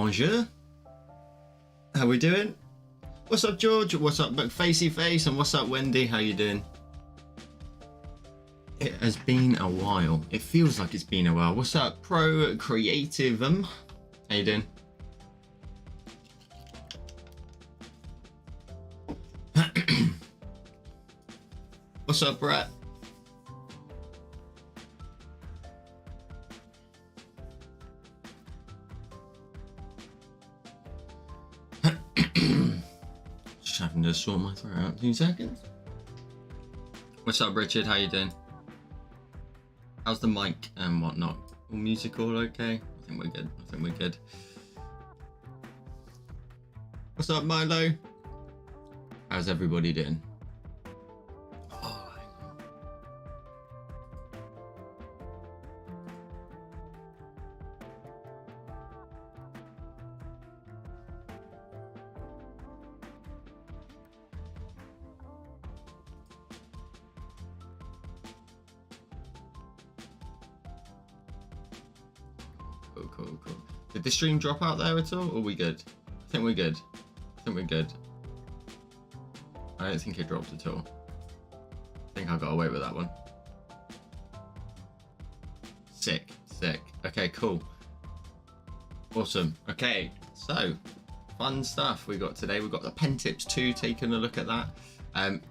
Bonjour. How we doing? What's up, George? What's up, Facey Face? And what's up, Wendy? How you doing? It has been a while. It feels like it's been a while. What's up, Pro Creative? How you doing? What's up, Brett? Just having to sort my throat out. 2 seconds. What's up, Richard? How you doing? How's the mic and whatnot? All music all okay? I think we're good. I think we're good. What's up, Milo? How's everybody doing? Oh, cool. Did the stream drop out there at all? Or are we good? I think we're good. I think we're good. I don't think it dropped at all. I think I got away with that one. Sick. Okay, cool. Awesome. Okay, so fun stuff we got today. We've got the PenTips 2, taking a look at that.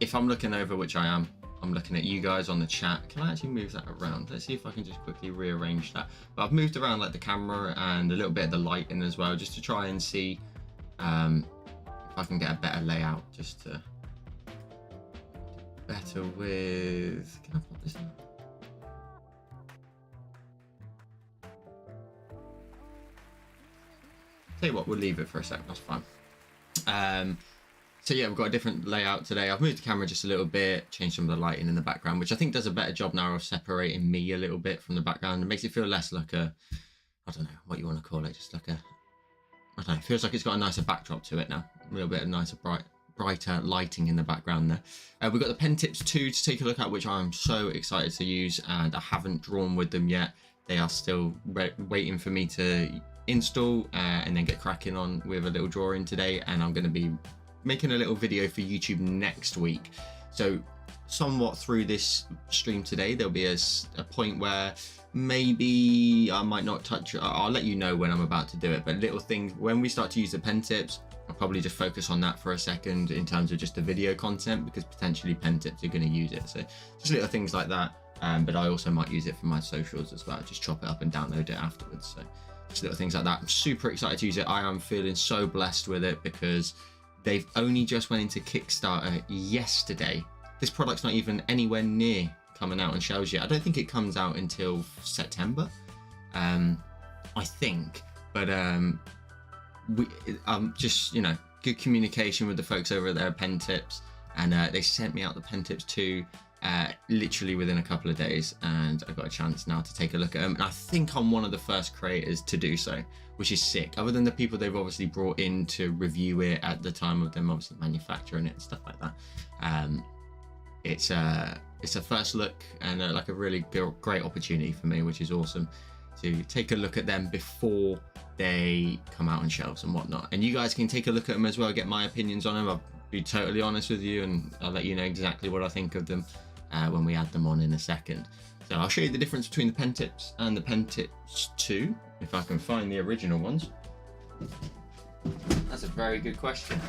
If I'm looking over, which I am, I'm looking at you guys on the chat. Can I actually move that around? Let's see if I can just quickly rearrange that. But I've moved around like the camera and a little bit of the lighting as well, just to try and see if I can get a better layout, just to better with. Can I put this in? Tell you what, we'll leave it for a second. That's fine. So yeah, we've got a different layout today. I've moved the camera just a little bit, changed some of the lighting in the background, which I think does a better job now of separating me a little bit from the background. It makes it feel less like a, I don't know what you want to call it, just like a, I don't know, it feels like it's got a nicer backdrop to it now. A little bit of nicer, brighter lighting in the background there. We've got the PenTips 2 to take a look at, which I'm so excited to use, and I haven't drawn with them yet. They are still waiting for me to install and then get cracking on with a little drawing today, and I'm going to be making a little video for YouTube next week. So somewhat through this stream today, there'll be a point where maybe I might not touch. I'll let you know when I'm about to do it, but little things when we start to use the PenTips, I'll probably just focus on that for a second in terms of just the video content, because potentially PenTips are going to use it. So just little things like that. But I also might use it for my socials as well, just chop it up and download it afterwards. So just little things like that. I'm super excited to use it. I am feeling so blessed with it because they've only just went into Kickstarter yesterday. This product's not even anywhere near coming out on shelves yet. I don't think it comes out until September, I think. But just, you know, good communication with the folks over there at PenTips, and they sent me out the PenTips 2 literally within a couple of days, and I got a chance now to take a look at them. And I think I'm one of the first creators to do so, which is sick. Other than the people they've obviously brought in to review it at the time of them obviously manufacturing it and stuff like that. It's a first look and like a really great opportunity for me, which is awesome, to take a look at them before they come out on shelves and whatnot. And you guys can take a look at them as well, get my opinions on them. I'll be totally honest with you, and I'll let you know exactly what I think of them when we add them on in a second. So I'll show you the difference between the PenTips and the PenTips 2, if I can find the original ones. That's a very good question.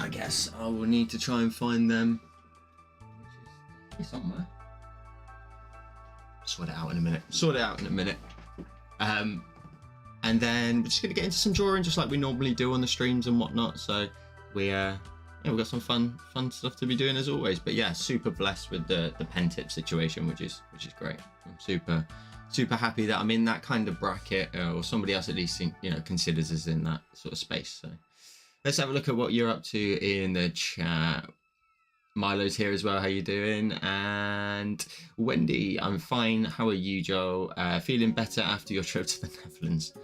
I guess I will need to try and find them somewhere. Sort it out in a minute. And then we're just going to get into some drawing just like we normally do on the streams and whatnot. So we've got some fun stuff to be doing as always. But yeah, super blessed with the PenTips situation, which is great. I'm super happy that I'm in that kind of bracket, or somebody else at least considers us in that sort of space. So let's have a look at what you're up to in the chat. Milo's here as well. How you doing? And Wendy, I'm fine. How are you, Joel? Feeling better after your trip to the Netherlands?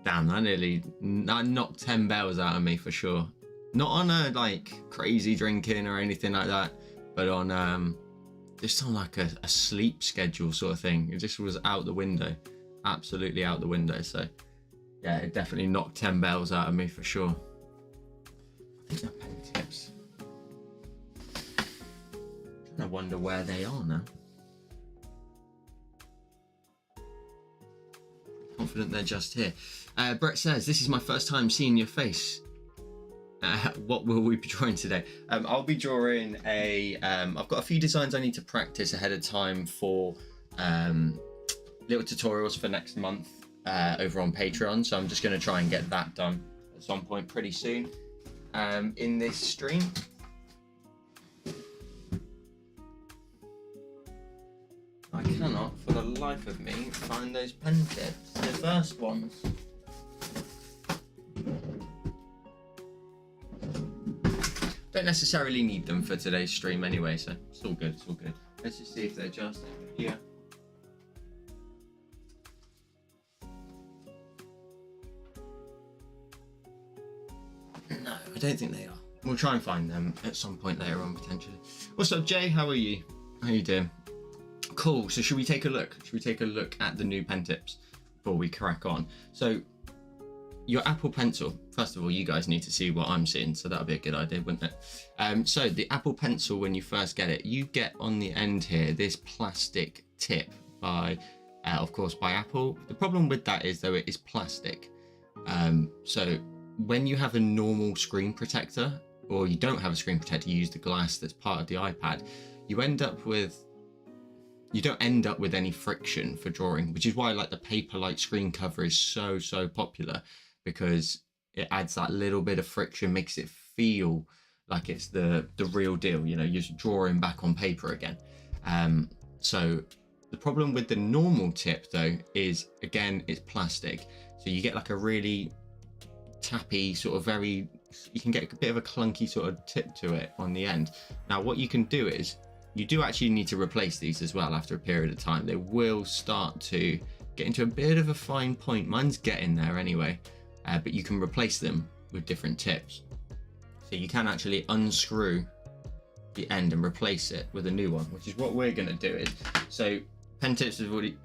Damn, that knocked 10 bells out of me for sure. Not on a like crazy drinking or anything like that, but on just on like a sleep schedule sort of thing. It just was out the window, absolutely out the window. So yeah, it definitely knocked 10 bells out of me for sure. I think they're PenTips. I wonder where they are now. Confident they're just here. Brett says, this is my first time seeing your face. What will we be drawing today? I'll be drawing I've got a few designs I need to practice ahead of time for little tutorials for next month over on Patreon. So I'm just going to try and get that done at some point pretty soon in this stream. I cannot, for the life of me, find those PenTips, the first ones. Don't necessarily need them for today's stream anyway, so it's all good, it's all good. Let's just see if they're just here. No, I don't think they are. We'll try and find them at some point later on, potentially. What's up, Jay? How are you? How you doing? Cool, so should we take a look? Should we take a look at the new PenTips before we crack on? So, your Apple Pencil, first of all, you guys need to see what I'm seeing, so that would be a good idea, wouldn't it? So the Apple Pencil, when you first get it, you get on the end here this plastic tip by, of course, by Apple. The problem with that is, though, it is plastic. So when you have a normal screen protector, or you don't have a screen protector, you use the glass that's part of the iPad, you don't end up with any friction for drawing, which is why like the paperlike screen cover is so popular, because it adds that little bit of friction, makes it feel like it's the real deal, you know, you're drawing back on paper again. So the problem with the normal tip though is, again, it's plastic, so you get like a really tappy sort of you can get a bit of a clunky sort of tip to it on the end. Now what you can do is, you do actually need to replace these as well after a period of time. They will start to get into a bit of a fine point. Mine's getting there anyway, but you can replace them with different tips. So you can actually unscrew the end and replace it with a new one, which is what we're going to do. So PenTips has already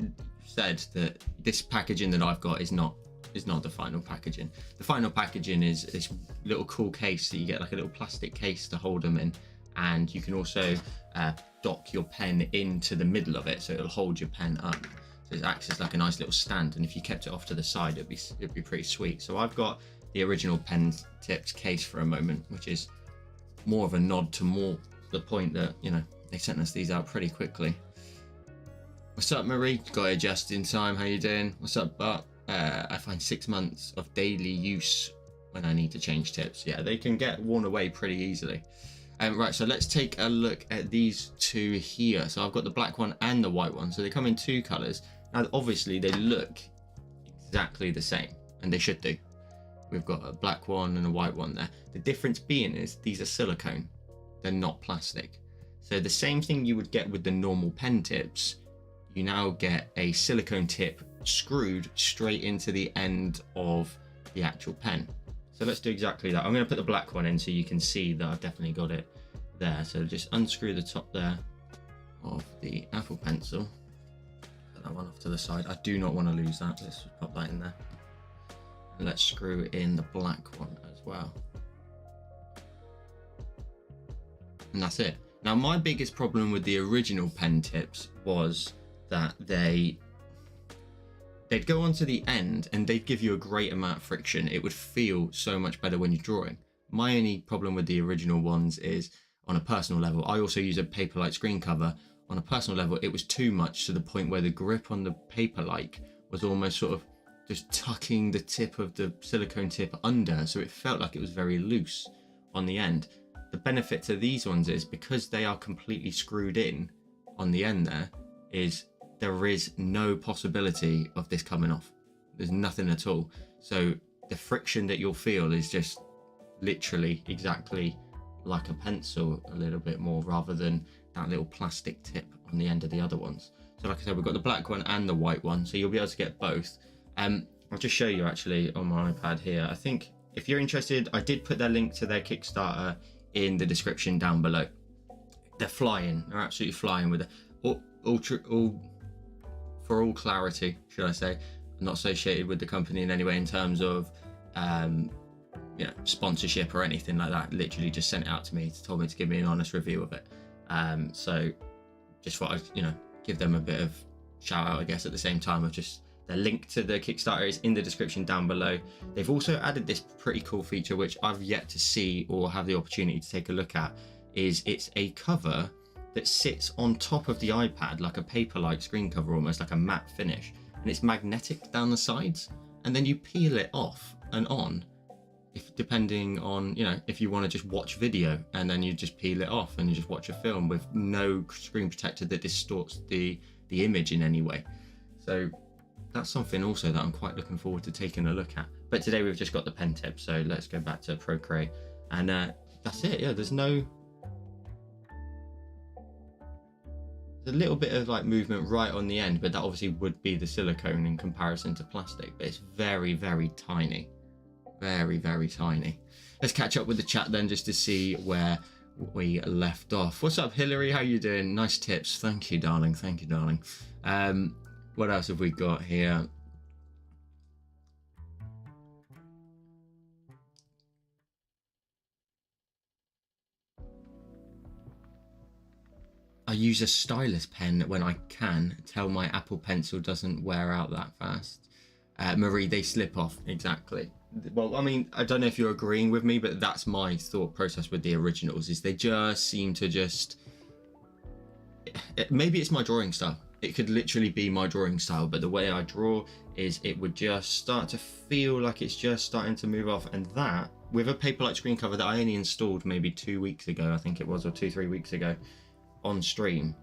said that this packaging that I've got is not the final packaging. The final packaging is this little cool case that you get, like a little plastic case to hold them in. And you can also dock your pen into the middle of it, so it'll hold your pen up. So it acts as like a nice little stand, and if you kept it off to the side, it'd be pretty sweet. So I've got the original PenTips case for a moment, which is more of a nod to the point that, you know, they sent us these out pretty quickly. What's up, Marie? Got here just in time. How you doing? What's up, Bart? I find 6 months of daily use when I need to change tips. Yeah, they can get worn away pretty easily. Right, so let's take a look at these two here. So I've got the black one and the white one. So they come in two colors. Now, obviously, they look exactly the same, and they should do. We've got a black one and a white one there. The difference being is these are silicone. They're not plastic. So the same thing you would get with the normal PenTips, you now get a silicone tip screwed straight into the end of the actual pen. So let's do exactly that. I'm going to put the black one in so you can see that I've definitely got it there. So just unscrew the top there of the Apple Pencil. Put that one off to the side. I do not want to lose that. Let's just pop that in there. And let's screw in the black one as well. And that's it. Now, my biggest problem with the original PenTips was that they'd go onto the end and they'd give you a great amount of friction. It would feel so much better when you're drawing. My only problem with the original ones is, on a personal level, I also use a paperlike screen cover. On a personal level, it was too much, to the point where the grip on the paperlike was almost sort of just tucking the tip of the silicone tip under, so it felt like it was very loose on the end. The benefit to these ones is, because they are completely screwed in on the end there is no possibility of this coming off. There's nothing at all. So the friction that you'll feel is just literally exactly like a pencil, a little bit more, rather than that little plastic tip on the end of the other ones. So like I said, we've got the black one and the white one, so you'll be able to get both. I'll just show you actually on my iPad here. I think if you're interested, I did put their link to their Kickstarter in the description down below. They're flying. They're absolutely flying with it. For all clarity, should I say, I'm not associated with the company in any way in terms of sponsorship or anything like that. Literally just sent it out to me, told me to give me an honest review of it. So just thought I'd give them a bit of shout out, I guess, at the same time of just the link to the Kickstarter is in the description down below. They've also added this pretty cool feature which I've yet to see or have the opportunity to take a look at. It's a cover that sits on top of the iPad like a paper-like screen cover, almost like a matte finish, and it's magnetic down the sides, and then you peel it off and on, depending on if you want to just watch video, and then you just peel it off and you just watch a film with no screen protector that distorts the image in any way. So that's something also that I'm quite looking forward to taking a look at. But today we've just got the PenTips, so let's go back to Procreate, and that's it. Yeah, there's a little bit of like movement right on the end, but that obviously would be the silicone in comparison to plastic, but it's very, very tiny. Very, very tiny. Let's catch up with the chat then, just to see where we left off. What's up, Hillary? How you doing? Nice tips. Thank you, darling. Thank you, darling. What else have we got here? I use a stylus pen when I can. Tell my Apple Pencil doesn't wear out that fast. Marie, they slip off. Exactly. Well, I mean, I don't know if you're agreeing with me, but that's my thought process with the originals, is they just seem to maybe it's my drawing style. It could literally be my drawing style, but the way I draw is it would just start to feel like it's just starting to move off. And that, with a paperlike screen cover that I only installed maybe 2 weeks ago, I think it was, or 2-3 weeks ago, on stream,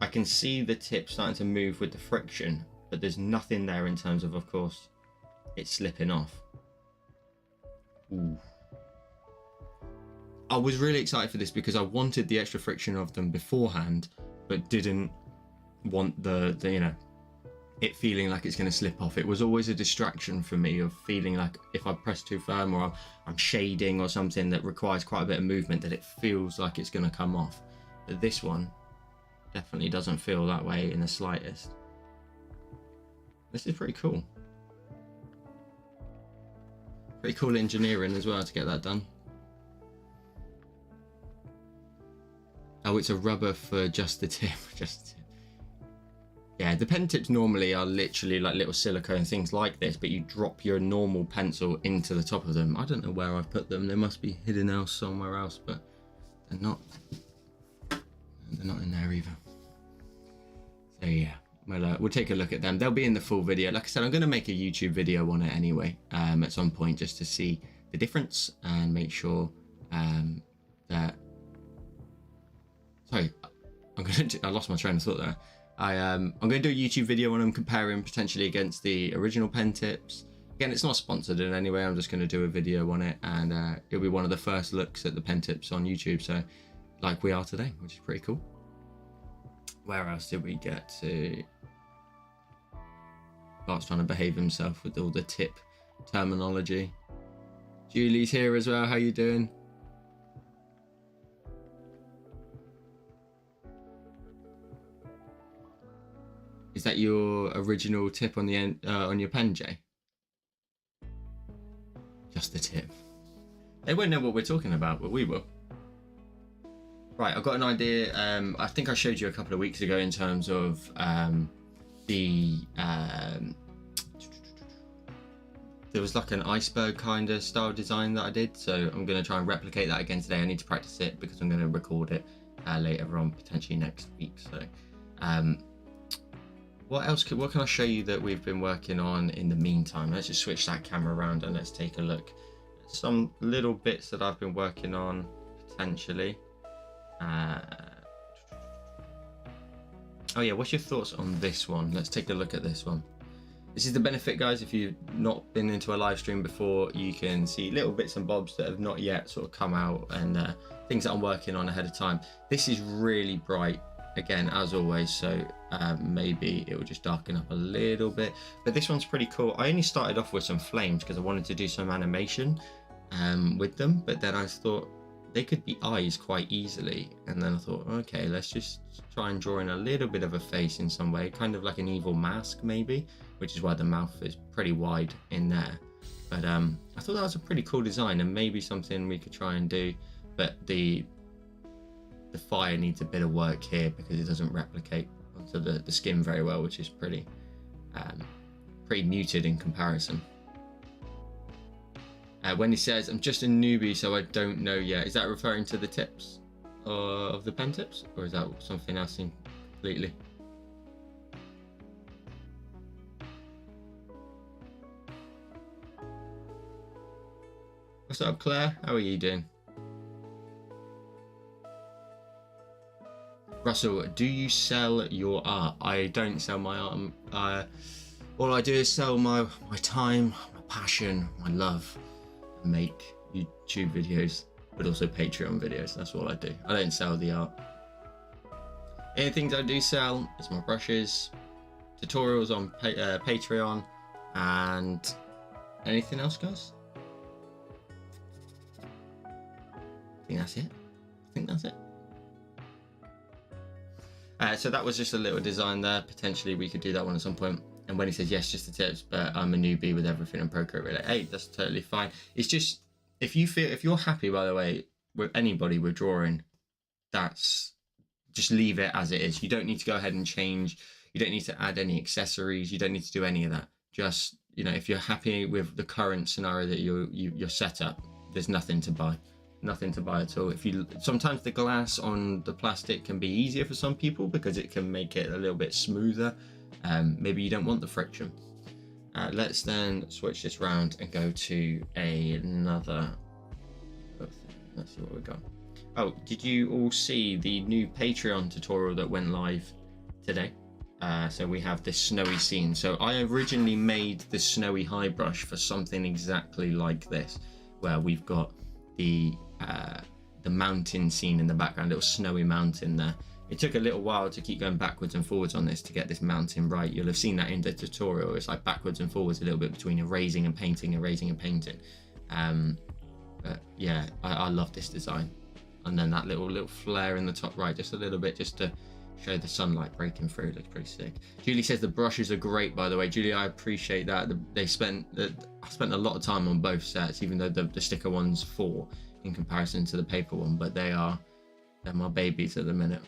I can see the tip starting to move with the friction, but there's nothing there in terms of course, it's slipping off. Ooh. I was really excited for this because I wanted the extra friction of them beforehand, but didn't want the it feeling like it's going to slip off. It was always a distraction for me of feeling like if I press too firm or I'm shading or something that requires quite a bit of movement, that it feels like it's going to come off. But this one definitely doesn't feel that way in the slightest. This is pretty cool. Pretty cool engineering as well to get that done. Oh, it's a rubber for just the tip. Yeah, the PenTips normally are literally like little silicone things like this, but you drop your normal pencil into the top of them. I don't know where I've put them. They must be hidden else somewhere else, but they're not in there either. So yeah, well, we'll take a look at them. They'll be in the full video. Like I said, I'm going to make a YouTube video on it anyway, at some point, just to see the difference and make sure that. Sorry, I lost my train of thought there. I'm going to do a YouTube video when I'm comparing potentially against the original PenTips. Again, it's not sponsored in any way. I'm just going to do a video on it, and it'll be one of the first looks at the PenTips on YouTube. So, like we are today, which is pretty cool. Where else did we get to? Bart's trying to behave himself with all the tip terminology. Julie's here as well. How you doing? Is that your original tip on the end on your pen, Jay? Just the tip. They won't know what we're talking about, but we will. Right, I've got an idea. I think I showed you a couple of weeks ago in terms of there was like an iceberg kind of style design that I did. So I'm going to try and replicate that again today. I need to practice it because I'm going to record it later on, potentially next week. So what can I show you that we've been working on in the meantime? Let's just switch that camera around and let's take a look at some little bits that I've been working on potentially. Oh yeah, what's your thoughts on this one? Let's take a look at this one. This is the benefit, guys. If you've not been into a live stream before, you can see little bits and bobs that have not yet sort of come out, and things that I'm working on ahead of time. This is really bright again, as always, so maybe it will just darken up a little bit. But this one's pretty cool. I only started off with some flames because I wanted to do some animation with them, but then I thought they could be eyes quite easily, and then I thought, okay, let's just try and draw in a little bit of a face in some way, kind of like an evil mask maybe, which is why the mouth is pretty wide in there. But I thought that was a pretty cool design, and maybe something we could try and do. But the fire needs a bit of work here because it doesn't replicate onto the skin very well, which is pretty muted in comparison. Wendy says, I'm just a newbie, so I don't know yet. Is that referring to the tips of the pen tips, or is that something else completely? What's up, Claire? How are you doing? Russell, do you sell your art? I don't sell my art. All I do is sell my time, my passion, my love, and make YouTube videos, but also Patreon videos. That's all I do. I don't sell the art. Any things I do sell is my brushes, tutorials on Patreon, and anything else, guys? I think that's it. So that was just a little design there. Potentially we could do that one at some point. And when he says yes, just the tips, but I'm a newbie with everything in Procreate Relay 8, that's totally fine. It's just, if you're happy, by the way, with anybody with drawing, just leave it as it is. You don't need to go ahead and change. You don't need to add any accessories. You don't need to do any of that. Just, if you're happy with the current scenario that you're set up, there's nothing to buy. Nothing to buy at all. Sometimes the glass on the plastic can be easier for some people because it can make it a little bit smoother. Maybe you don't want the friction. Let's then switch this round and go to another thing. Let's see what we've got. Oh, did you all see the new Patreon tutorial that went live today? So we have this snowy scene. So I originally made the snowy high brush for something exactly like this, where we've got the mountain scene in the background, little snowy mountain there. It took a little while to keep going backwards and forwards on this to get this mountain right. You'll have seen that in the tutorial. It's like backwards and forwards a little bit between erasing and painting, erasing and painting. But yeah, I love this design. And then that little flare in the top right, just a little bit, just to show the sunlight breaking through. It looks pretty sick. Julie says the brushes are great, by the way. Julie, I appreciate that. I spent a lot of time on both sets, even though the sticker one's 4 in comparison to the paper one, but they're my babies at the minute.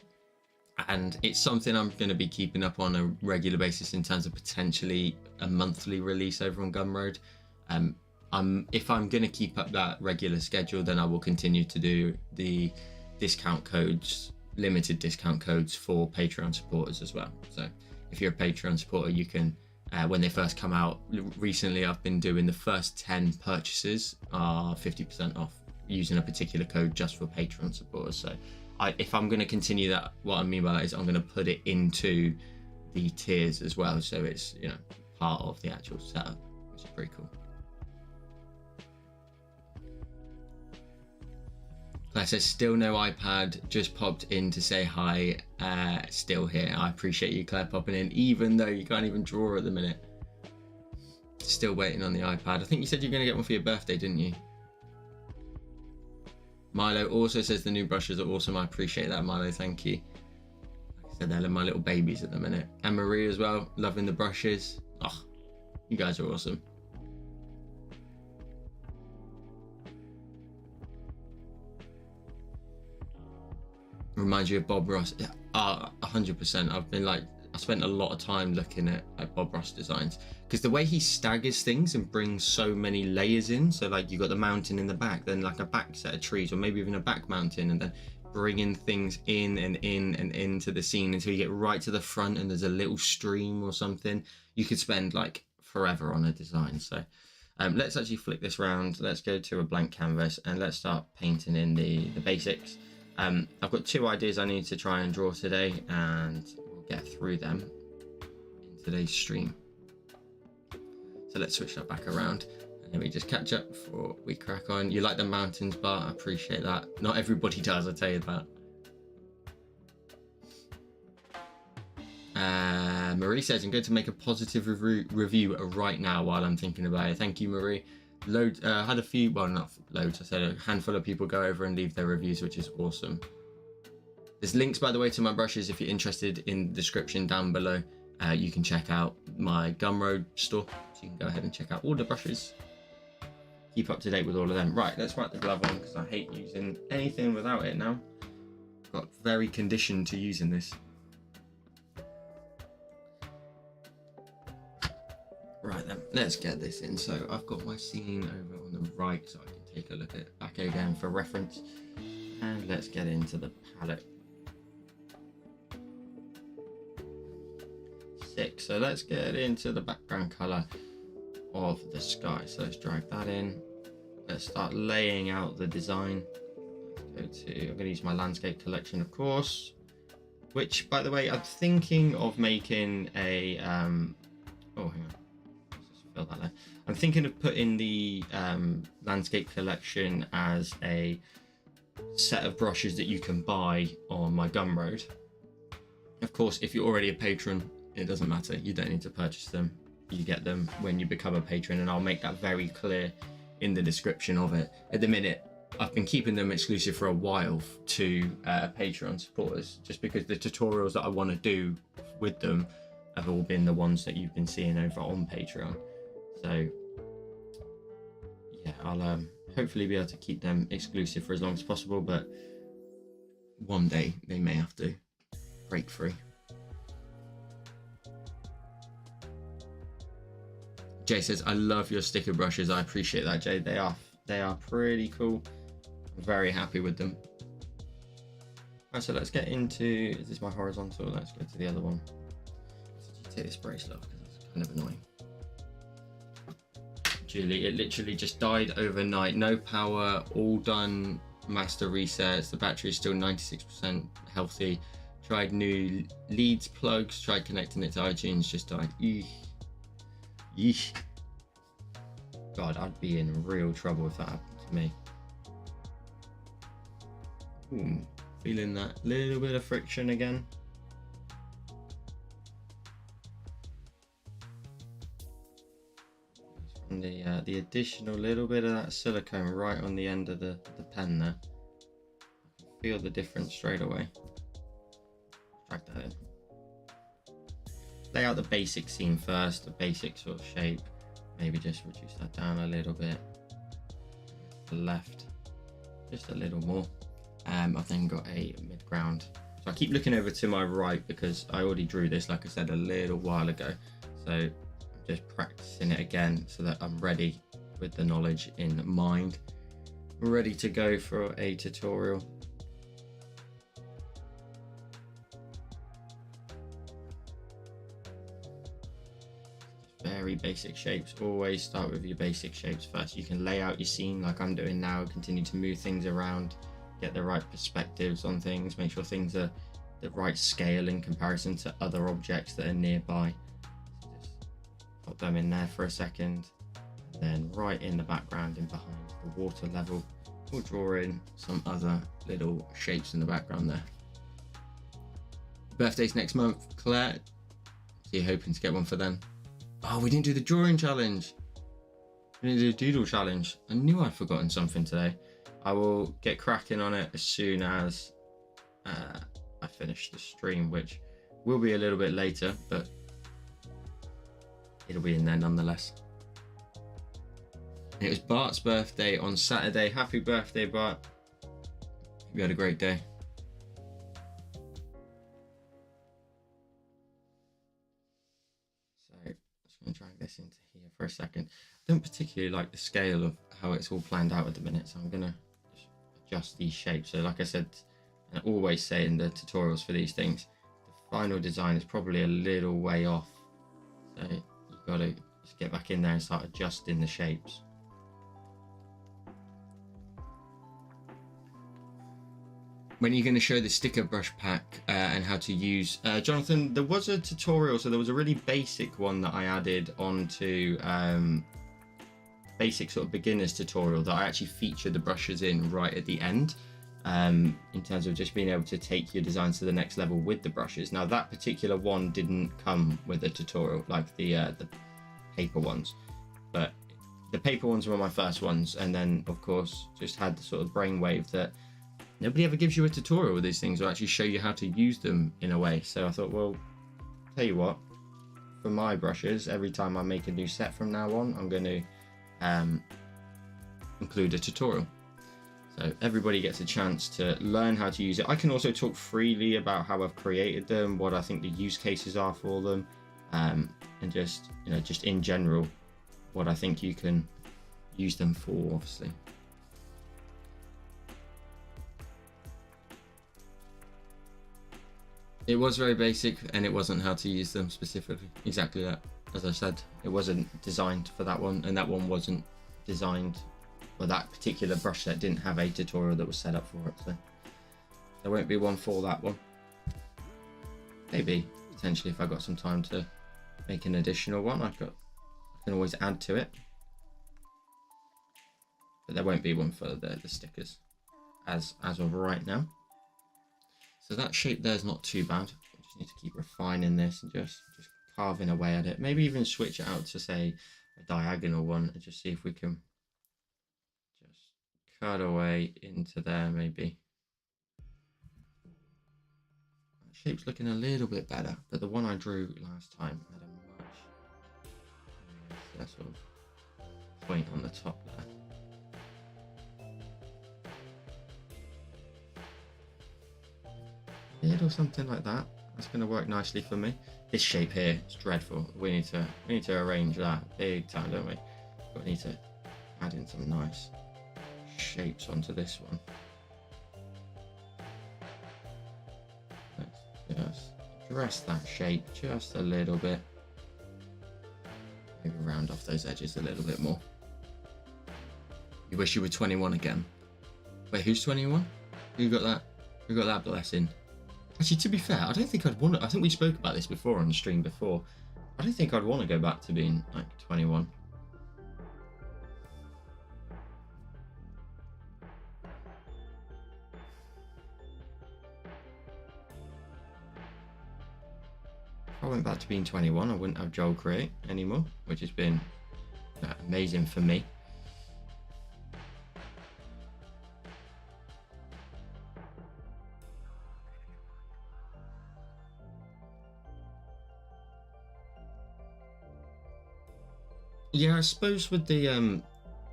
And it's something I'm going to be keeping up on a regular basis in terms of potentially a monthly release over on Gumroad. If I'm going to keep up that regular schedule, then I will continue to do the discount codes, limited discount codes for Patreon supporters as well. So if you're a Patreon supporter, you can, when they first come out, recently I've been doing the first 10 purchases are 50% off using a particular code just for Patreon supporters. So if I'm going to continue that, what I mean by that is I'm going to put it into the tiers as well, so it's part of the actual setup, which is pretty cool. Claire says still no iPad, just popped in to say hi. Still here. I appreciate you, Claire, popping in, even though you can't even draw at the minute. Still waiting on the iPad. I think you said you're going to get one for your birthday, didn't you? Milo also says the new brushes are awesome. I appreciate that, Milo. Thank you. Like I said, they're my little babies at the minute. And Marie as well, loving the brushes. Oh, you guys are awesome. Reminds you of Bob Ross. Yeah, 100%. I spent a lot of time looking at Bob Ross designs, because the way he staggers things and brings so many layers in, so like you got the mountain in the back, then like a back set of trees, or maybe even a back mountain, and then bringing things in and into the scene until you get right to the front and there's a little stream or something. You could spend like forever on a design. So let's actually flick this round. Let's go to a blank canvas and let's start painting in the basics. I've got 2 ideas I need to try and draw today, and we'll get through them in today's stream. So let's switch that back around and then we just catch up before we crack on. You like the mountains, Bart? I appreciate that. Not everybody does, I tell you that. Marie says, I'm going to make a positive review right now while I'm thinking about it. Thank you, Marie. Had a few, well, not loads, I said a handful of people go over and leave their reviews, which is awesome. There's links, by the way, to my brushes if you're interested in the description down below. You can check out my Gumroad store, so you can go ahead and check out all the brushes. Keep up to date with all of them. Right, let's write the glove on because I hate using anything without it now. Got very conditioned to using this. Right then, let's get this in. So I've got my scene over on the right, so I can take a look at it back again for reference. And let's get into the palette. 6. So let's get into the background color of the sky. So let's drag that in. Let's start laying out the design. Let's go to, I'm going to use my landscape collection, of course, which, by the way, I'm thinking of making a, oh, hang on. Let's just fill that there. I'm thinking of putting the landscape collection as a set of brushes that you can buy on my Gumroad. Of course, if you're already a patron, it doesn't matter. You don't need to purchase them. You get them when you become a patron, and I'll make that very clear in the description of it. At the minute, I've been keeping them exclusive for a while to Patreon supporters, just because the tutorials that I want to do with them have all been the ones that you've been seeing over on Patreon. So yeah, I'll hopefully be able to keep them exclusive for as long as possible, but one day they may have to break free. Jay says, I love your sticker brushes. I appreciate that, Jay. They are pretty cool. I'm very happy with them. Alright, so let's get into, is this my horizontal? Let's go to the other one. So take this bracelet off because it's kind of annoying. Julie, it literally just died overnight. No power, all done master resets. The battery is still 96% healthy. Tried new leads plugs, tried connecting it to iTunes, just died. Eesh. Yeesh. God, I'd be in real trouble if that happened to me. Ooh, feeling that little bit of friction again. From the additional little bit of that silicone right on the end of the pen there. I can feel the difference straight away. Drag that in. Lay out the basic scene first, the basic sort of shape. Maybe just reduce that down a little bit. To the left, just a little more. I've then got a mid-ground. So I keep looking over to my right because I already drew this, like I said, a little while ago. So I'm just practicing it again so that I'm ready with the knowledge in mind. Ready to go for a tutorial. Very basic shapes. Always start with your basic shapes first. You can lay out your scene like I'm doing now, continue to move things around, get the right perspectives on things, make sure things are the right scale in comparison to other objects that are nearby. So just put them in there for a second, and then right in the background and behind the water level, we'll draw in some other little shapes in the background there. Birthday's next month, Claire. So you're hoping to get one for them? Oh, we didn't do the drawing challenge. We didn't do the doodle challenge. I knew I'd forgotten something today. I will get cracking on it as soon as I finish the stream, which will be a little bit later, but it'll be in there nonetheless. It was Bart's birthday on Saturday. Happy birthday, Bart. Hope you had a great day. Drag this into here for a second. I don't particularly like the scale of how it's all planned out at the minute, so I'm gonna just adjust these shapes. So like I said, and I always say in the tutorials for these things, the final design is probably a little way off, so you've got to just get back in there and start adjusting the shapes. When are you going to show the sticker brush pack and how to use? Jonathan, there was a tutorial, so there was a really basic one that I added onto basic sort of beginner's tutorial that I actually featured the brushes in right at the end. in terms of just being able to take your designs to the next level with the brushes. Now that particular one didn't come with a tutorial like the paper ones, but the paper ones were my first ones, and then of course just had the sort of brainwave that nobody ever gives you a tutorial with these things or actually show you how to use them in a way. So I thought, well, tell you what, for my brushes, every time I make a new set from now on, I'm going to include a tutorial. So everybody gets a chance to learn how to use it. I can also talk freely about how I've created them, what I think the use cases are for them, and just, you know, just in general, what I think you can use them for, obviously. It was very basic, and it wasn't how to use them specifically. Exactly that. As I said, it wasn't designed for that one, and that one wasn't designed, or that particular brush set didn't have a tutorial that was set up for it. So there won't be one for that one. Maybe potentially if I got some time to make an additional one, I can always add to it. But there won't be one for the stickers as of right now. So that shape there is not too bad. We just need to keep refining this and just carving away at it. Maybe even switch it out to, say, a diagonal one and just see if we can just cut away into there maybe. That shape's looking a little bit better, but the one I drew last time had a much sort of point on the top there. Or something like that. That's going to work nicely for me. This shape here is dreadful. We need to arrange that big time, don't we? But we need to add in some nice shapes onto this one. Let's just dress that shape just a little bit. Maybe round off those edges a little bit more. You wish you were 21 again. Wait, who's 21? Who got that? Who got that blessing? Actually, to be fair, I don't think I'd want to. I think we spoke about this before on the stream before. I don't think I'd want to go back to being like 21. If I went back to being 21, I wouldn't have Joel Create anymore, which has been amazing for me. Yeah, I suppose with the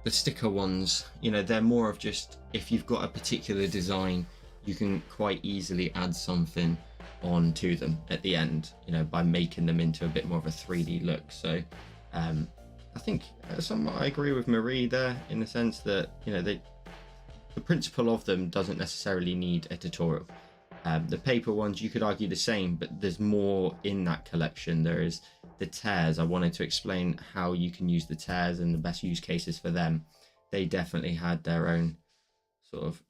sticker ones, you know, they're more of just, if you've got a particular design, you can quite easily add something onto them at the end, you know, by making them into a bit more of a 3D look. So I think somewhat I agree with Marie there in the sense that, you know, the principle of them doesn't necessarily need a tutorial. The paper ones, you could argue the same, but there's more in that collection. There is the tears. I wanted to explain how you can use the tears and the best use cases for them. They definitely had their own sort of,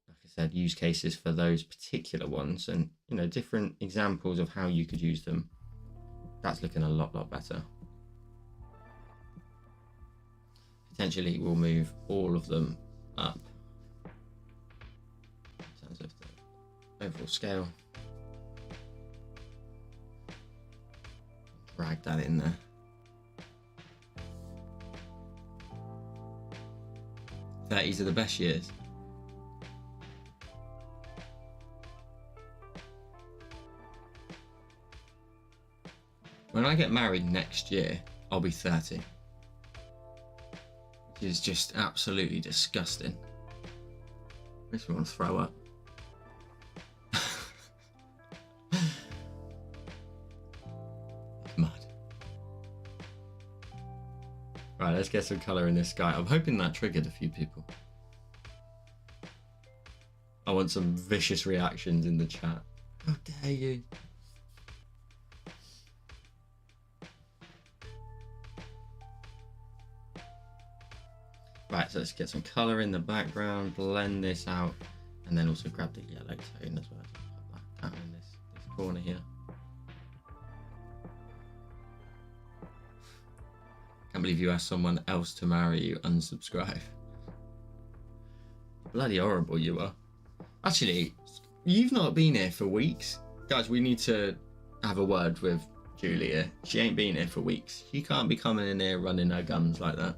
like I said, use cases for those particular ones, and, you know, different examples of how you could use them. That's looking a lot better. Potentially we'll move all of them up in terms of the overall scale. Drag that in there. '30s are the best years. When I get married next year, I'll be 30. Which is just absolutely disgusting. Makes me want to throw up. Mad. Right, let's get some colour in this sky. I'm hoping that triggered a few people. I want some vicious reactions in the chat. How dare you? Right, so let's get some colour in the background, blend this out, and then also grab the yellow tone as well. Put that down in this corner here. Can't believe you asked someone else to marry you, unsubscribe. Bloody horrible you are. Actually, you've not been here for weeks. Guys, we need to have a word with Julia. She ain't been here for weeks. She can't be coming in here running her gums like that.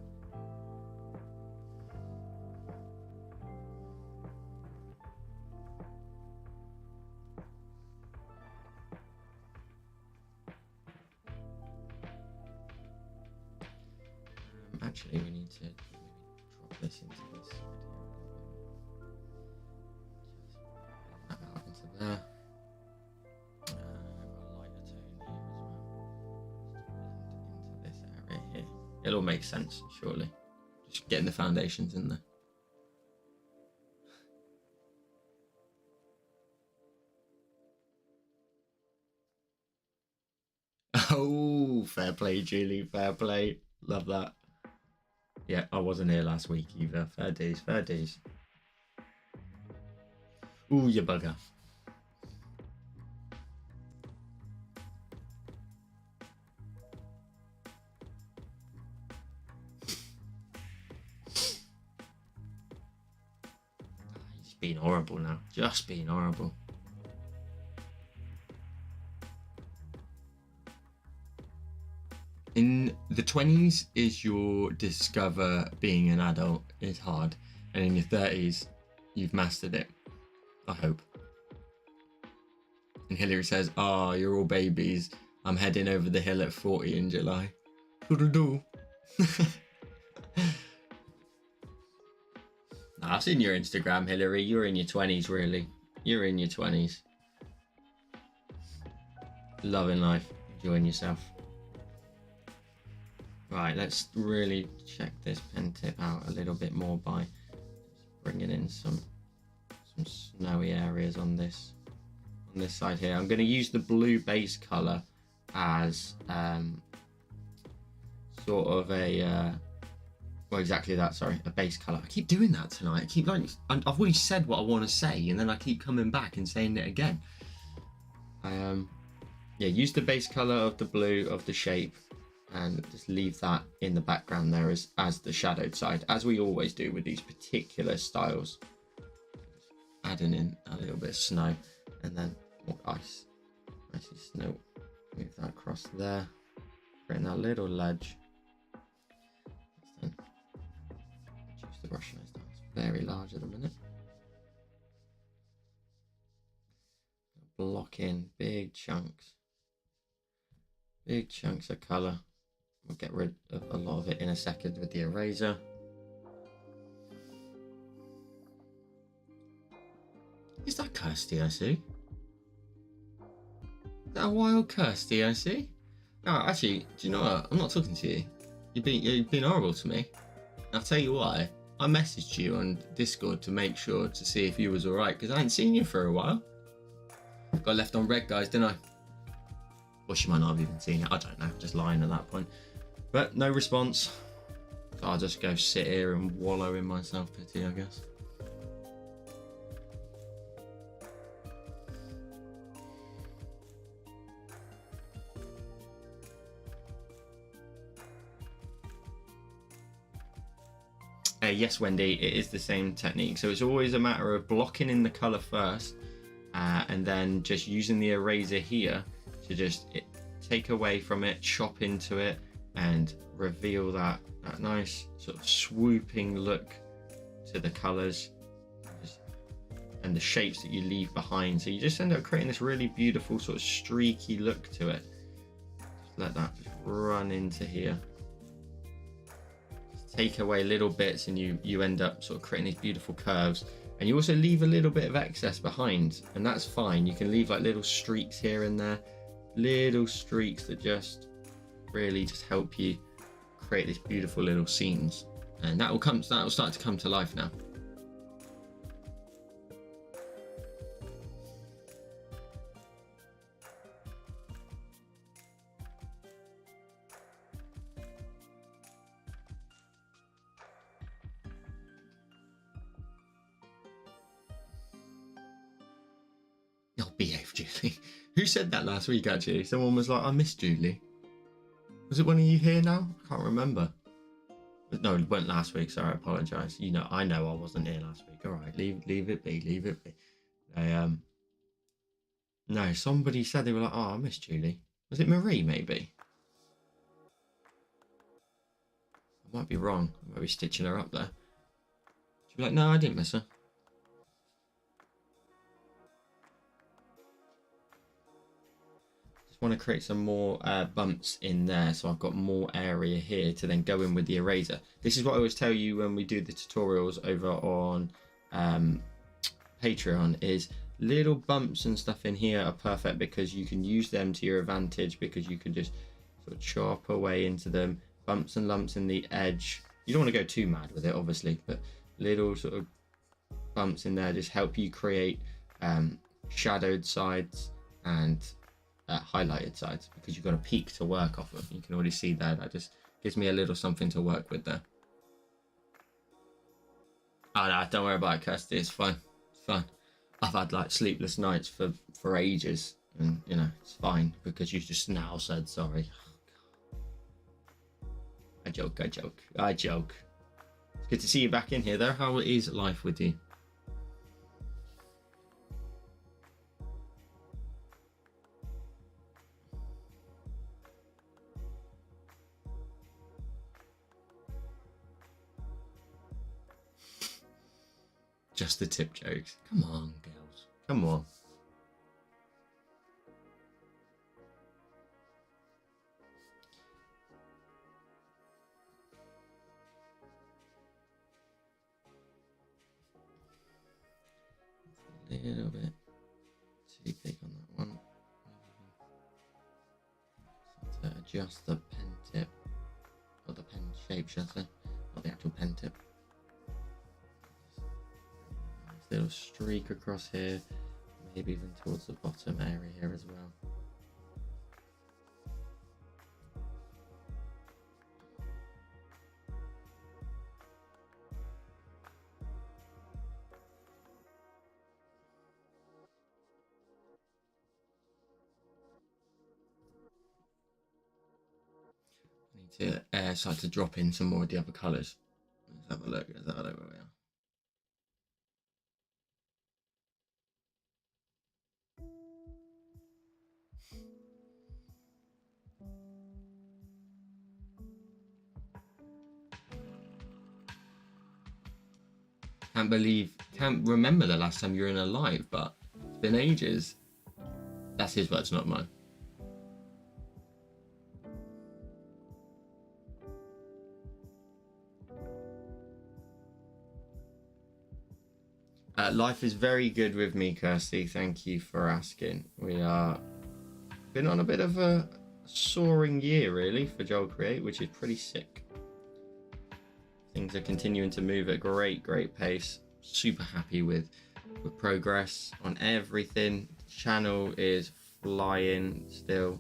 Actually, we need to maybe drop this into this side here. Just that out into there. A lighter tone here as well. Into this area here. It'll make sense, surely. Just getting the foundations in there. Oh, fair play, Julie. Fair play. Love that. Yeah, I wasn't here last week either. Fair days, fair days. Ooh, you bugger. He's being horrible now. Just being horrible. In the 20s is your discover being an adult is hard, and in your 30s you've mastered it, I hope. And Hillary says, "Ah, oh, you're all babies. I'm heading over the hill at 40 in July." Doodle. I've seen your Instagram, Hillary. You're in your 20s, really. You're in your 20s. Loving life, enjoying yourself. Right, let's really check this pen tip out a little bit more by bringing in some snowy areas on this side here. I'm going to use the blue base color as sort of a well, exactly that. Sorry, a base color. I keep doing that tonight. I keep like I've already said what I want to say, and then I keep coming back and saying it again. Yeah, use the base color of the blue of the shape. And just leave that in the background there as the shadowed side, as we always do with these particular styles. Adding in a little bit of snow and then more ice. Icy snow. Move that across there. Creating that little ledge. Then reduce the brush size down. It's very large at the minute. Block in big chunks. Big chunks of colour. We'll get rid of a lot of it in a second with the eraser. Is that Kirsty I see? Is that a wild Kirsty I see? No, actually, do you know what? I'm not talking to you. You've been horrible to me. I'll tell you why. I messaged you on Discord to make sure to see if you was alright, because I hadn't seen you for a while. Got left on red, guys, didn't I? Well, she might not have even seen it. I don't know. Just lying at that point. But no response. So I'll just go sit here and wallow in my self-pity, I guess. Yes, Wendy, it is the same technique. So it's always a matter of blocking in the colour first and then just using the eraser here to just take away from it, chop into it, and reveal that nice sort of swooping look to the colours and the shapes that you leave behind. So you just end up creating this really beautiful sort of streaky look to it. Just let that just run into here. Just take away little bits and you end up sort of creating these beautiful curves. And you also leave a little bit of excess behind, and that's fine. You can leave like little streaks here and there. Little streaks that just really just help you create these beautiful little scenes, and that will start to come to life now. Oh, behave, Julie. Who said that last week, actually? Someone was like, I miss Julie. Was it one of you here now? I can't remember. No, it weren't last week. Sorry, I apologise. You know, I know I wasn't here last week. All right, leave it be. Leave it be. No, somebody said they were like, oh, I miss Julie. Was it Marie, maybe? I might be wrong. I might be stitching her up there. She'd be like, no, I didn't miss her. Just want to create some more bumps in there, so I've got more area here to then go in with the eraser. This is what I always tell you when we do the tutorials over on Patreon, is little bumps and stuff in here are perfect because you can use them to your advantage, because you can just sort of chop away into them. Bumps and lumps in the edge. You don't want to go too mad with it, obviously, but little sort of bumps in there just help you create shadowed sides and highlighted sides, because you've got a peak to work off of. You can already see there, that just gives me a little something to work with there. Oh no, don't worry about it, Kirsty, it's fine. It's fine. I've had like sleepless nights for ages, and you know, it's fine because you just now said sorry. I joke. It's good to see you back in here though. How is life with you? Just the tip jokes. Come on, girls. Come on. A little bit too big on that one. So to adjust the pen tip, or the pen shape, should I say, not the actual pen tip. Nice little streak across here, maybe even towards the bottom area here as well. To start to drop in some more of the other colours. Let's have a look. Let's have a look where we are. Can't remember the last time you were in a live, but it's been ages. That's his words, not mine. Life is very good with me, Kirsty. Thank you for asking. We are been on a bit of a soaring year, really, for Joel Create, which is pretty sick. Things are continuing to move at great pace. Super happy with progress on everything. The channel is flying still.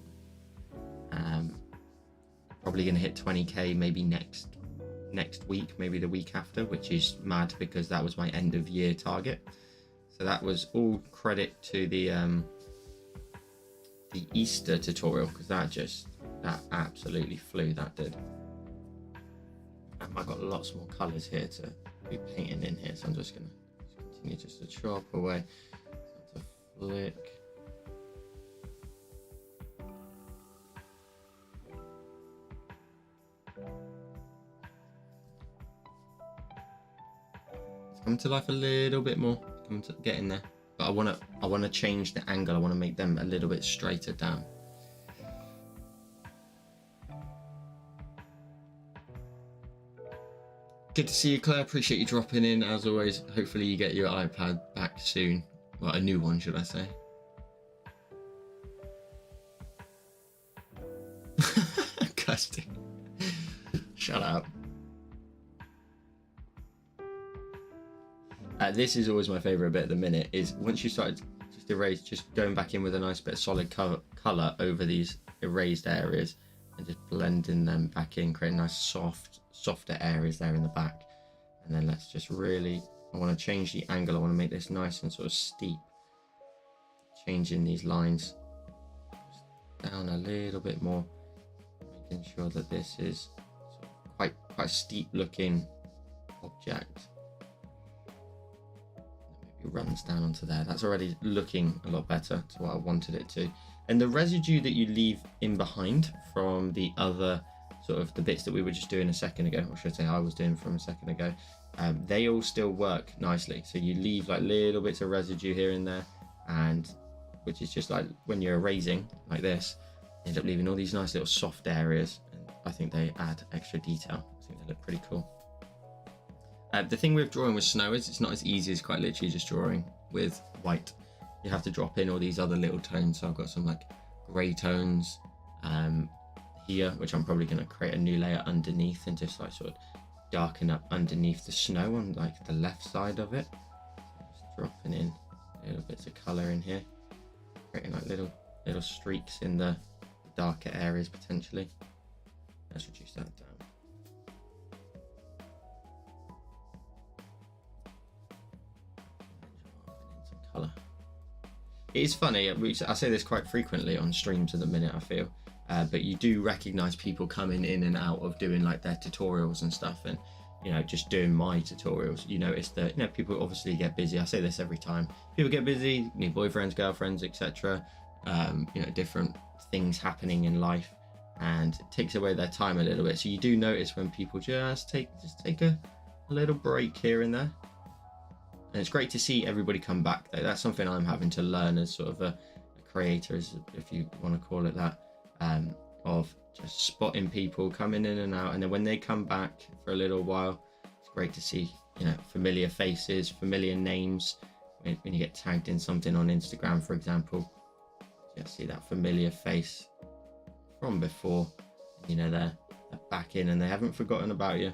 Probably going to hit 20k maybe next week, maybe the week after, which is mad because that was my end of year target. So that was all credit to the Easter tutorial, because that absolutely flew, that did. I've got lots more colours here to be painting in here, so I'm just going to continue just to chop away, to flick. Come to life a little bit more, come to get in there, but I want to change the angle. I want to make them a little bit straighter down. Good to see you, Claire. Appreciate you dropping in as always. Hopefully you get your iPad back soon. Well, a new one, should I say. Kirsty, shut up. This is always my favourite bit at the minute, is once you start just erase, just going back in with a nice bit of solid colour over these erased areas and just blending them back in, creating nice softer areas there in the back. And then let's just really, I want to change the angle. I want to make this nice and sort of steep, changing these lines down a little bit more, making sure that this is sort of quite a steep looking object. runs down onto there. That's already looking a lot better to what I wanted it to. And the residue that you leave in behind from the other sort of the bits that we were just doing a second ago, or should I say I was doing from a second ago, they all still work nicely. So you leave like little bits of residue here and there, and which is just like when you're erasing like this, you end up leaving all these nice little soft areas, and I think they add extra detail. I think they look pretty cool. The thing with drawing with snow is it's not as easy as quite literally just drawing with white. You have to drop in all these other little tones. So I've got some like grey tones here, which I'm probably going to create a new layer underneath and just like sort of darken up underneath the snow on like the left side of it. So just dropping in little bits of colour in here, creating like little streaks in the darker areas potentially. Let's reduce that down. Colour. It is funny, I say this quite frequently on streams at the minute, I feel, but you do recognise people coming in and out of doing like their tutorials and stuff, and you know, just doing my tutorials. You notice that, you know, people obviously get busy. I say this every time. People get busy, need boyfriends, girlfriends, etc. You know, different things happening in life, and it takes away their time a little bit. So you do notice when people just take a little break here and there. And it's great to see everybody come back though. That's something I'm having to learn as sort of a creator, if you want to call it that, of just spotting people coming in and out. And then when they come back for a little while, it's great to see, you know, familiar faces, familiar names. When you get tagged in something on Instagram, for example, you see that familiar face from before. You know, they're back in and they haven't forgotten about you.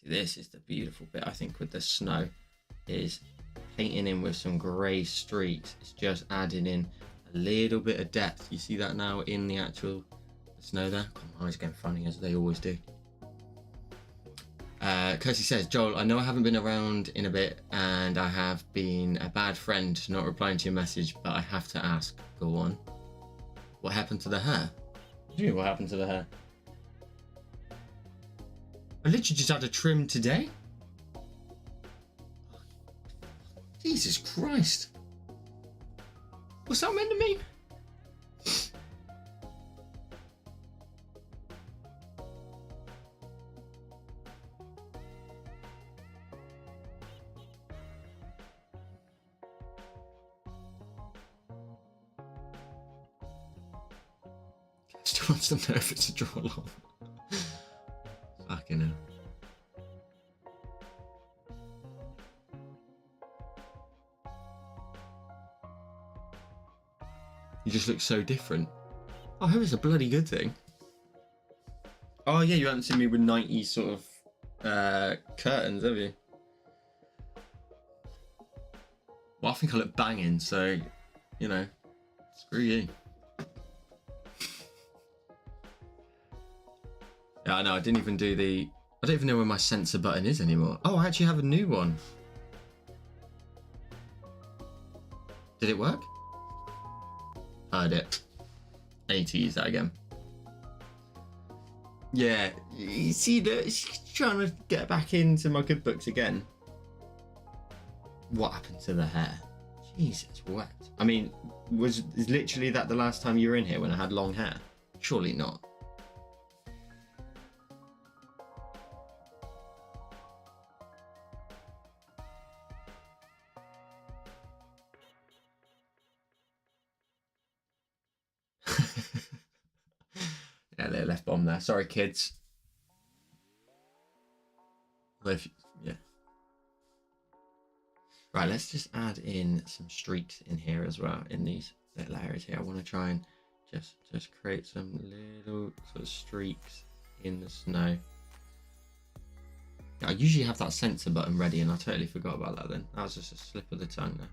This is the beautiful bit, I think, with the snow, is painting in with some grey streaks. It's just adding in a little bit of depth. You see that now in the actual snow there? My eyes getting funny as they always do. Kirsty says, Joel, I know I haven't been around in a bit and I have been a bad friend not replying to your message, but I have to ask. Go on. What happened to the hair? What do you mean, what happened to the hair? I literally just had a trim today. Jesus Christ. What's that meant to mean? Still wants to know if it's a draw along. Fucking hell. You just look so different. Oh, I hope it's a bloody good thing. Oh yeah, you haven't seen me with 90s sort of curtains, have you? Well, I think I look banging, so, you know, screw you. Yeah, I know, I didn't even do I don't even know where my sensor button is anymore. Oh, I actually have a new one. Did it work? I did. I need to use that again. Yeah, you see, trying to get back into my good books again. What happened to the hair? Jesus, it's wet. I mean, is literally that the last time you were in here when I had long hair? Surely not. Yeah, they left bomb there. Sorry, kids. Yeah. Right, let's just add in some streaks in here as well, in these little areas here. I want to try and just create some little sort of streaks in the snow. I usually have that sensor button ready and I totally forgot about that then. That was just a slip of the tongue there.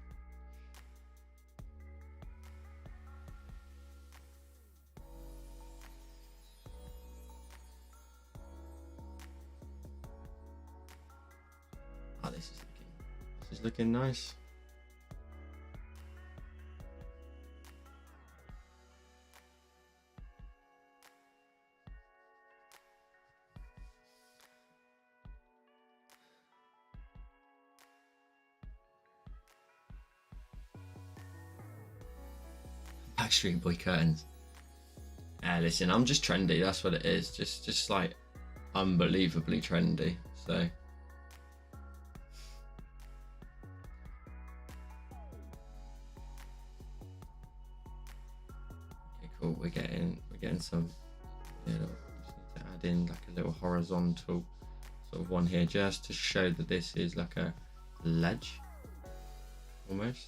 Oh, this is looking nice. Backstreet Boy curtains. Listen, I'm just trendy. That's what it is. Just like unbelievably trendy. So okay, cool. We're getting some. Just need to add in like a little horizontal sort of one here, just to show that this is like a ledge, almost.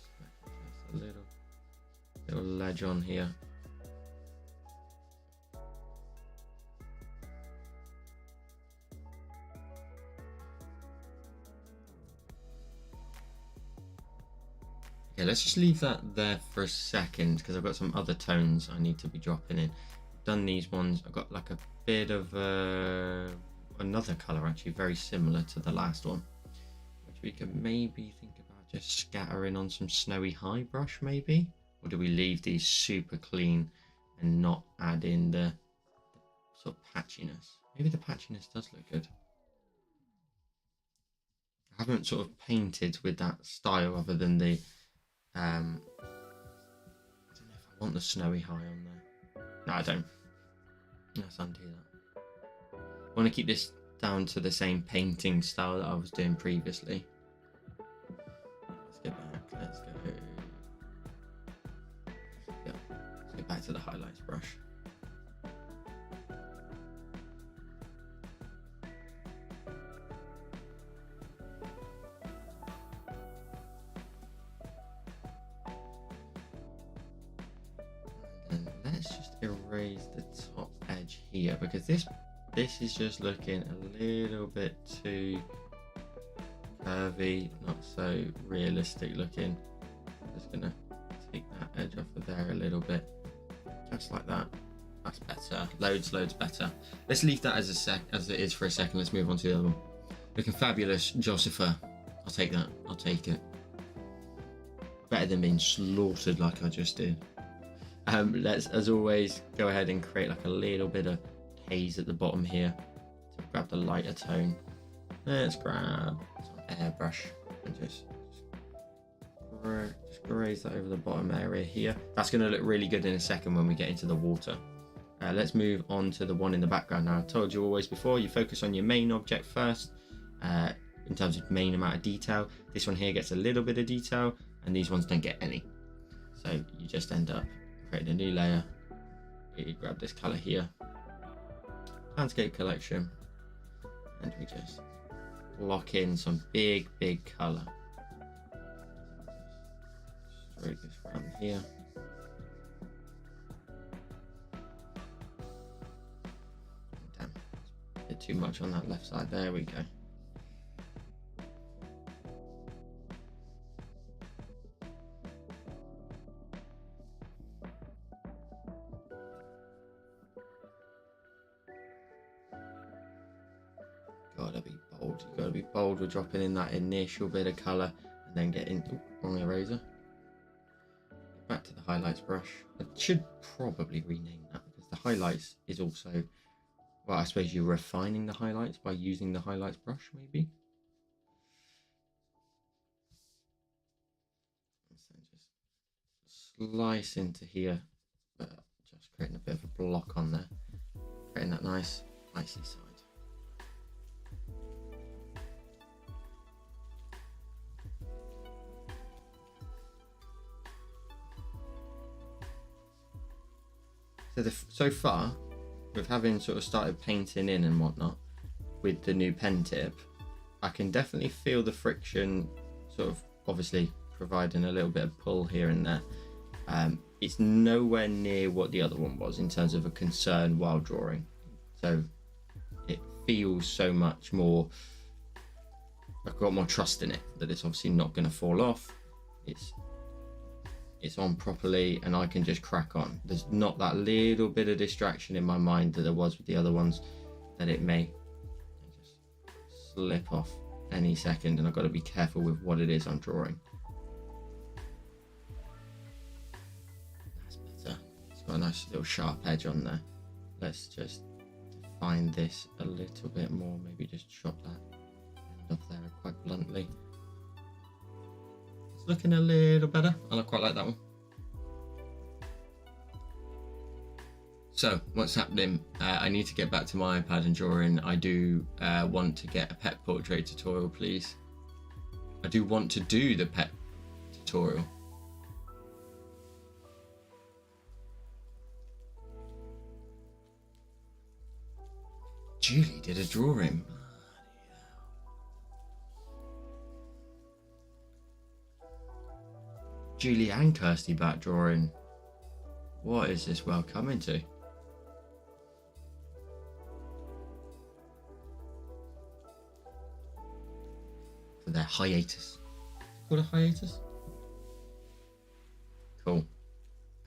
Just a little ledge on here. Okay, let's just leave that there for a second because I've got some other tones I need to be dropping in. I've done these ones. I've got like a bit of another color actually very similar to the last one, which we could maybe think about just scattering on some snowy high brush maybe, or do we leave these super clean and not add in the sort of patchiness? Maybe the patchiness does look good. I haven't sort of painted with that style other than the I don't know if I want the snowy high on there. No, I don't. Let's undo that. I want to keep this down to the same painting style that I was doing previously. Let's go back. Let's go back to the highlights brush. Erase the top edge here because this is just looking a little bit too curvy, not so realistic looking. Just gonna take that edge off of there a little bit, just like that. That's better, loads better. Let's leave that as it is for a second. Let's move on to the other one. Looking fabulous, Josifer. I'll take that. I'll take it. Better than being slaughtered like I just did. Let's, as always, go ahead and create like a little bit of haze at the bottom here to grab the lighter tone. Let's grab some airbrush and just graze that over the bottom area here. That's going to look really good in a second when we get into the water. Let's move on to the one in the background now. I told you always before, you focus on your main object first in terms of main amount of detail. This one here gets a little bit of detail and these ones don't get any. So you just end up creating a new layer. You grab this color here, landscape collection, and we just lock in some big color. Stroke this around here. Damn, a bit too much on that left side. There we go. Gotta be bold. You gotta be bold with dropping in that initial bit of color and then get into wrong eraser. Back to the highlights brush. I should probably rename that because the highlights is also, well, I suppose you're refining the highlights by using the highlights brush, maybe. So just slice into here, but just creating a bit of a block on there, creating that nice icy side. So far, with having sort of started painting in and whatnot with the new pen tip, I can definitely feel the friction sort of obviously providing a little bit of pull here and there. It's nowhere near what the other one was in terms of a concern while drawing. So it feels so much more, I've got more trust in it that it's obviously not going to fall off. It's on properly and I can just crack on. There's not that little bit of distraction in my mind that there was with the other ones, that it may just slip off any second, and I've got to be careful with what it is I'm drawing. That's better. It's got a nice little sharp edge on there. Let's just define this a little bit more, maybe just chop that end off there quite bluntly. Looking a little better. I quite like that one. So what's happening? I need to get back to my iPad and drawing. I do want to get a pet portrait tutorial, please. I do want to do the pet tutorial. Julie did a drawing. Julie and Kirsty back drawing. What is this world coming to? For their hiatus. Called a hiatus? Cool.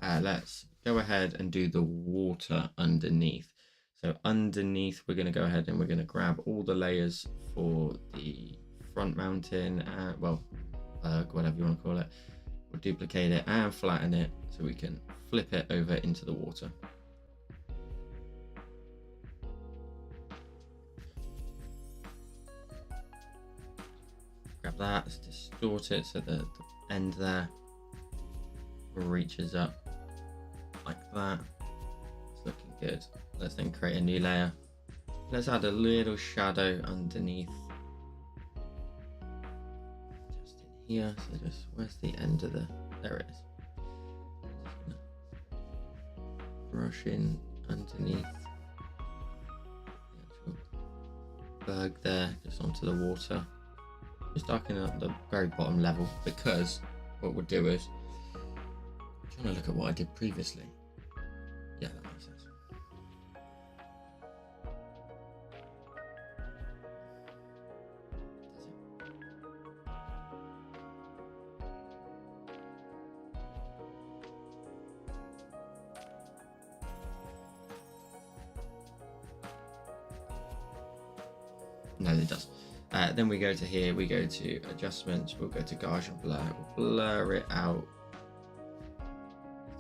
Let's go ahead and do the water underneath. So underneath, we're going to go ahead and we're going to grab all the layers for the front mountain, well, whatever you want to call it. We'll duplicate it and flatten it so we can flip it over into the water. Grab that, let's distort it so the end there reaches up like that. It's looking good. Let's then create a new layer. Let's add a little shadow underneath. Just in here, so just, where's the end of the, there it is. Brush in underneath the actual berg there, just onto the water. Just darken up the very bottom level, because what we'll do is, I'm trying to look at what I did previously. Yeah, that makes sense. No, it does. Then we go to here, we go to adjustments, we'll go to gauge and blur, we'll blur it out,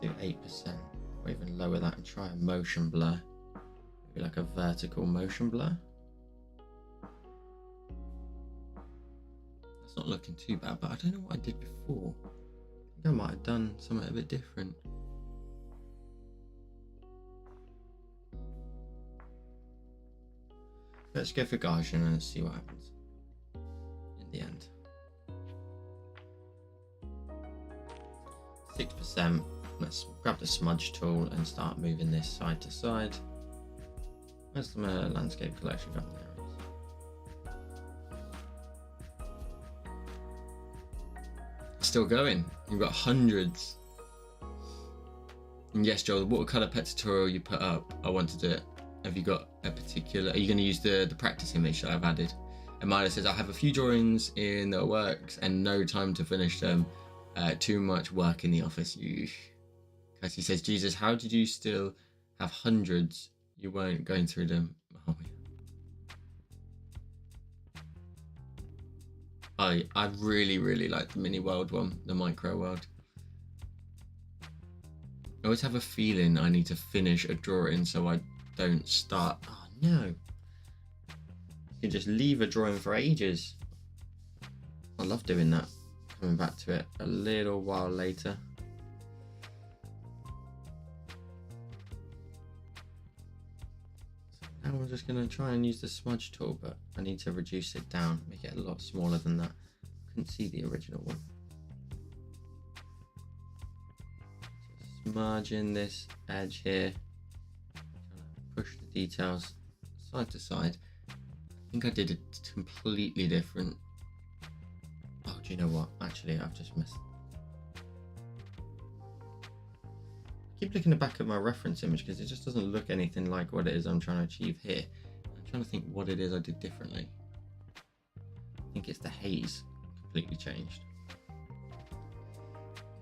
do 8%, or even lower that and try a motion blur, maybe like a vertical motion blur. That's not looking too bad, but I don't know what I did before. I think I might have done something a bit different. Let's go for Gaussian and see what happens in the end. 6%. Let's grab the smudge tool and start moving this side to side. Where's my landscape collection gone? There it is. Still going. You've got hundreds. And yes, Joel, the watercolor pet tutorial you put up, I want to do it. Have you got a particular, are you going to use the practice image that I've added? And Myla says, I have a few drawings in the works and no time to finish them. Too much work in the office. Kirsty says, Jesus, how did you still have hundreds? You weren't going through them. Oh, yeah. I really, really like the mini world one, the micro world. I always have a feeling I need to finish a drawing so I don't start. Oh no, you can just leave a drawing for ages. I love doing that, coming back to it a little while later. So now I'm just going to try and use the smudge tool, but I need to reduce it down, make it a lot smaller than that. Couldn't see the original one. So smudge in this edge here. Push the details side to side. I think I did it completely different. Oh, do you know what? Actually, I've just missed. I keep looking back at my reference image because it just doesn't look anything like what it is I'm trying to achieve here. I'm trying to think what it is I did differently. I think it's the haze completely changed.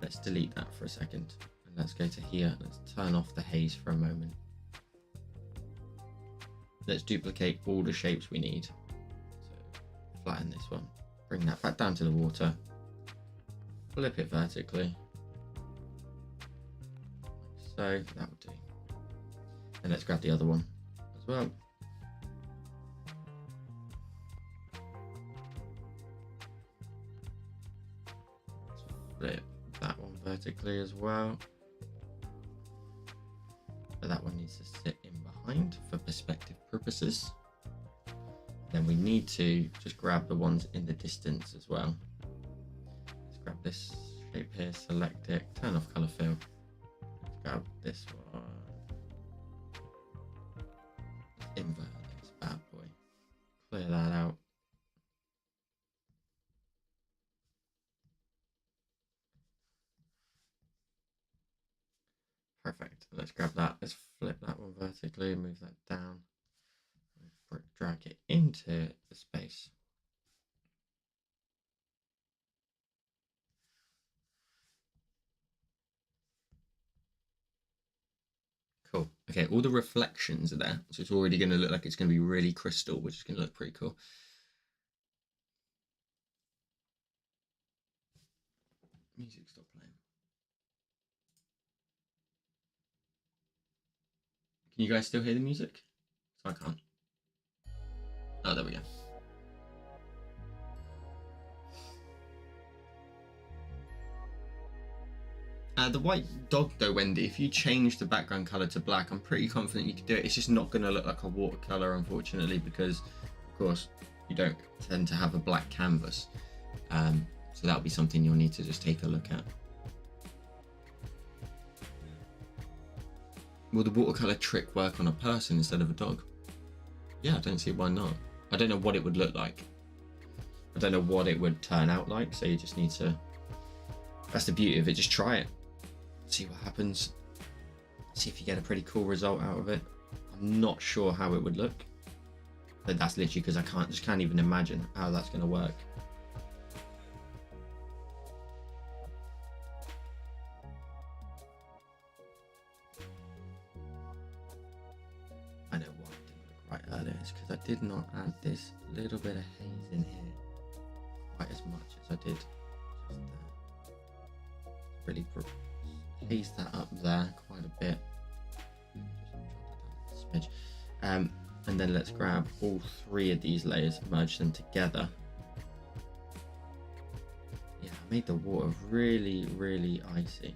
Let's delete that for a second. And let's go to here. Let's turn off the haze for a moment. Let's duplicate all the shapes we need. So flatten this one, bring that back down to the water, flip it vertically, like so, that would do. And let's grab the other one as well. Let's flip that one vertically as well. that one needs to sit in behind for perspective purposes. Then we need to just grab the ones in the distance as well. Let's grab this shape here, select it, turn off color fill. Let's grab this one. Let's invert this bad boy. Clear that out. Perfect. Let's grab that. Let's flip that one vertically, move that down, drag it into the space. Cool. Okay, all the reflections are there, so it's already going to look like it's going to be really crystal, which is going to look pretty cool. Music stop playing. Can you guys still hear the music? So I can't. Oh, there we go. The white dog though, Wendy, if you change the background color to black, I'm pretty confident you can do it. It's just not going to look like a watercolor, unfortunately, because of course you don't tend to have a black canvas. So that'll be something you'll need to just take a look at. Will the watercolor trick work on a person instead of a dog? Yeah, I don't see why not. I don't know what it would look like. I don't know what it would turn out like, so you just need to... That's the beauty of it, just try it. See what happens. See if you get a pretty cool result out of it. I'm not sure how it would look. But that's literally because I can't even imagine how that's going to work. I know why it didn't look right earlier. It's because I did not add this little bit of haze in here quite as much as I did just there. Really haze that up there quite a bit. Just drop it down a smidge. And then let's grab all three of these layers, merge them together. Yeah, I made the water really, really icy.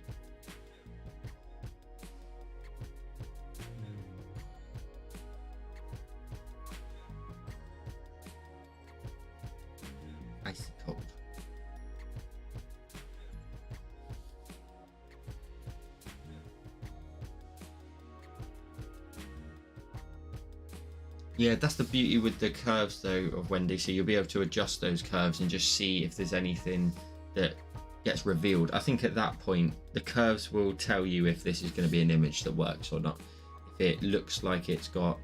Icy cold. Yeah, that's the beauty with the curves though of Wendy, so you'll be able to adjust those curves and just see if there's anything that gets revealed. I think at that point the curves will tell you if this is going to be an image that works or not. If it looks like it's got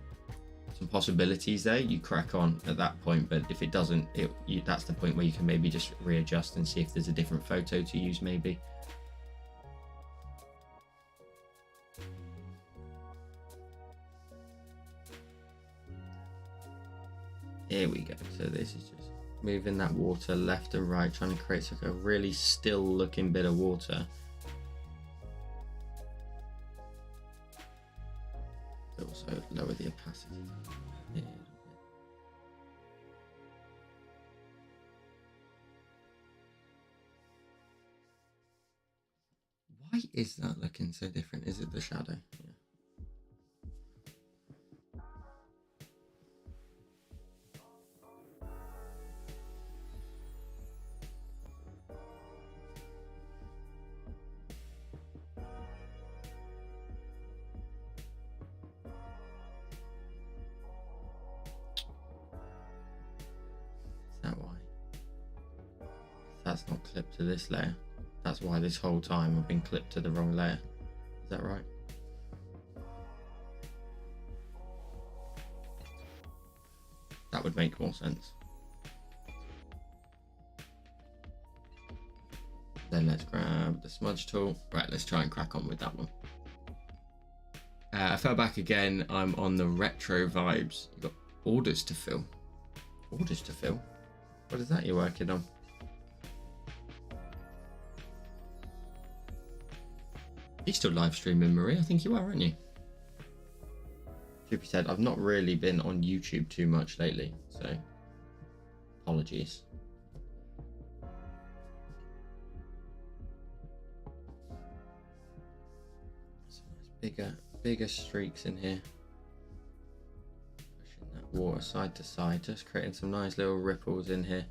some possibilities there, you crack on at that point, but if it doesn't, that's the point where you can maybe just readjust and see if there's a different photo to use maybe. Here we go. So this is just moving that water left and right, trying to create like a really still looking bit of water. Also lower the opacity. Yeah. Why is that looking so different? Is it the shadow? Yeah. That's not clipped to this layer. That's why this whole time I've been clipped to the wrong layer. Is that right? That would make more sense. Then let's grab the smudge tool. Right, let's try and crack on with that one. I fell back again. I'm on the retro vibes. You've got orders to fill. Orders to fill? What is that you're working on? You're still live streaming, Marie. I think you are, aren't you? Truth be said, I've not really been on YouTube too much lately, so apologies. That's a nice bigger bigger streaks in here. Pushing that water side to side, just creating some nice little ripples in here.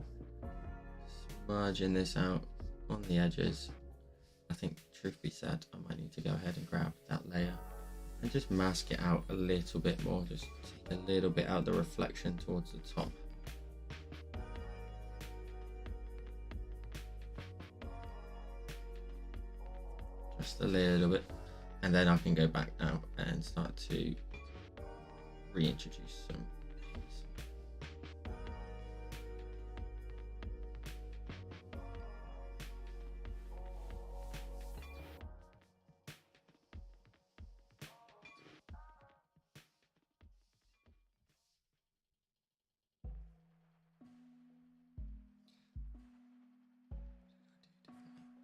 Smudging this out on the edges. I think, truth be said, I might need to go ahead and grab that layer and just mask it out a little bit more. Just take a little bit out the reflection towards the top. Just a little bit, and then I can go back now and start to reintroduce some.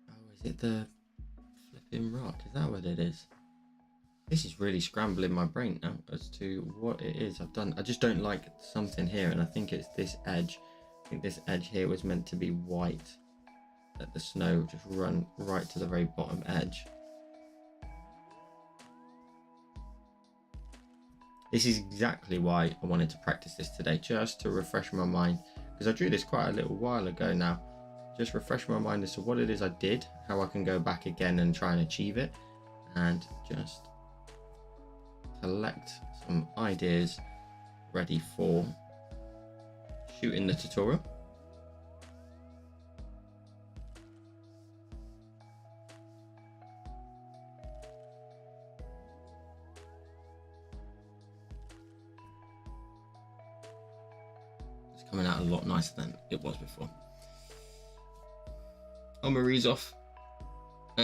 Oh, is it the flipping rock? Is that what it is? This is really scrambling my brain now as to what it is I've done. I just don't like something here, and I think it's this edge. I think this edge here was meant to be white. Let the snow just run right to the very bottom edge. This is exactly why I wanted to practice this today, just to refresh my mind, because I drew this quite a little while ago now. Just refresh my mind as to what it is I did, how I can go back again and try and achieve it, and just collect some ideas ready for shooting the tutorial. It's coming out a lot nicer than it was before. Oh, Marie's off.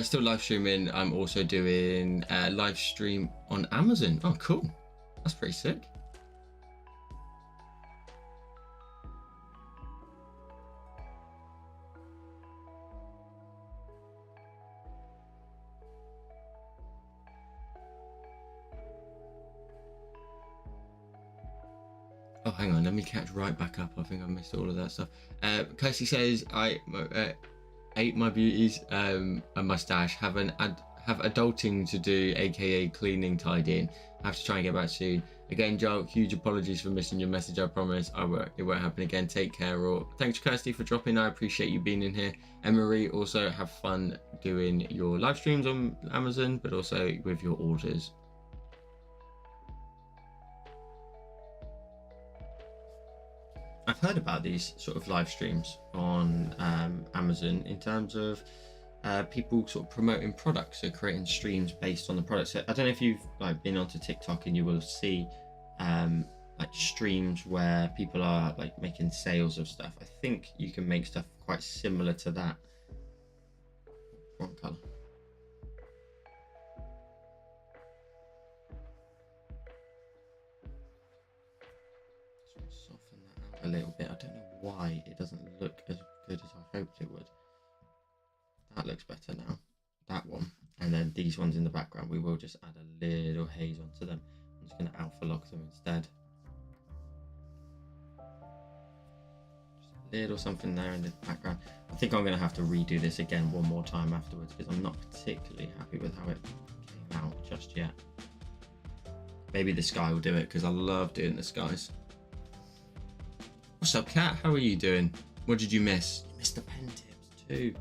Still live streaming. I'm also doing a live stream on Amazon. Oh, cool. That's pretty sick. Oh, hang on. Let me catch right back up. I think I missed all of that stuff. Kirsty says, I ate my beauties, a mustache, have adulting to do, aka cleaning, tidying. I have to try and get back soon. Again, Joel, huge apologies for missing your message. I promise it won't happen again. Take care. Or thanks, Kirsty, for dropping. I appreciate you being in here. Emery, also have fun doing your live streams on Amazon, but also with your orders. I've heard about these sort of live streams on Amazon in terms of people sort of promoting products, so creating streams based on the products. So I don't know if you've been onto TikTok and you will see like streams where people are like making sales of stuff. I think you can make stuff quite similar to that. Wrong color. Soften that out a little bit. I don't know why it doesn't look as good as I hoped it would. That looks better now. That one, and then these ones in the background, we will just add a little haze onto them. I'm just going to alpha lock them instead. Just a little something there in the background. I think I'm going to have to redo this again one more time afterwards because I'm not particularly happy with how it came out just yet. Maybe the sky will do it because I love doing the skies. What's up, Kat? How are you doing? What did you miss? You missed the PenTips too.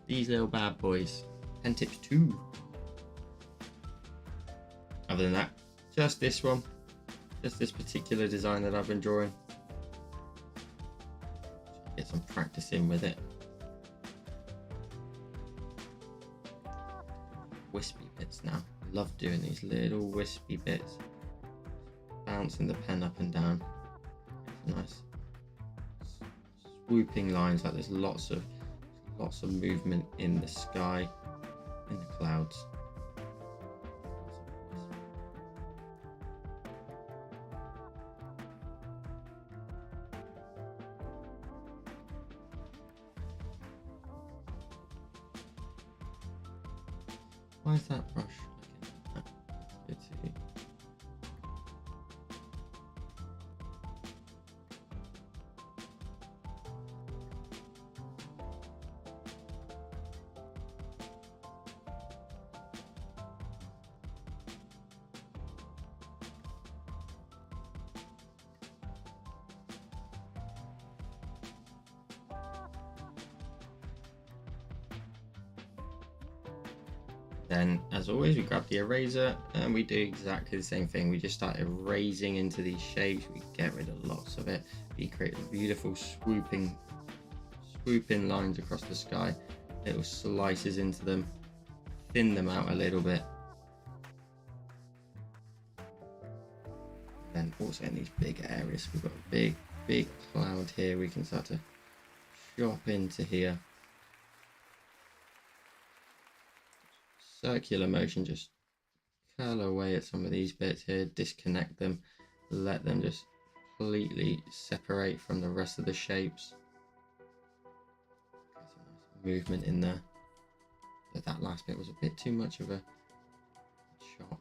These little bad boys. PenTips 2. Other than that, just this one. Just this particular design that I've been drawing. Get some practice in with it. Wispy bits now. Love doing these little wispy bits. Bouncing the pen up and down. It's nice. Swooping lines, like there's lots of movement in the sky, in the clouds. Why is that brush looking like that? Let's see. Then, as always, we grab the eraser and we do exactly the same thing. We just start erasing into these shapes. We get rid of lots of it. We create beautiful swooping lines across the sky, little slices into them, thin them out a little bit. Then also in these bigger areas, we've got a big cloud here. We can start to chop into here. Circular motion, just curl away at some of these bits here, disconnect them, let them just completely separate from the rest of the shapes. Get some nice movement in there. But that last bit was a bit too much of a chop.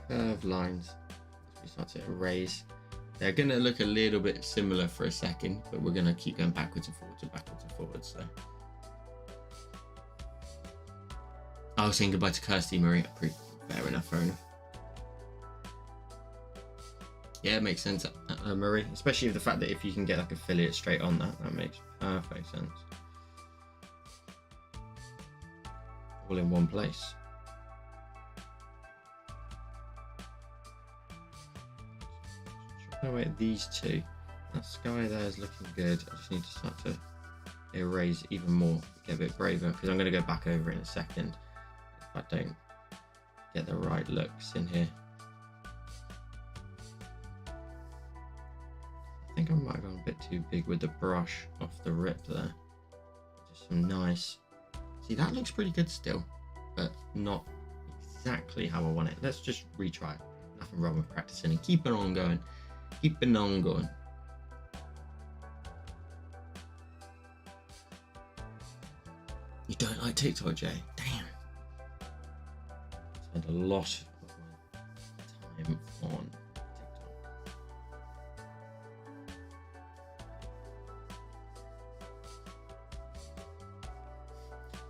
Curved lines as we start to erase. They're going to look a little bit similar for a second, but we're going to keep going backwards and forwards. So I was saying goodbye to Kirsty Marie. Fair enough. Yeah, it makes sense, Marie, especially with the fact that if you can get like affiliate straight on that makes perfect sense. All in one place. Away at these two. That sky there is looking good. I just need to start to erase even more, get a bit braver, because I'm going to go back over in a second if I don't get the right looks in here. I think I might have gone a bit too big with the brush off the rip there. Just some nice, see, that looks pretty good still, but not exactly how I want it. Let's just retry it. Nothing wrong with practicing and keeping on going. Keeping on going. You don't like TikTok, Jay? Damn. I spent a lot of my time on TikTok.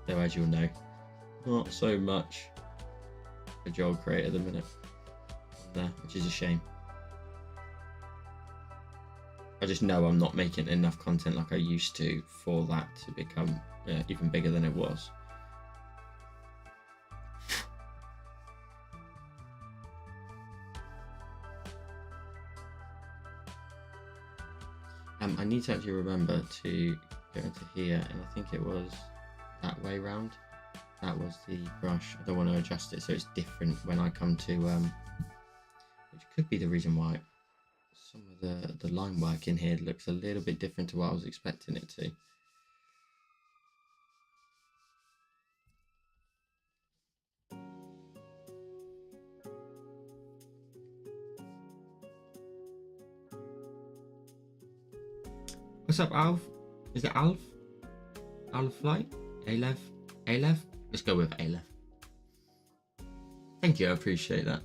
Though, as you'll know, not so much a job creator at the minute, which is a shame. I just know I'm not making enough content like I used to for that to become even bigger than it was. I need to actually remember to go into here, and I think it was that way round. That was the brush. I don't want to adjust it so it's different when I come to, which could be the reason why some of the line work in here looks a little bit different to what I was expecting it to. What's up, Alf? Is it Alf? Alf Flight? Aleph? Aleph? Let's go with Aleph. Thank you, I appreciate that.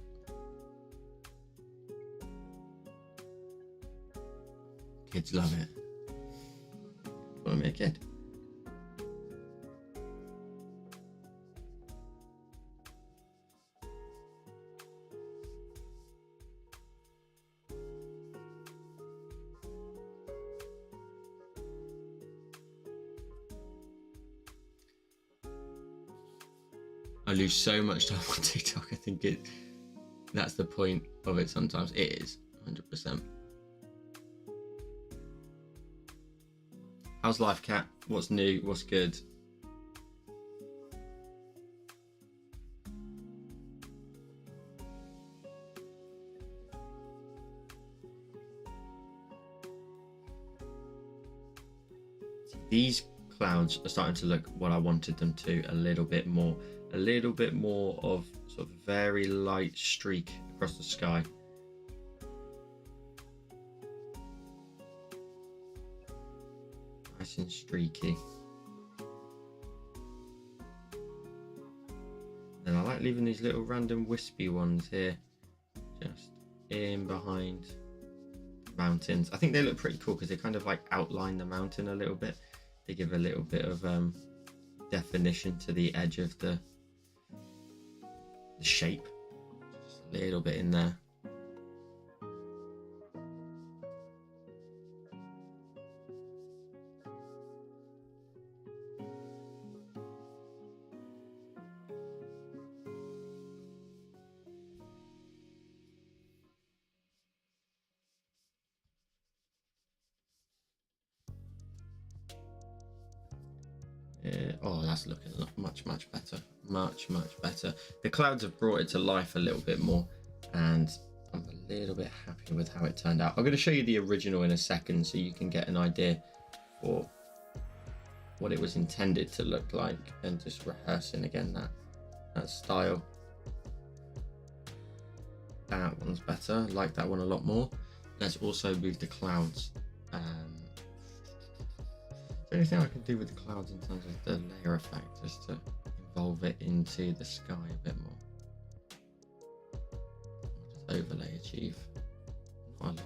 Kids love it. Want to be a kid? I lose so much time on TikTok. I think that's the point of it sometimes. It is 100%. How's life, Cat? What's new? What's good? These clouds are starting to look what I wanted them to, a little bit more of sort of very light streak across the sky. Nice and streaky. And I like leaving these little random wispy ones here, just in behind mountains. I think they look pretty cool because they kind of like outline the mountain a little bit. They give a little bit of definition to the edge of the shape. Just a little bit in there. Oh, that's looking much better. Much better. The clouds have brought it to life a little bit more, and I'm a little bit happy with how it turned out. I'm going to show you the original in a second so you can get an idea for what it was intended to look like, and just rehearsing again that style. That one's better. I like that one a lot more. Let's also move the clouds. Is there anything I can do with the clouds in terms of the layer effect, just to involve it into the sky a bit more? What does overlay achieve? Not a lot.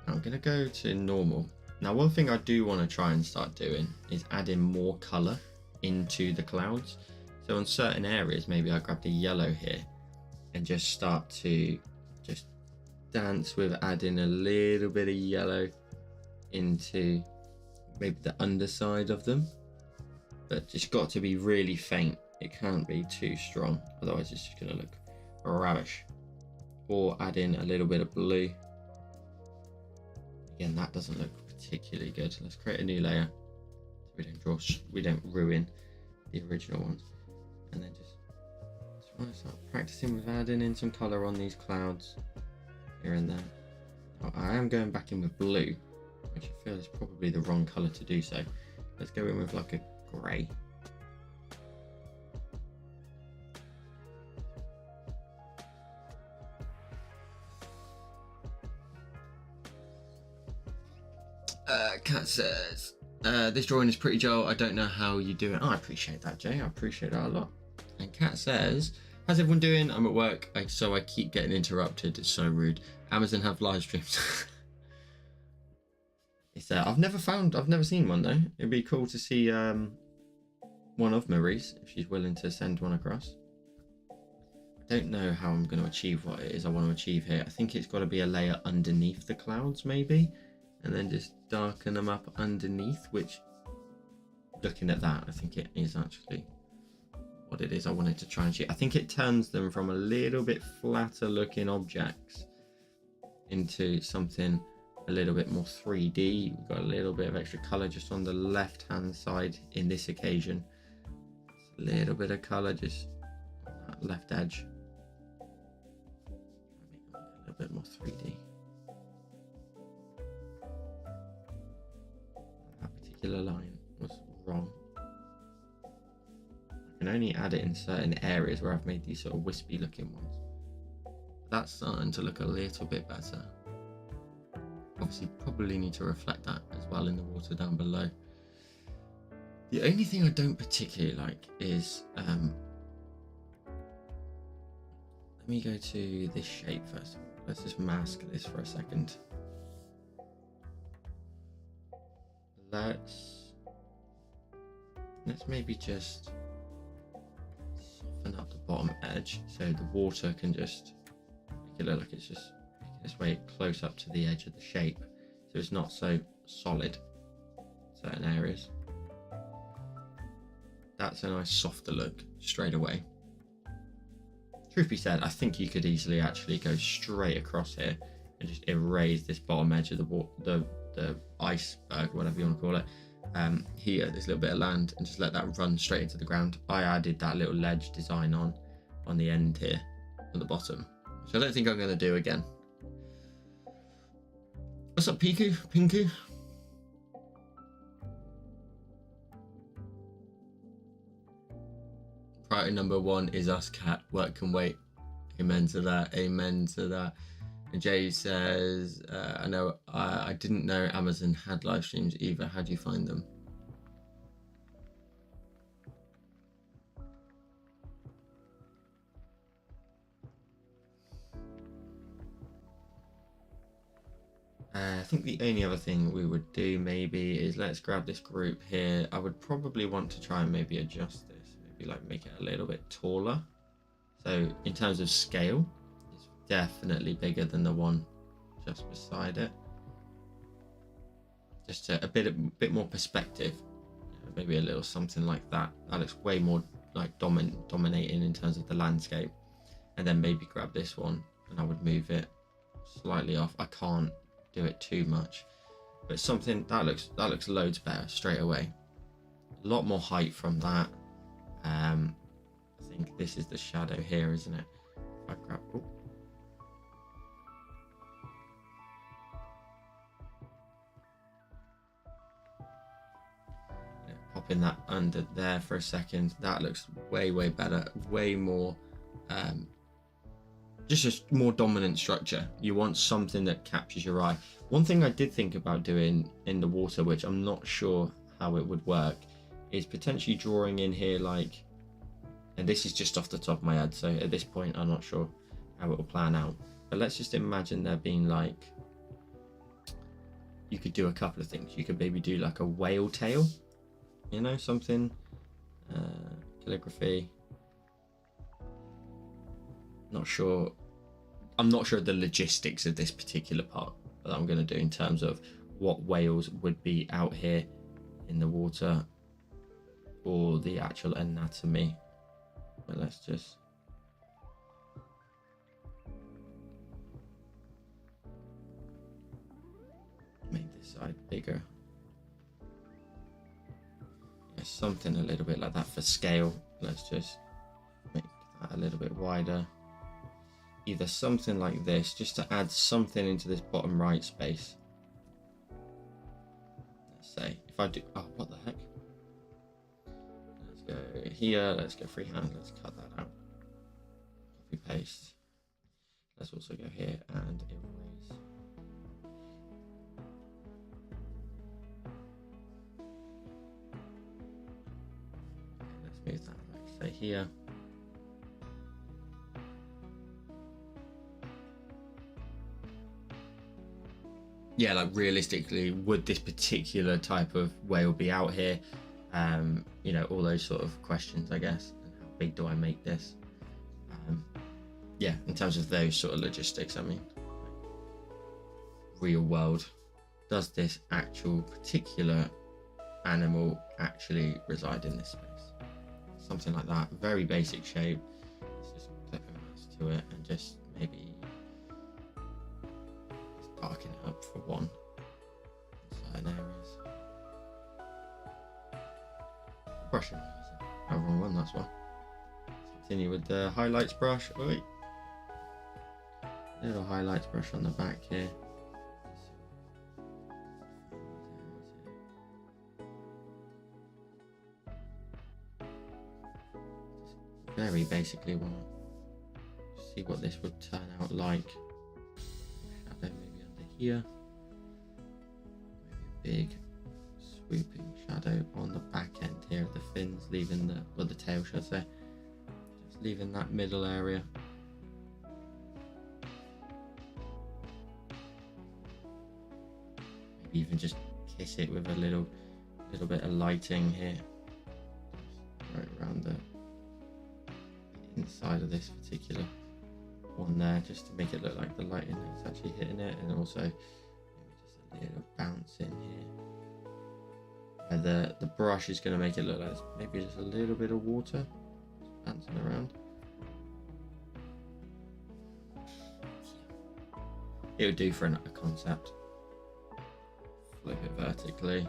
I'm going to go to normal. Now, one thing I do want to try and start doing is adding more color into the clouds. So on certain areas, maybe I grab the yellow here and just start to just dance with adding a little bit of yellow into maybe the underside of them. But it's got to be really faint. It can't be too strong, otherwise it's just going to look rubbish. Or add in a little bit of blue. Again, that doesn't look particularly good. Let's create a new layer so we don't ruin the original ones. And then just want to start practicing with adding in some color on these clouds here and there. Now, I am going back in with blue, which I feel is probably the wrong color to do so. Let's go in with like a gray. Kat says, this drawing is pretty dull. I don't know how you do it. Oh, I appreciate that, Jay. I appreciate that a lot. And Kat says, how's everyone doing? I'm at work, so I keep getting interrupted. It's so rude. Amazon have live streams. It's I've never seen one though. It'd be cool to see one of Marie's if she's willing to send one across. I don't know how I'm going to achieve what it is I want to achieve here. I think it's got to be a layer underneath the clouds maybe, and then just darken them up underneath, which, looking at that, I think it is actually what it is I wanted to try and achieve. I think it turns them from a little bit flatter looking objects into something a little bit more 3D. We've got a little bit of extra color just on the left hand side in this occasion. Just a little bit of color just on that left edge. Make them a little bit more 3D. Line was wrong. I can only add it in certain areas where I've made these sort of wispy looking ones. That's starting to look a little bit better. Obviously probably need to reflect that as well in the water down below. The only thing I don't particularly like is let me go to this shape first. Let's just mask this for a second. Let's maybe just soften up the bottom edge so the water can just make it look like it's just making its way close up to the edge of the shape, so it's not so solid in certain areas. That's a nice softer look straight away. Truth be said, I think you could easily actually go straight across here and just erase this bottom edge of the iceberg, whatever you want to call it, here, this little bit of land, and just let that run straight into the ground. I added that little ledge design on the end here, on the bottom, which I don't think I'm going to do again. What's up, Pinku? Priority number one is us, Cat. Work can wait. Amen to that. Amen to that. And Jay says, I didn't know Amazon had live streams either. How do you find them? I think the only other thing we would do maybe is let's grab this group here. I would probably want to try and maybe adjust this, maybe like make it a little bit taller. So in terms of scale, it's definitely bigger than the one just beside it. Just a bit more perspective, maybe a little something like that. That looks way more like dominating in terms of the landscape. And then maybe grab this one and I would move it slightly off. I can't do it too much, but something that looks loads better straight away. A lot more height from that. I think this is the shadow here, isn't it? If I grab, popping that under there for a second, that looks way better, way more just a more dominant structure. You want something that captures your eye. One thing I did think about doing in the water, which I'm not sure how it would work, is potentially drawing in here like, and this is just off the top of my head, so at this point I'm not sure how it will plan out, but let's just imagine there being like, you could do a couple of things. You could maybe do like a whale tail, you know, something, calligraphy. I'm not sure the logistics of this particular part that I'm going to do in terms of what whales would be out here in the water or the actual anatomy, but let's just make this side bigger. Yeah, something a little bit like that for scale. Let's just make that a little bit wider. Either something like this, just to add something into this bottom right space. Let's say, if I do, oh, what the heck? Let's go here, let's go freehand, let's cut that out. Copy paste. Let's also go here and erase. Okay, let's move that, like say here. Yeah, like realistically, would this particular type of whale be out here? You know, all those sort of questions, I guess. And how big do I make this? Yeah, in terms of those sort of logistics, I mean, real world, does this actual particular animal actually reside in this space? Something like that, very basic shape. Let's just click a mouse to it and just maybe darken it up for one in certain areas. Brushing, oh, wrong one, that's why. Let's continue with the highlights brush. Wait. Little highlights brush on the back here. Just very basically want to see what this would turn out like. Shadow maybe under here. Maybe a big swooping shadow on the back end here of the fins, leaving the, well, the tail should I say, just leaving that middle area. Maybe even just kiss it with a little bit of lighting here, just right around the inside of this particular one there, just to make it look like the lighting is actually hitting it, and also maybe just a little bounce in here. And the brush is going to make it look like maybe just a little bit of water bouncing around. It would do for a concept. Flip it vertically.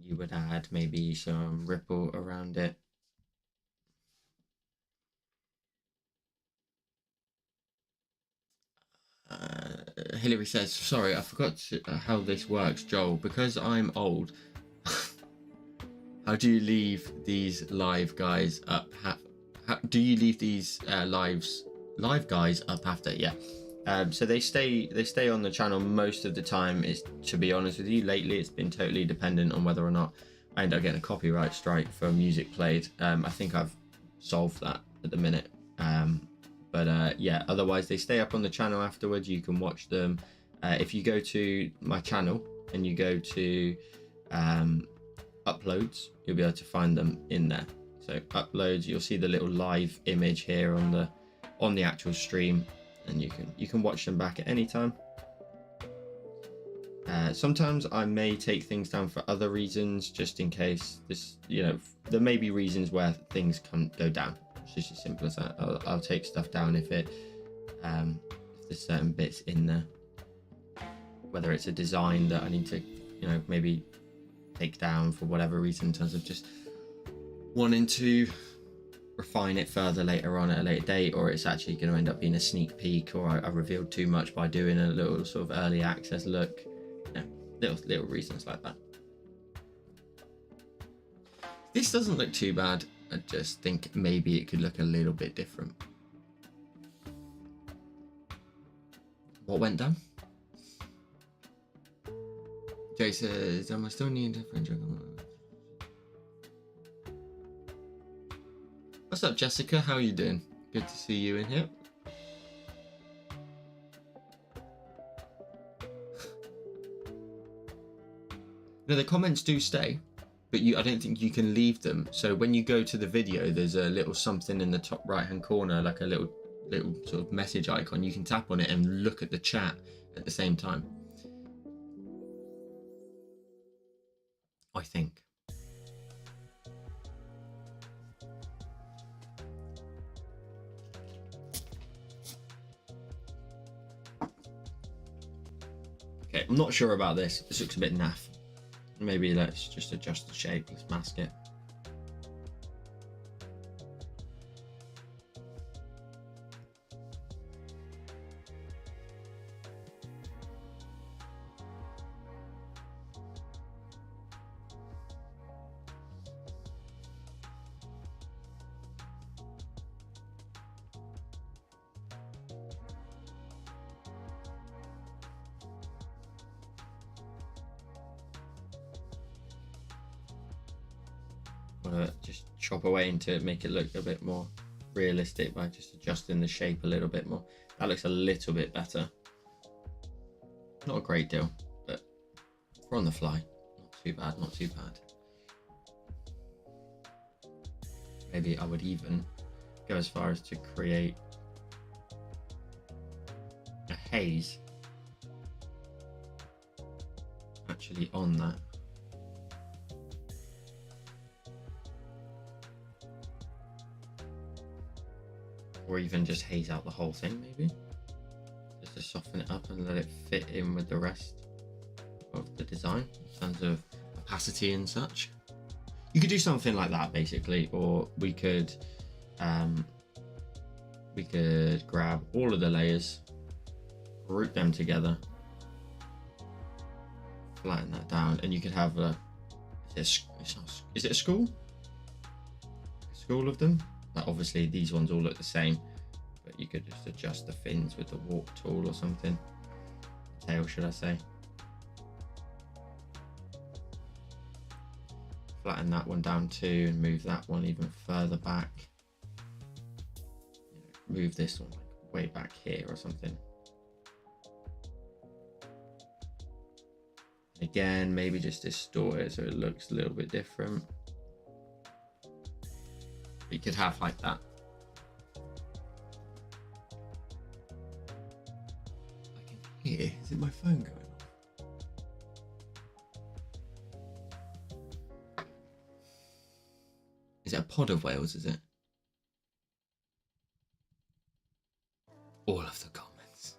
You would add maybe some ripple around it. Hillary says, sorry, I forgot how this works, Joel. Because I'm old, how do you leave these live guys up? Do you leave these live guys up after? Yeah. So they stay on the channel most of the time. Is, to be honest with you, lately it's been totally dependent on whether or not I end up getting a copyright strike for music played. I think I've solved that at the minute. But yeah, otherwise they stay up on the channel afterwards. You can watch them. If you go to my channel and you go to uploads, you'll be able to find them in there. So uploads, you'll see the little live image here on the actual stream, and you can watch them back at any time. Sometimes I may take things down for other reasons, just in case this, there may be reasons where things go down. It's just as simple as that. I'll take stuff down if there's certain bits in there, whether it's a design that I need to, maybe take down for whatever reason, in terms of just wanting to refine it further later on at a later date, or it's actually going to end up being a sneak peek, or I revealed too much by doing a little sort of early access look. Little reasons like that. This doesn't look too bad. I just think maybe it could look a little bit different. What went down? Jay says, I still need a different joke. What's up, Jessica? How are you doing? Good to see you in here. No, the comments do stay, but I don't think you can leave them. So when you go to the video, there's a little something in the top right-hand corner, like a little sort of message icon. You can tap on it and look at the chat at the same time, I think. Okay, I'm not sure about this. This looks a bit naff. Maybe let's just adjust the shape. Let's mask it. Just chop away into make it look a bit more realistic by just adjusting the shape a little bit more. That looks a little bit better. Not a great deal, but we're on the fly. Not too bad, not too bad. Maybe I would even go as far as to create a haze actually on that. Or even just haze out the whole thing, maybe. Just to soften it up and let it fit in with the rest of the design in terms of opacity and such. You could do something like that basically, or we could grab all of the layers, group them together, flatten that down, and you could have is it a school? A school of them? Like obviously these ones all look the same, but you could just adjust the fins with the warp tool or something. Tail, should I say. Flatten that one down too and move that one even further back. Move this one like way back here or something. Again, maybe just distort it so it looks a little bit different. You could have like that. I can hear. Is it my phone going off? Is it a pod of whales, is it? All of the comments.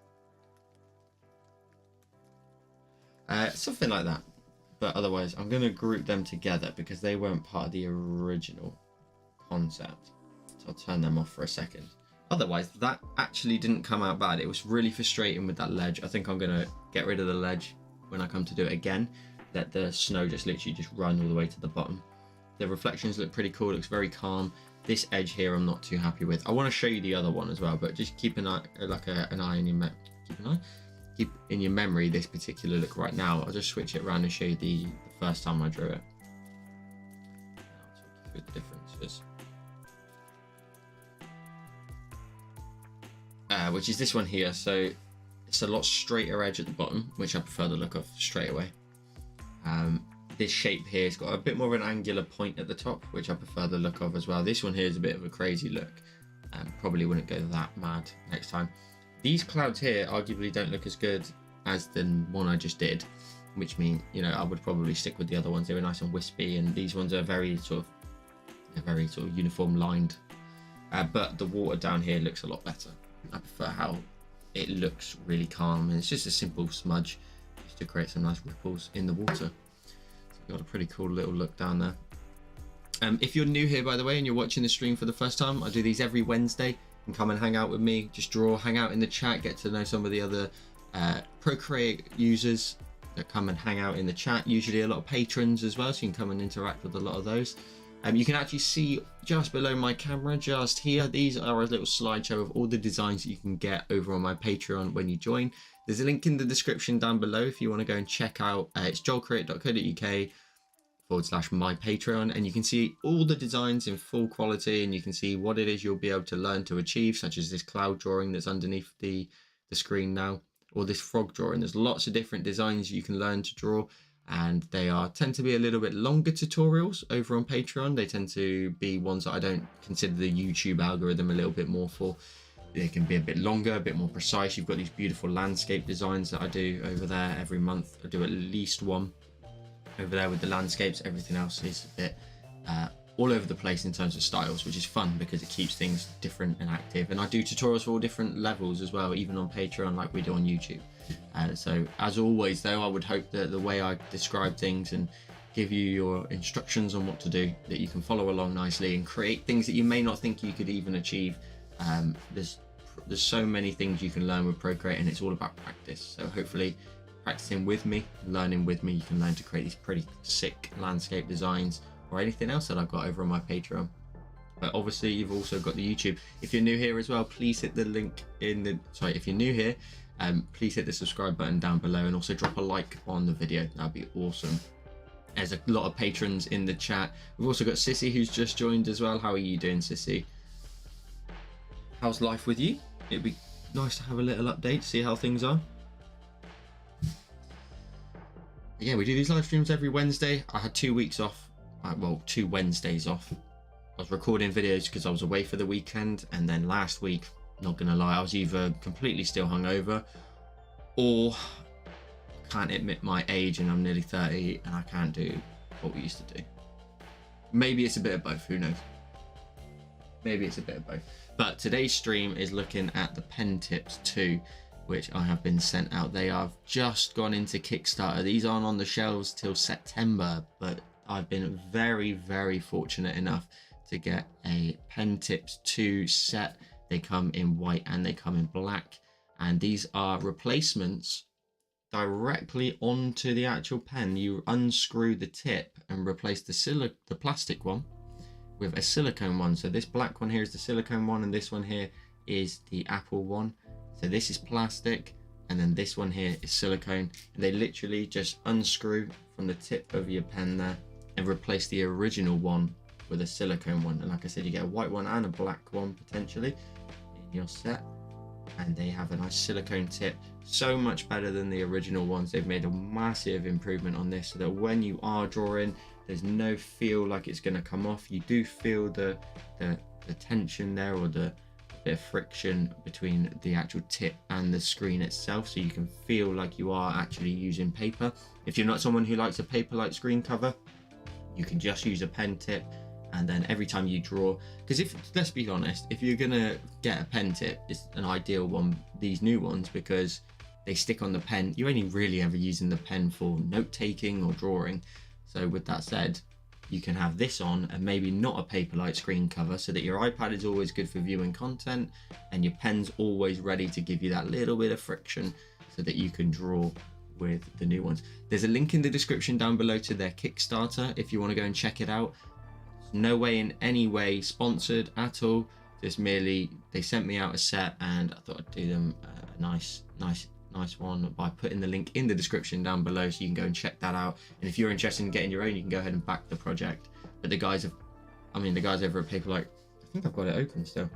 Something like that. But otherwise, I'm going to group them together because they weren't part of the original concept. So I'll turn them off for a second. otherwise, that actually didn't come out bad. It was really frustrating with that ledge. I think I'm going to get rid of the ledge when I come to do it again. Let the snow just literally just run all the way to the bottom. The reflections look pretty cool. It looks very calm. This edge here I'm not too happy with. I want to show you the other one as well, but just keep an eye, an eye in your keep in your memory this particular look right now. I'll just switch it around and show you the first time I drew it. I'll talk you through the differences. Which is this one here. So it's a lot straighter edge at the bottom, which I prefer the look of straight away. This shape here has got a bit more of an angular point at the top, which I prefer the look of as well. This one here is a bit of a crazy look. Probably wouldn't go that mad next time. These clouds here arguably don't look as good as the one I just did, which means, you know, I would probably stick with the other ones. They were nice and wispy, and these ones are very sort of uniform lined. But the water down here looks a lot better. I prefer how it looks really calm, and it's just a simple smudge just to create some nice ripples in the water. Got a pretty cool little look down there. If you're new here, by the way, and you're watching the stream for the first time, I do these every Wednesday. You can come and hang out with me, just draw, hang out in the chat, get to know some of the other Procreate users that come and hang out in the chat. Usually a lot of patrons as well, so you can come and interact with a lot of those. You can actually see just below my camera, just here, these are a little slideshow of all the designs that you can get over on my Patreon when you join. There's a link in the description down below if you want to go and check out. It's joelcreate.co.uk/mypatreon, and you can see all the designs in full quality, and you can see what it is you'll be able to learn to achieve, such as this cloud drawing that's underneath the screen now, or this frog drawing. There's lots of different designs you can learn to draw, and they tend to be a little bit longer tutorials over on Patreon. They tend to be ones that I don't consider the YouTube algorithm a little bit more for. They can be a bit longer, a bit more precise. You've got these beautiful landscape designs that I do over there every month. I do at least one over there with the landscapes. Everything else is a bit all over the place in terms of styles, which is fun because it keeps things different and active. And I do tutorials for all different levels as well, even on Patreon like we do on YouTube. So as always though, I would hope that the way I describe things and give you your instructions on what to do, that you can follow along nicely and create things that you may not think you could even achieve. There's so many things you can learn with Procreate, and it's all about practice. So hopefully practicing with me, learning with me, you can learn to create these pretty sick landscape designs or anything else that I've got over on my Patreon. But obviously you've also got the YouTube. If you're new here as well, please hit the link in the, if you're new here, please hit the subscribe button down below, and also drop a like on the video. That'd be awesome. There's a lot of patrons in the chat. We've also got Sissy who's just joined as well. How are you doing, Sissy? How's life with you? It'd be nice to have a little update, see how things are. Yeah, we do these live streams every Wednesday. I had 2 weeks off, well, 2 Wednesdays off. I was recording videos because I was away for the weekend, and then last week, not gonna lie, I was either completely still hungover, or I can't admit my age and I'm nearly 30 and I can't do what we used to do. Maybe it's a bit of both, who knows? Maybe it's a bit of both. But today's stream is looking at the PenTips 2, which I have been sent out. They have just gone into Kickstarter. These aren't on the shelves till September, but I've been very, very fortunate enough to get a PenTips 2 set. They come in white and they come in black, and these are replacements directly onto the actual pen. You unscrew the tip and replace the plastic one with a silicone one. So this black one here is the silicone one, and this one here is the Apple one. So this is plastic, and then this one here is silicone. And they literally just unscrew from the tip of your pen there and replace the original one with a silicone one. And like I said, you get a white one and a black one potentially in your set, and they have a nice silicone tip. So much better than the original ones. They've made a massive improvement on this, so that when you are drawing, there's no feel like it's going to come off. You do feel the tension there, or the bit of friction between the actual tip and the screen itself, so you can feel like you are actually using paper. If you're not someone who likes a paper-like screen cover, you can just use a pen tip, and then every time you draw, because let's be honest, if you're gonna get a pen tip, it's an ideal one, these new ones, because they stick on the pen. You're only really ever using the pen for note taking or drawing. So with that said, you can have this on and maybe not a paperlike screen cover, so that your iPad is always good for viewing content and your pen's always ready to give you that little bit of friction so that you can draw with the new ones. There's a link in the description down below to their Kickstarter if you want to go and check it out. It's no way in any way sponsored at all, just merely they sent me out a set and I thought I'd do them a nice one by putting the link in the description down below, so you can go and check that out. And if you're interested in getting your own, you can go ahead and back the project. But the guys over at Paperlike, I think I've got it open still,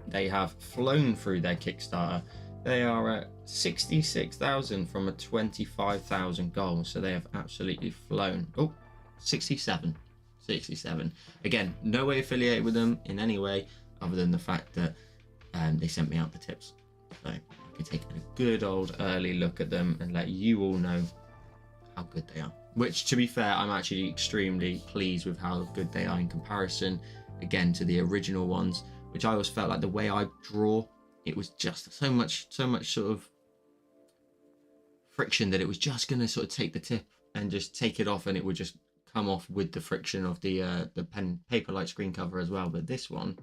they have flown through their Kickstarter. They are at 66,000 from a 25,000 goal, so they have absolutely flown. 67. Again, no way affiliated with them in any way other than the fact that they sent me out the tips, so I could take a good old early look at them and let you all know how good they are. Which, to be fair, I'm actually extremely pleased with how good they are in comparison, again, to the original ones, which I always felt like the way I draw, it was just so much sort of friction that it was just going to sort of take the tip and just take it off, and it would just come off with the friction of the paperlike screen cover as well. But this one,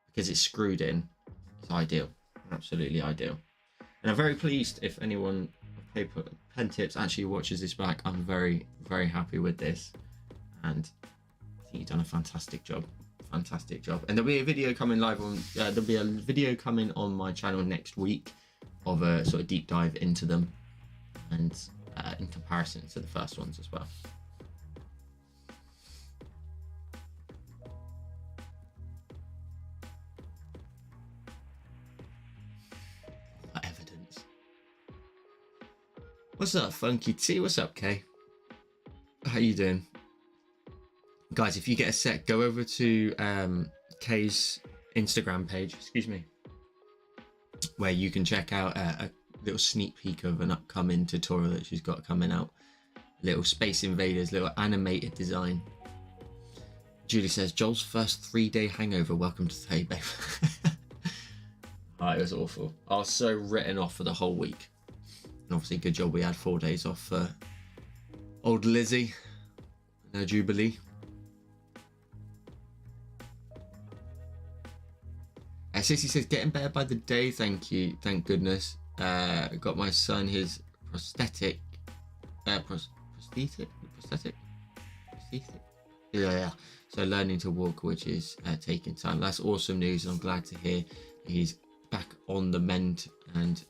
because it's screwed in, it's ideal, absolutely ideal. And I'm very pleased if anyone of PenTips actually watches this back. I'm very, very happy with this, and I think you've done a fantastic job. And there'll be a video coming live on there'll be a video coming on my channel next week of a sort of deep dive into them and in comparison to the first ones as well. Evidence. What's up, Funky T? What's up, Kay? How you doing? Guys, if you get a sec, go over to Kay's Instagram page, where you can check out a little sneak peek of an upcoming tutorial that she's got coming out. Little Space Invaders, little animated design. Julie says, Joel's first 3-day hangover. Welcome to the day, babe. It was awful. I was so written off for the whole week. And obviously, good job we had 4 days off for old Lizzie and her Jubilee. Sissy says, getting better by the day, thank you, thank goodness. Got my son his prosthetic. Yeah. So learning to walk, which is taking time. That's awesome news. I'm glad to hear he's back on the mend, and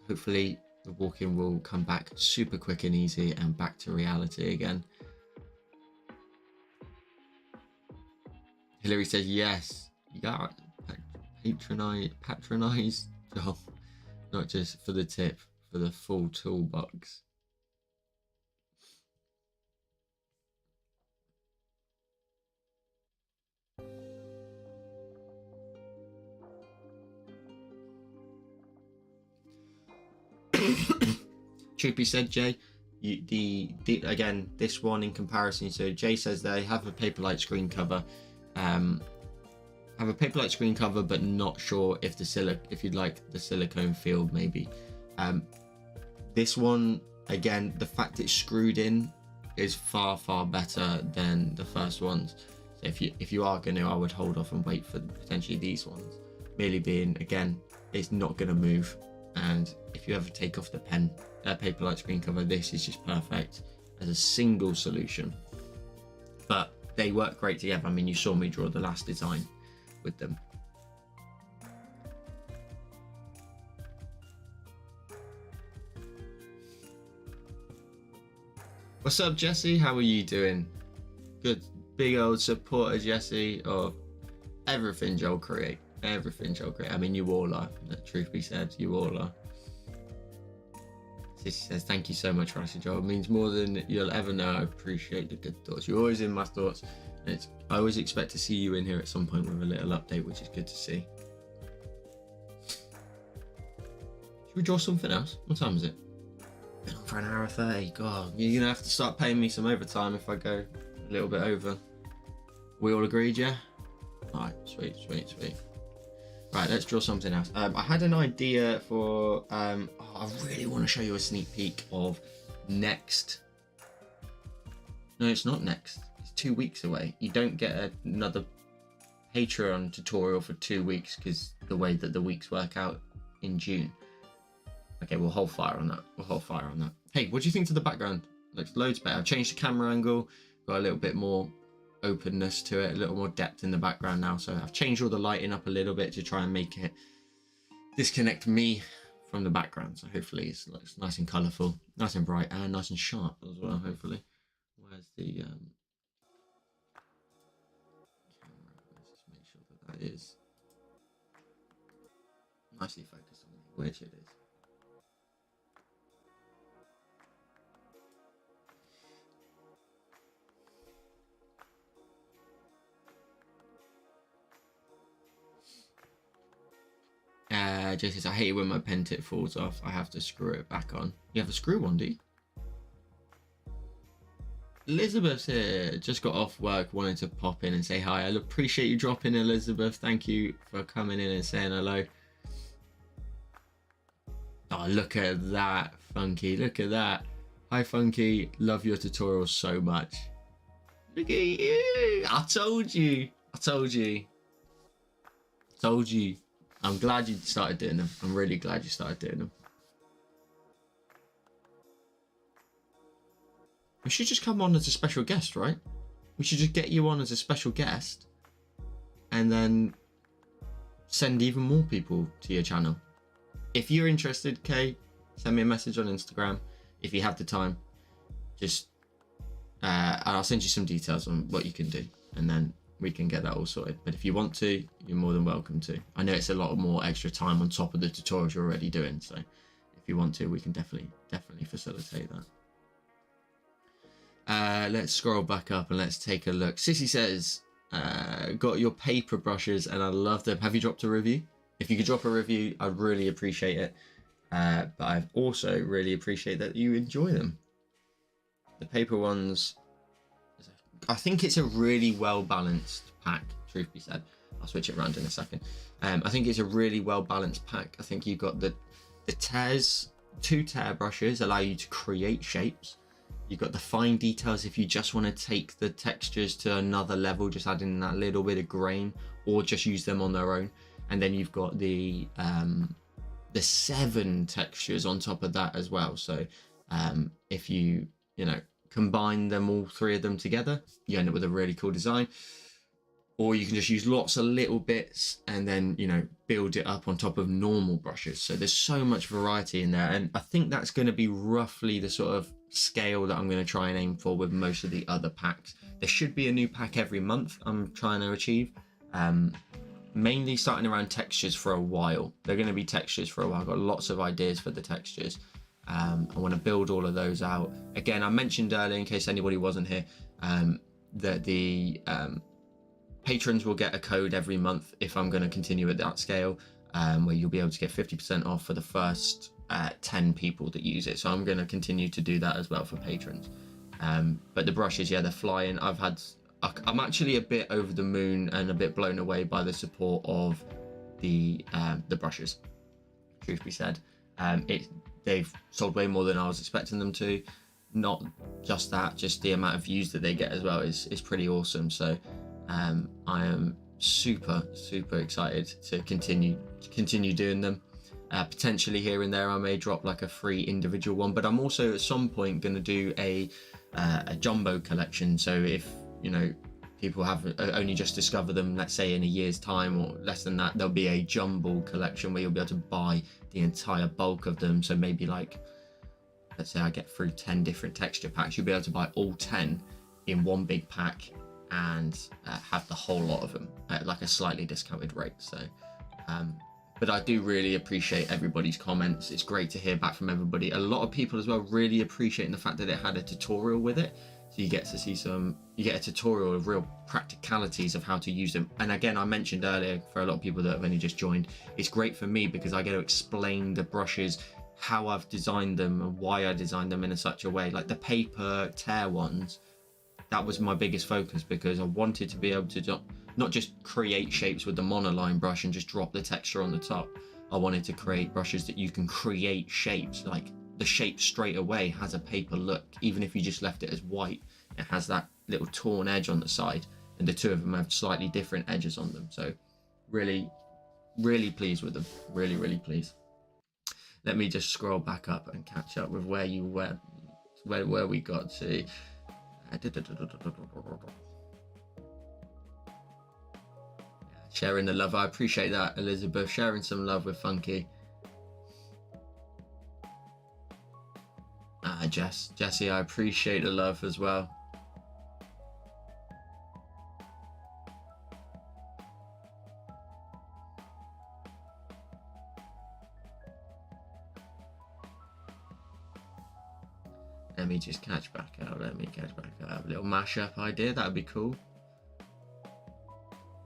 hopefully the walking will come back super quick and easy and back to reality again. Hillary says, yes, yeah. Patronize Joel, not just for the tip, for the full toolbox. Truth be said, Jay, again, this one in comparison, so Jay says they have a paperlike screen cover, but not sure if if you'd like the silicone field maybe. This one, again, the fact it's screwed in is far better than the first ones. So if you are going to, I would hold off and wait for potentially these ones, merely being, again, it's not going to move, and if you ever take off the paperlike screen cover, this is just perfect as a single solution. But they work great together. I mean, you saw me draw the last design with them. What's up, Jesse? How are you doing? Good. Big old supporter, Jesse, of everything Joel create. Everything Joel create. I mean, you all are. Truth be said, you all are. Sissy says, thank you so much, Rossi Joel. It means more than you'll ever know. I appreciate the good thoughts. You're always in my thoughts. And I always expect to see you in here at some point with a little update, which is good to see. Should we draw something else? What time is it? Been on for an hour 30. God, you're gonna have to start paying me some overtime if I go a little bit over. We all agreed, yeah? Alright, sweet. Right, let's draw something else. I had an idea for, I really want to show you a sneak peek of next No, it's not next. It's 2 weeks away. You don't get another Patreon tutorial for 2 weeks because the way that the weeks work out in June. Okay, we'll hold fire on that. Hey, what do you think to the background? Looks loads better. I've changed the camera angle, got a little bit more openness to it, a little more depth in the background now. So I've changed all the lighting up a little bit to try and make it disconnect me from the background. So hopefully it looks nice and colourful, nice and bright, and nice and sharp as well, hopefully. Where's the camera? Let's just make sure that is nicely focused on me, which it is. Jay says, I hate it when my pen tip falls off. I have to screw it back on. You have a screw one, do you? Elizabeth's here. Just got off work, wanted to pop in and say hi. I appreciate you dropping, Elizabeth. Thank you for coming in and saying hello. Oh, look at that, Funky. Look at that. Hi, Funky. Love your tutorials so much. Look at you. I told you. I'm glad you started doing them. I'm really glad you started doing them. We should just come on as a special guest, right? We should just get you on as a special guest and then send even more people to your channel. If you're interested, Kay, send me a message on Instagram. If you have the time, just I'll send you some details on what you can do, and then we can get that all sorted. But if you want to, you're more than welcome to. I know it's a lot more extra time on top of the tutorials you're already doing, so if you want to, we can definitely facilitate that. Let's scroll back up and let's take a look. Sissy says, got your paper brushes and I love them. Have you dropped a review? If you could drop a review, I'd really appreciate it. But I also really appreciate that you enjoy them. The paper ones, I think it's a really well balanced pack, truth be said. I'll switch it around in a second. I think it's a really well balanced pack. I think you've got the tears, 2 tear brushes allow you to create shapes. You've got the fine details if you just want to take the textures to another level, just adding that little bit of grain, or just use them on their own. And then you've got the 7 textures on top of that as well. So if you combine them, all 3 of them together, you end up with a really cool design. Or you can just use lots of little bits and then build it up on top of normal brushes. So there's so much variety in there, and I think that's going to be roughly the sort of scale that I'm going to try and aim for with most of the other packs. There should be a new pack every month I'm trying to achieve, mainly starting around textures for a while. They're going to be textures for a while. I've got lots of ideas for the textures. I want to build all of those out. Again, I mentioned earlier, in case anybody wasn't here, that the patrons will get a code every month if I'm going to continue at that scale, where you'll be able to get 50% off for the first 10 people that use it. So I'm going to continue to do that as well for patrons. But the brushes, yeah, they're flying. I'm actually a bit over the moon and a bit blown away by the support of the brushes, truth be said. They've sold way more than I was expecting them to. Not just that, just the amount of views that they get as well is pretty awesome. So I am super excited to continue doing them. Potentially here and there I may drop like a free individual one, but I'm also at some point going to do a jumbo collection. So if people have only just discovered them, let's say in a year's time or less than that, there'll be a jumbo collection where you'll be able to buy the entire bulk of them. So maybe like, let's say I get through 10 different texture packs, you'll be able to buy all 10 in one big pack and have the whole lot of them at like a slightly discounted rate. So but I do really appreciate everybody's comments. It's great to hear back from everybody. A lot of people as well really appreciating the fact that it had a tutorial with it. So you get to see you get a tutorial of real practicalities of how to use them. And again, I mentioned earlier, for a lot of people that have only just joined, it's great for me because I get to explain the brushes, how I've designed them and why I designed them in such a way. Like the paper tear ones, that was my biggest focus because I wanted to be able to not just create shapes with the monoline brush and just drop the texture on the top. I wanted to create brushes that you can create shapes, like the shape straight away has a paper look. Even if you just left it as white, it has that little torn edge on the side, and the two of them have slightly different edges on them. So really, really pleased with them. Really, really pleased. Let me just scroll back up and catch up with where you were, where we got to. Sharing the love. I appreciate that, Elizabeth. Sharing some love with Funky. Jessie, I appreciate the love as well. Let me just catch back up. Little mashup idea. That would be cool.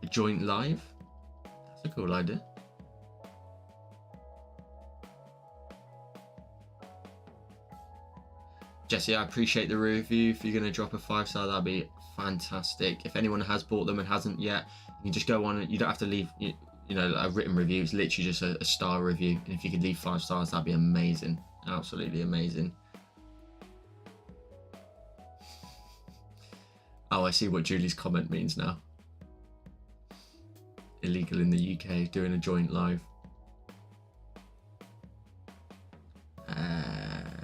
A joint live. That's a cool idea. Jesse, I appreciate the review. If you're going to drop a 5-star, that'd be fantastic. If anyone has bought them and hasn't yet, you can just go on. You don't have to leave, you know, a written review. It's literally just a star review. And if you could leave 5 stars, that'd be amazing. Absolutely amazing. Oh, I see what Julie's comment means now. Illegal in the UK, doing a joint live.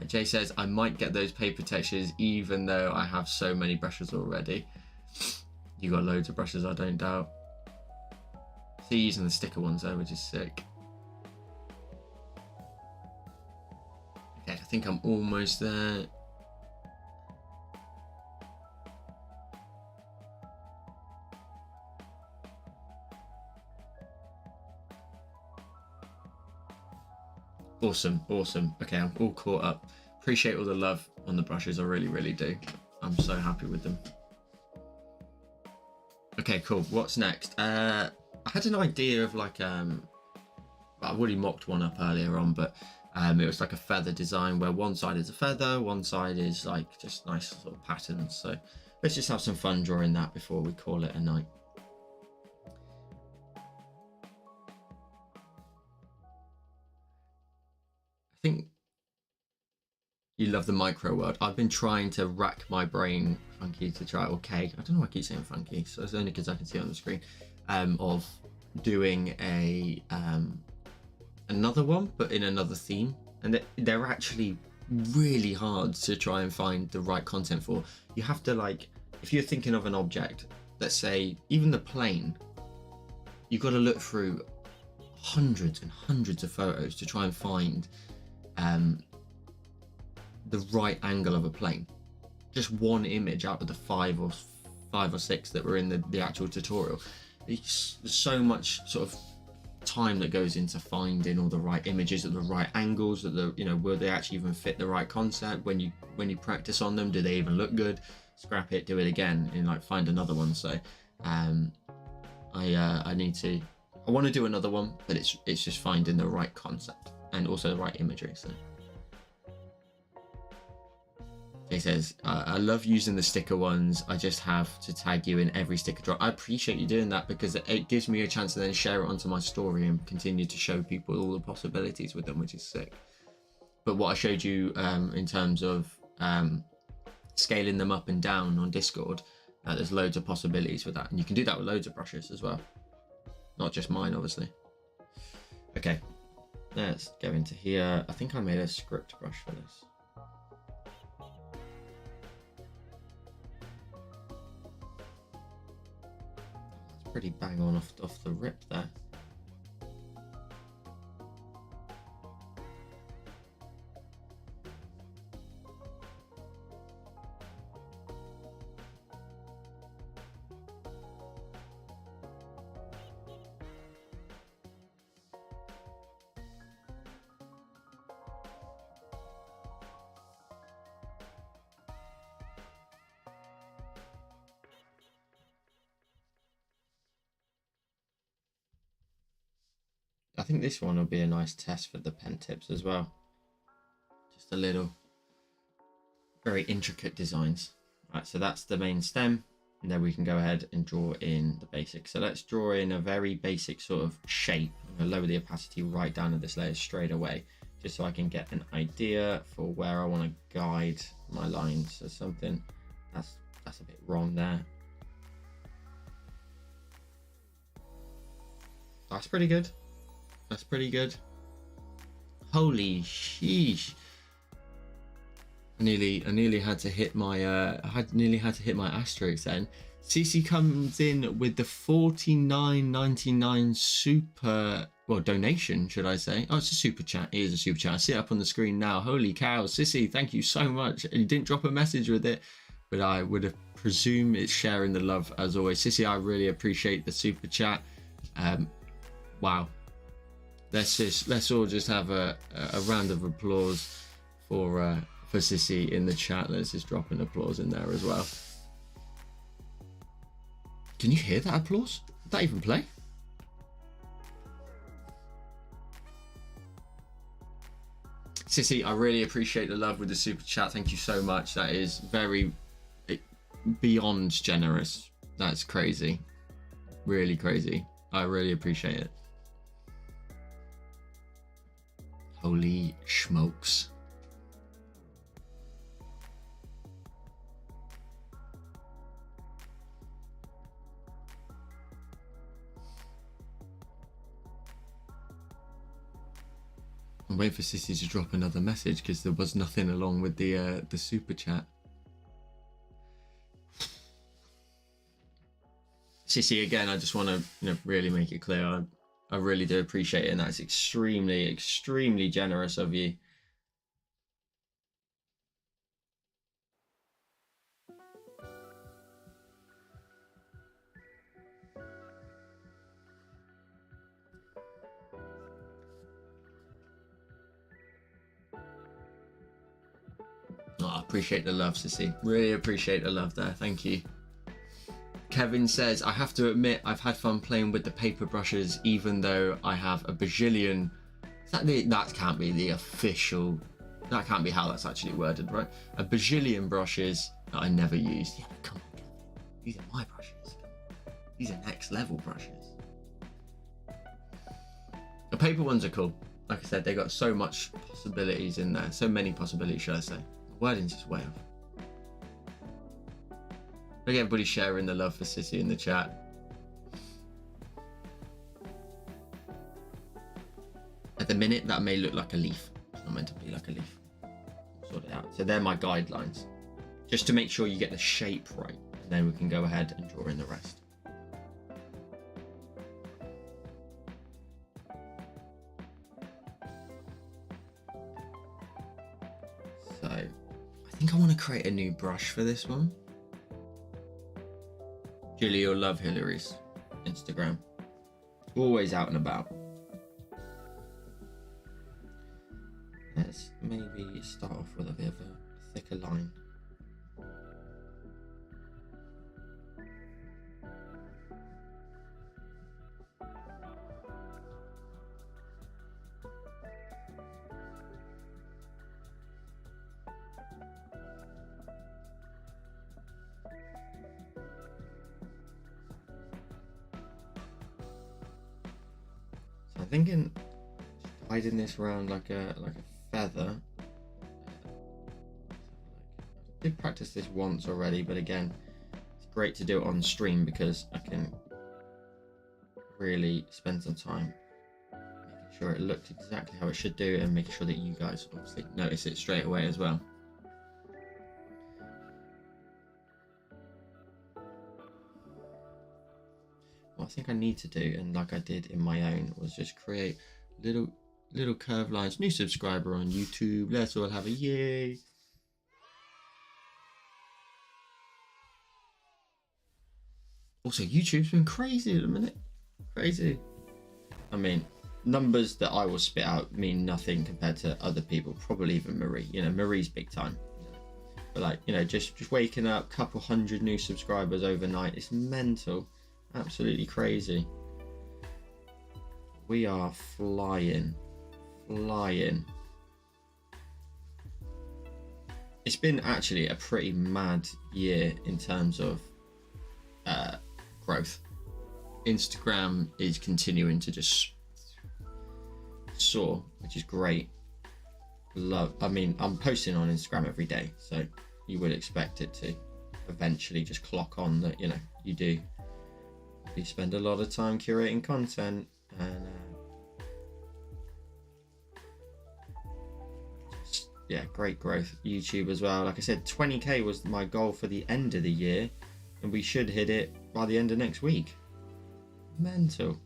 Jay says, I might get those paper textures even though I have so many brushes already. You got loads of brushes, I don't doubt. See, using the sticker ones though, which is sick. Okay, I think I'm almost there. Awesome. Okay, I'm all caught up. Appreciate all the love on the brushes. I really, really do. I'm so happy with them. Okay, cool. What's next? I had an idea of like, I've already mocked one up earlier on, but it was like a feather design where one side is a feather, one side is like just nice sort of patterns. So let's just have some fun drawing that before we call it a night. I think you love the micro world. I've been trying to rack my brain, Funky, to try, okay, I don't know why I keep saying Funky, so it's only because I can see it on the screen, of doing a another one, but in another theme. And they're actually really hard to try and find the right content for. You have to, like, if you're thinking of an object, let's say even the plane, you've got to look through hundreds and hundreds of photos to try and find the right angle of a plane. Just one image out of the five or six that were in the actual tutorial. There's so much sort of time that goes into finding all the right images at the right angles, that the, you know, will they actually even fit the right concept when you practice on them? Do they even look good? Scrap it, do it again, and like find another one. So I want to do another one, but it's just finding the right concept and also the right imagery. So he says, I love using the sticker ones. I just have to tag you in every sticker drop. I appreciate you doing that because it gives me a chance to then share it onto my story and continue to show people all the possibilities with them, which is sick. But what I showed you in terms of scaling them up and down on Discord, there's loads of possibilities with that. And you can do that with loads of brushes as well. Not just mine, obviously. Okay, let's go into here. I think I made a script brush for this. Pretty bang on off the rip there. I think this one will be a nice test for the PenTips as well. Just a little, very intricate designs. Right, so that's the main stem, and then we can go ahead and draw in the basics. So let's draw in a very basic sort of shape. I'm going to lower the opacity right down to this layer straight away, just so I can get an idea for where I want to guide my lines. So something that's That's a bit wrong there. That's pretty good. That's pretty good. Holy sheesh. I nearly had to hit my nearly had to hit my asterisk then. CC comes in with the $49.99 super, well, donation, should I say? Oh, it's a super chat. It is a super chat. I see it up on the screen now. Holy cow, Sissy, thank you so much. You didn't drop a message with it, but I would have presumed it's sharing the love as always. Sissy, I really appreciate the super chat. Wow. Let's all just have a round of applause for Sissy in the chat. Let's just drop an applause in there as well. Can you hear that applause? Did that even play? Sissy, I really appreciate the love with the super chat. Thank you so much. That is very beyond generous. That's crazy. Really crazy. I really appreciate it. Holy smokes. I'm waiting for Sissy to drop another message because there was nothing along with the super chat. Sissy, again, I just want to really make it clear. I really do appreciate it, and that's extremely, extremely generous of you. Oh, I appreciate the love, Sissy. Really appreciate the love there. Thank you. Kevin says, I have to admit, I've had fun playing with the paper brushes, even though I have a bajillion. That can't be the official. That can't be how that's actually worded, right? A bajillion brushes that I never used. Yeah, come on, Kevin. These are my brushes. These are next level brushes. The paper ones are cool. Like I said, they got so much possibilities in there. So many possibilities, should I say. Wording's just way off. Look at everybody sharing the love for Sissy in the chat. At the minute, that may look like a leaf. It's not meant to be like a leaf. Sort it out. So they're my guidelines. Just to make sure you get the shape right. And then we can go ahead and draw in the rest. So, I think I want to create a new brush for this one. Julie, you'll love Hillary's Instagram. Always out and about. Let's maybe start off with a bit of a thicker line. So I'm thinking hiding this around like a feather. I did practice this once already, but again, it's great to do it on stream because I can really spend some time making sure it looked exactly how it should do and making sure that you guys obviously notice it straight away as well. What I think I need to do, and like I did in my own, was just create little curved lines. New subscriber on YouTube. Let's all have a yay. Also, YouTube's been crazy at the minute. Crazy. I mean, numbers that I will spit out mean nothing compared to other people. Probably even Marie. You know, Marie's big time. But like, you know, just waking up, couple hundred new subscribers overnight. It's mental. Absolutely crazy. We are flying. It's been actually a pretty mad year in terms of growth. Instagram is continuing to just soar, which is great. I mean, I'm posting on Instagram every day, so you would expect it to. eventually just clock on that, you know, you spend a lot of time curating content, and yeah, great growth. YouTube as well. Like I said, 20k was my goal for the end of the year, and we should hit it by the end of next week. Mental.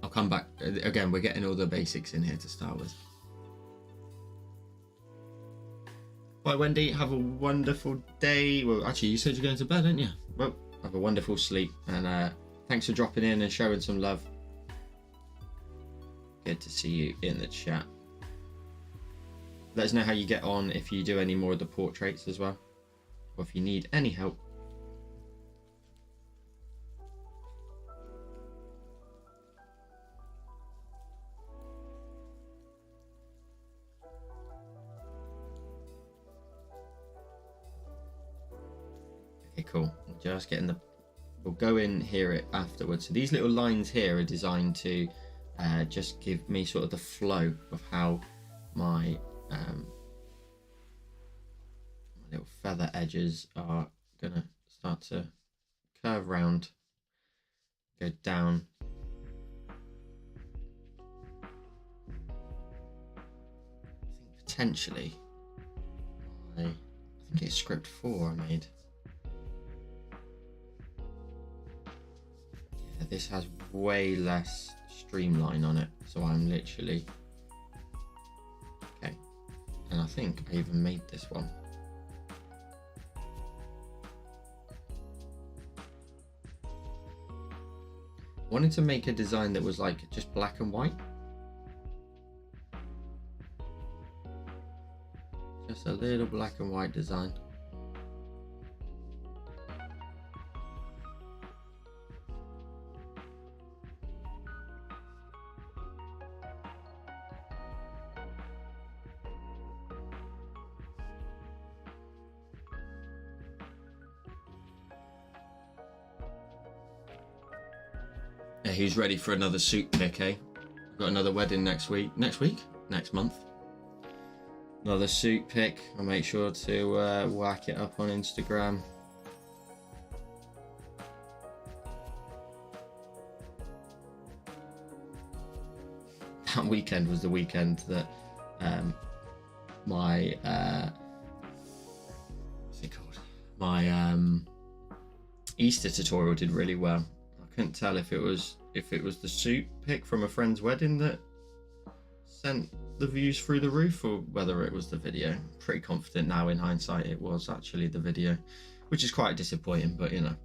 I'll come back again. We're getting all the basics in here to start with. Bye, Wendy. Have a wonderful day. Well, actually, you said you're going to bed, didn't you? Well, have a wonderful sleep, and thanks for dropping in and showing some love. Good to see you in the chat. Let us know how you get on if you do any more of the portraits as well, or if you need any help. Okay, cool. Just getting we'll go in here afterwards. So these little lines here are designed to just give me sort of the flow of how my little feather edges are gonna start to curve round, go down. I think potentially I think it's script 4 I made. Yeah, this has way less streamline on it, so I'm literally okay. And I think I even made this one. I wanted to make a design that was like just black and white, just a little black and white design. Yeah, who's ready for another suit pick, eh? We've got another wedding next week. Next month. Another suit pick. I'll make sure to whack it up on Instagram. That weekend was the weekend that my what's it called? My Easter tutorial did really well. I couldn't tell if it was the suit pick from a friend's wedding that sent the views through the roof, or whether it was the video. I'm pretty confident now in hindsight it was actually the video, which is quite disappointing, but you know.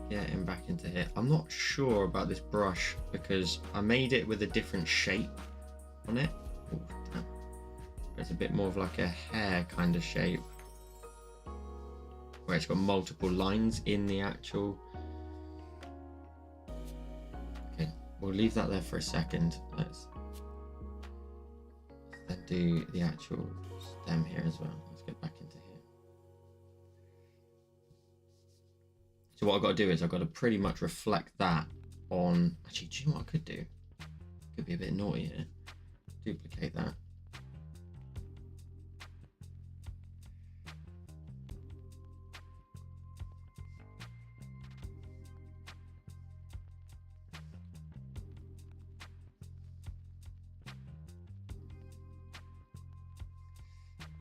Getting back into here. I'm not sure about this brush because I made it with a different shape on it. Ooh, damn. It's a bit more of like a hair kind of shape, where it's got multiple lines in the actual. Okay, we'll leave that there for a second. Let's then do the actual stem here as well. Let's get back into here. So what I've got to do is I've got to pretty much reflect that on. Actually, do you know what I could do? Could be a bit naughty here. Duplicate that.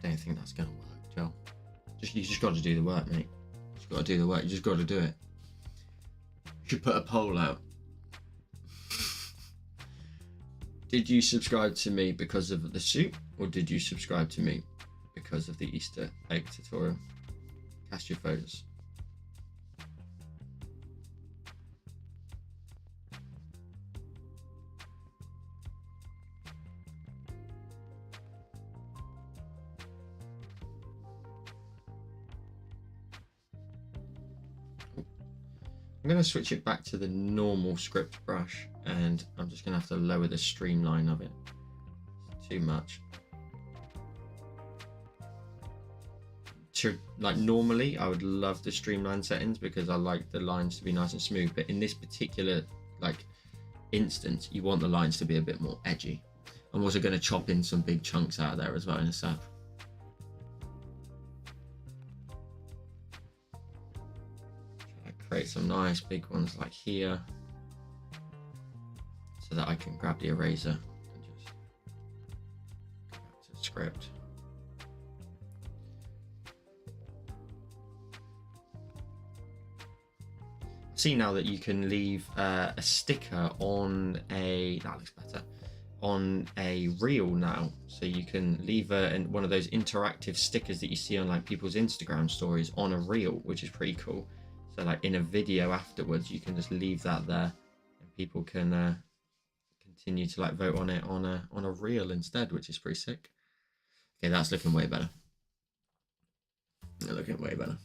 Don't think that's going to work, Joel. You just got to do the work, mate. You just got to do the work. You just got to do it. You should put a poll out. Did you subscribe to me because of the suit, or did you subscribe to me because of the Easter egg tutorial? Cast your votes. I'm going to switch it back to the normal script brush, and I'm just going to have to lower the streamline of it. It's too much. like normally I would love the streamline settings because I like the lines to be nice and smooth, but in this particular like instance, you want the lines to be a bit more edgy. I'm also going to chop in some big chunks out of there as well in a sec. Try to create some nice big ones like here, so that I can grab the eraser and just go back to the script. See now that you can leave a sticker on that looks better, on a reel now. So you can leave one of those interactive stickers that you see on like people's Instagram stories on a reel, which is pretty cool. So like in a video afterwards, you can just leave that there and people can continue to like vote on it on a reel instead, which is pretty sick. Okay, that's looking way better. Looking way better.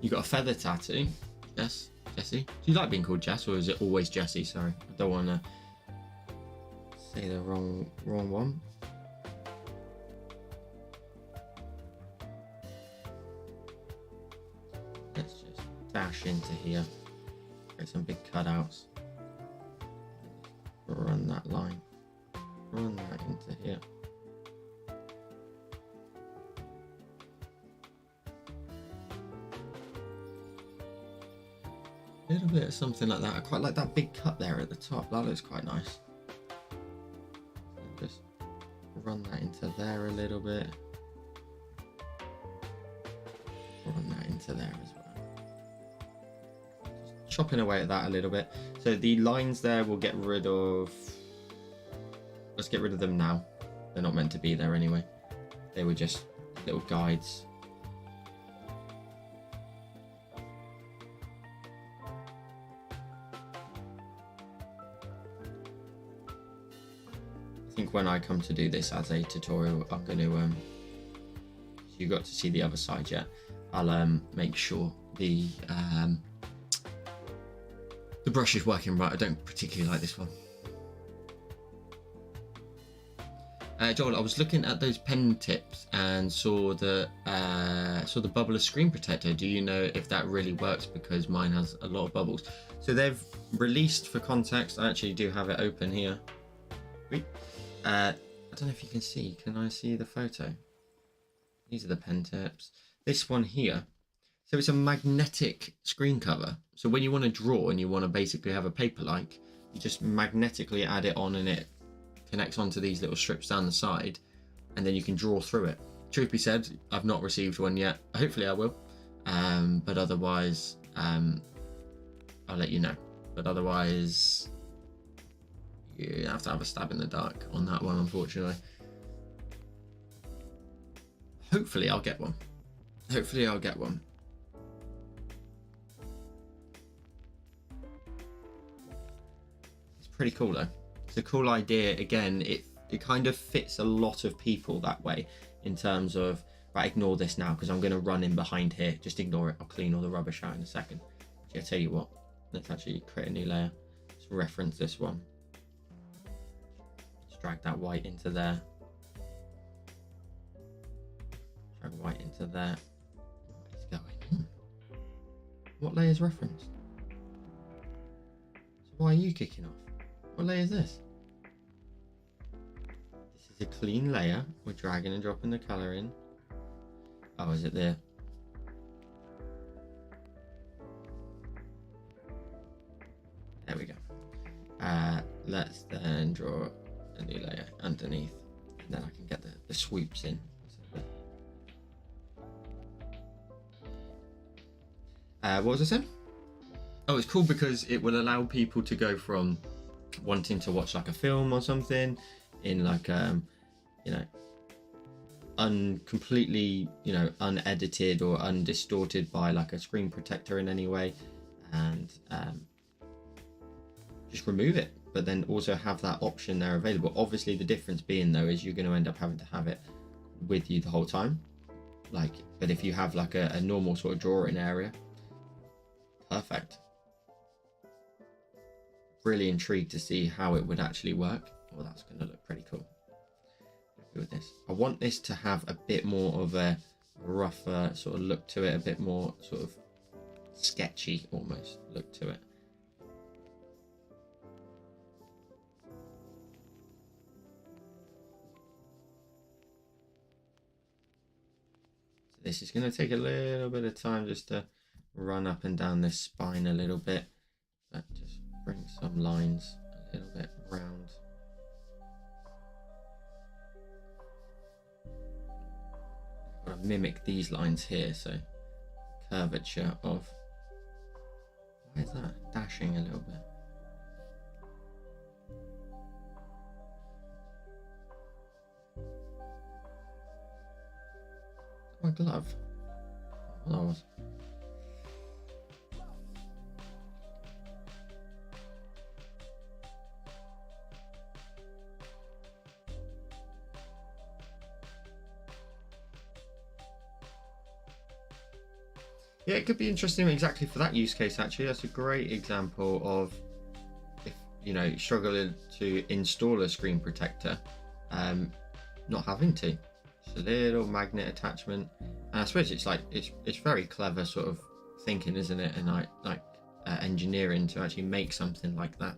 You got a feather tattoo, Jess? Jessie? Do you like being called Jess, or is it always Jessie? Sorry, I don't want to say the wrong one. Let's just dash into here, get some big cutouts, run that line, run that into here. A little bit of something like that. I quite like that big cut there at the top. That looks quite nice. Just run that into there a little bit. Run that into there as well. Just chopping away at that a little bit. So the lines there we'll get rid of. Let's get rid of them now. They're not meant to be there anyway. They were just little guides. I think when I come to do this as a tutorial, I'm going to, you got to see the other side yet, I'll make sure the brush is working right. I don't particularly like this one. Joel, I was looking at those PenTips and saw the bubbler screen protector. Do you know if that really works? Because mine has a lot of bubbles. So they've released, for context, I actually do have it open here. I don't know if you can see. Can I see the photo? These are the PenTips. This one here. So it's a magnetic screen cover. So when you want to draw and you want to basically have a paperlike, you just magnetically add it on and it connects onto these little strips down the side, and then you can draw through it. Truth be said, I've not received one yet. Hopefully I will. But otherwise, I'll let you know. But otherwise, you have to have a stab in the dark on that one, unfortunately. Hopefully I'll get one. Hopefully I'll get one. It's pretty cool though. It's a cool idea. Again, it kind of fits a lot of people that way, in terms of, right, ignore this now because I'm going to run in behind here. Just ignore it. I'll clean all the rubbish out in a second. Actually, I'll tell you what. Let's actually create a new layer. Let's reference this one. Drag that white into there. Drag white into there. What is going on? What layer is referenced? So why are you kicking off? What layer is this? This is a clean layer. We're dragging and dropping the colour in. Oh, is it there? There we go. Let's then draw a new layer underneath, and then I can get the swoops in. What was I saying? Oh, it's cool because it will allow people to go from wanting to watch like a film or something in like completely unedited or undistorted by like a screen protector in any way, and just remove it, but then also have that option there available. Obviously the difference being though is you're going to end up having to have it with you the whole time, but if you have like a normal sort of drawing area, Perfect. Really intrigued to see how it would actually work. Well, that's going to look pretty cool. Happy with this. I want this to have a bit more of a rougher sort of look to it, a bit more sort of sketchy almost look to it. So this is going to take a little bit of time just to run up and down this spine a little bit, but just bring some lines a little bit round. I'm going to mimic these lines here, so curvature of, why is that dashing a little bit? My glove. Well, that was. Yeah, it could be interesting exactly for that use case, actually. That's a great example of, if you know, struggling to install a screen protector, not having to. Just a little magnet attachment. And I suppose it's like, it's very clever sort of thinking, isn't it? And like engineering to actually make something like that.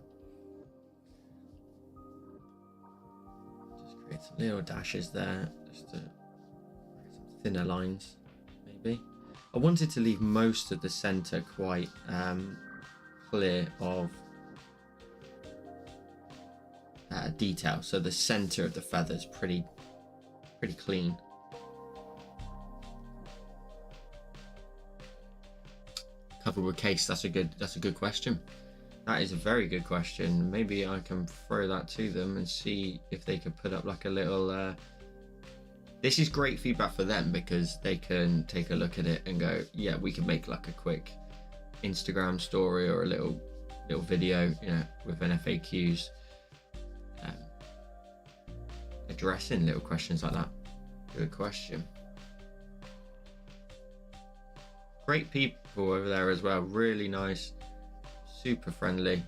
Just create some little dashes there, just to create some thinner lines, maybe. I wanted to leave most of the center quite clear of detail, so the center of the feather's pretty clean. Covered with case. That's a good question. That is a very good question. Maybe I can throw that to them and see if they could put up like a little. This is great feedback for them because they can take a look at it and go, yeah, we can make like a quick Instagram story or a little video, you know, with an FAQs, addressing little questions like that. Good question. Great people over there as well. Really nice, super friendly.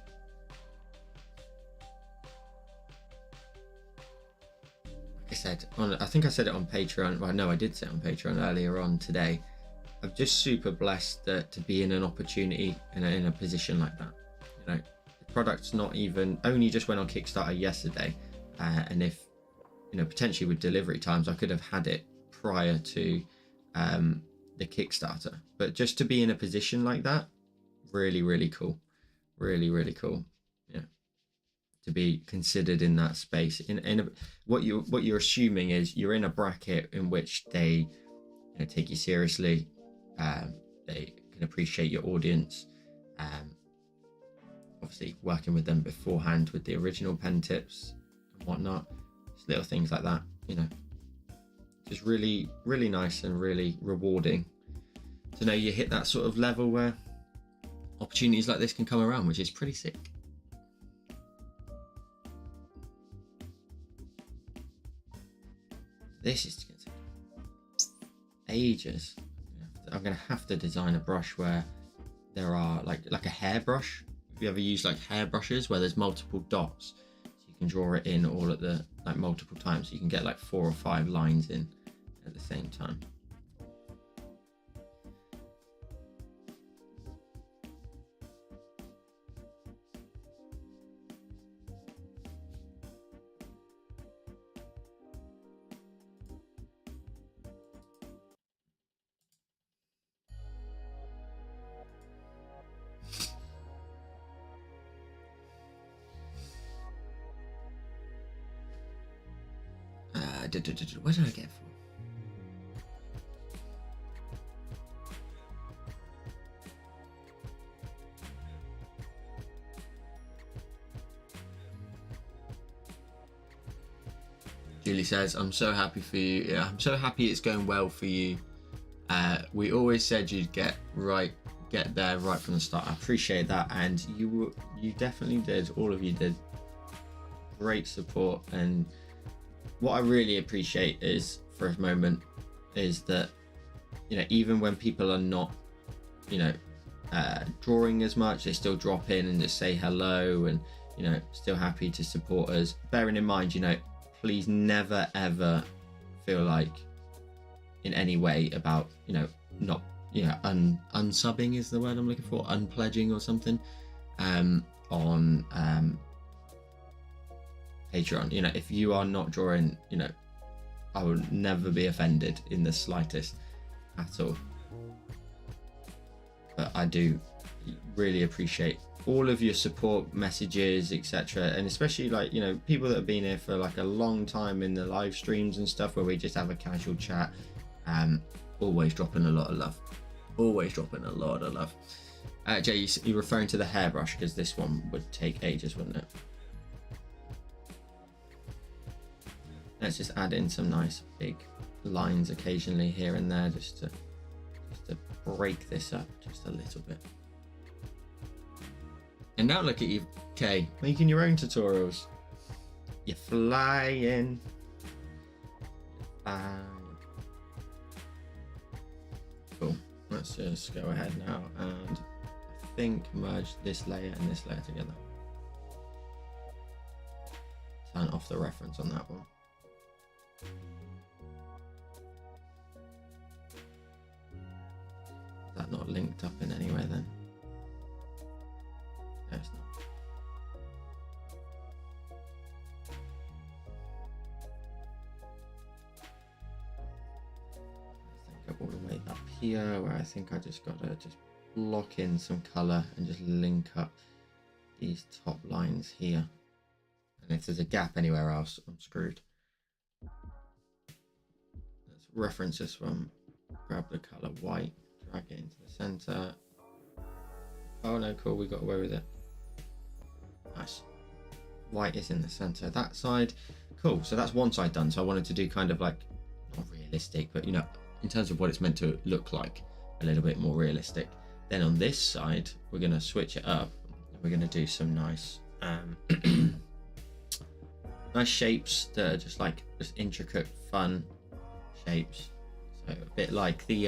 I said, I think I said it on Patreon. Well, no, I did say it on Patreon earlier on today. I'm just super blessed to be in an opportunity in a position like that. You know, the product's not even only just went on Kickstarter yesterday, and if you know, potentially with delivery times, I could have had it prior to the Kickstarter. But just to be in a position like that, really cool, really cool. Yeah. To be considered in that space, what you're assuming is you're in a bracket in which they, you know, take you seriously, they can appreciate your audience, obviously working with them beforehand with the original PenTips and whatnot, just little things like that, you know, just really nice and really rewarding to know you hit that sort of level where opportunities like this can come around, which is pretty sick. This is going to take ages. I'm going to have to design a brush where there are like a hairbrush. Have you ever used like hairbrushes where there's multiple dots, so you can draw it in all at the multiple times, so you can get like 4 or 5 lines in at the same time. What did I get it for? Julie says, I'm so happy for you. Yeah, I'm so happy it's going well for you. We always said you'd get there right from the start. I appreciate that, and you definitely did. All of you did. Great support, and what I really appreciate is, for a moment, is that, you know, even when people are not, you know, drawing as much. They still drop in and just say hello, and you know, still happy to support us. Bearing in mind, you know, please never ever feel like in any way about, you know, not, you know, unsubbing is the word I'm looking for, unpledging or something on Patreon. You know, if you are not drawing, you know, I would never be offended in the slightest at all. But I do really appreciate all of your support messages, etc., and especially, like, you know, people that have been here for like a long time in the live streams and stuff where we just have a casual chat. Always dropping a lot of love. Always dropping a lot of love. Jay, you're referring to the hairbrush because this one would take ages, wouldn't it? Let's just add in some nice big lines occasionally here and there, just to break this up just a little bit. And now look at you, Kay, making your own tutorials. You're flying. Cool. Let's just go ahead now and I think merge this layer and this layer together. Turn off the reference on that one. Is that not linked up in any way then? No, it's not. I think all the way up here, where I think I just gotta just block in some color and just link up these top lines here. And if there's a gap anywhere else, I'm screwed. Let's reference this one. Grab the color white, drag it into the center. Oh no, cool, we got away with it. Nice. White is in the center that side. Cool, so that's one side done. So I wanted to do kind of like, not realistic, but you know, in terms of what it's meant to look like, a little bit more realistic. Then on this side, we're going to switch it up. We're going to do some nice nice shapes that are just like just intricate, fun shapes. So a bit like the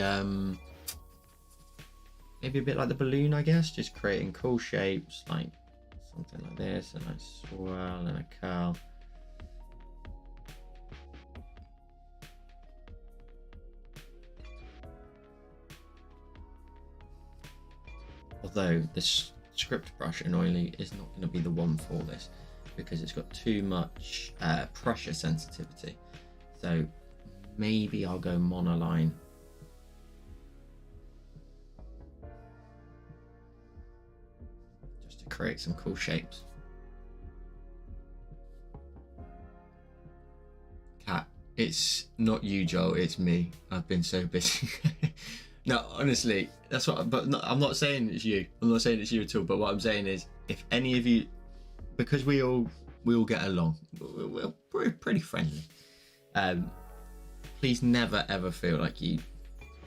maybe a bit like the balloon, I guess, just creating cool shapes like something like this, a nice swirl and a curl. Although this script brush, annoyingly, is not going to be the one for this because it's got too much pressure sensitivity. So maybe I'll go monoline. Just to create some cool shapes. Cat, it's not you, Joel, it's me. I've been so busy. No, honestly, that's what. But no, I'm not saying it's you. I'm not saying it's you at all. But what I'm saying is, if any of you, because we all get along, we're pretty friendly. Please never ever feel like you.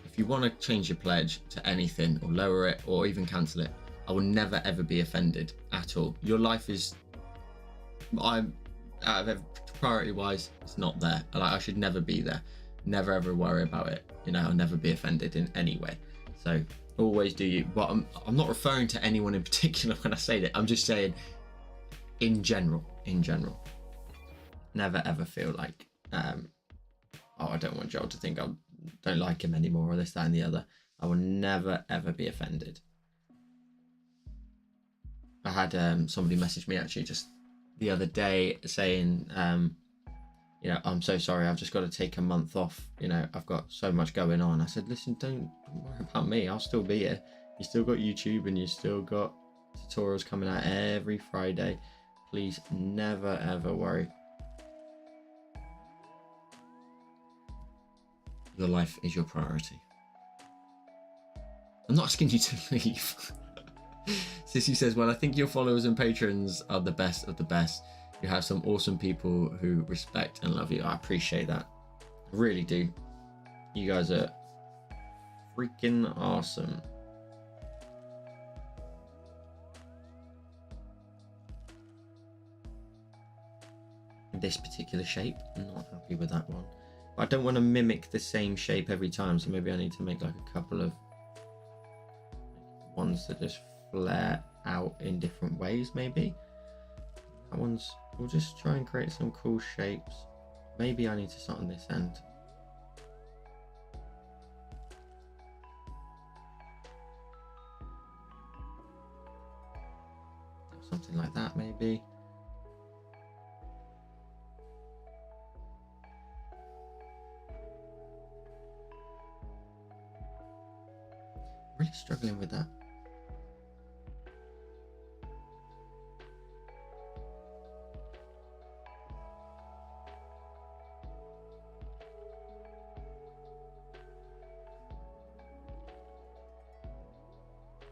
If you want to change your pledge to anything or lower it or even cancel it, I will never ever be offended at all. Your life is, I'm out of priority wise, it's not there. Like, I should never be there. Never ever worry about it. You know, I'll never be offended in any way. So always do you. But I'm not referring to anyone in particular when I say that. I'm just saying in general. Never ever feel like, oh, I don't want Joel to think I don't like him anymore or this, that and the other. I will never ever be offended. I had somebody message me actually just the other day saying, you know, I'm so sorry, I've just got to take a month off. You know, I've got so much going on. I said, listen, don't worry about me. I'll still be here. You still got YouTube and you still got tutorials coming out every Friday. Please never, ever worry. Your life is your priority. I'm not asking you to leave. Sissy says, well, I think your followers and patrons are the best of the best. You have some awesome people who respect and love you. I appreciate that. I really do. You guys are freaking awesome. This particular shape, I'm not happy with that one. But I don't want to mimic the same shape every time, so maybe I need to make like a couple of ones that just flare out in different ways, maybe. That one's, we'll just try and create some cool shapes. Maybe I need to start on this end. Something like that, maybe. Really struggling with that.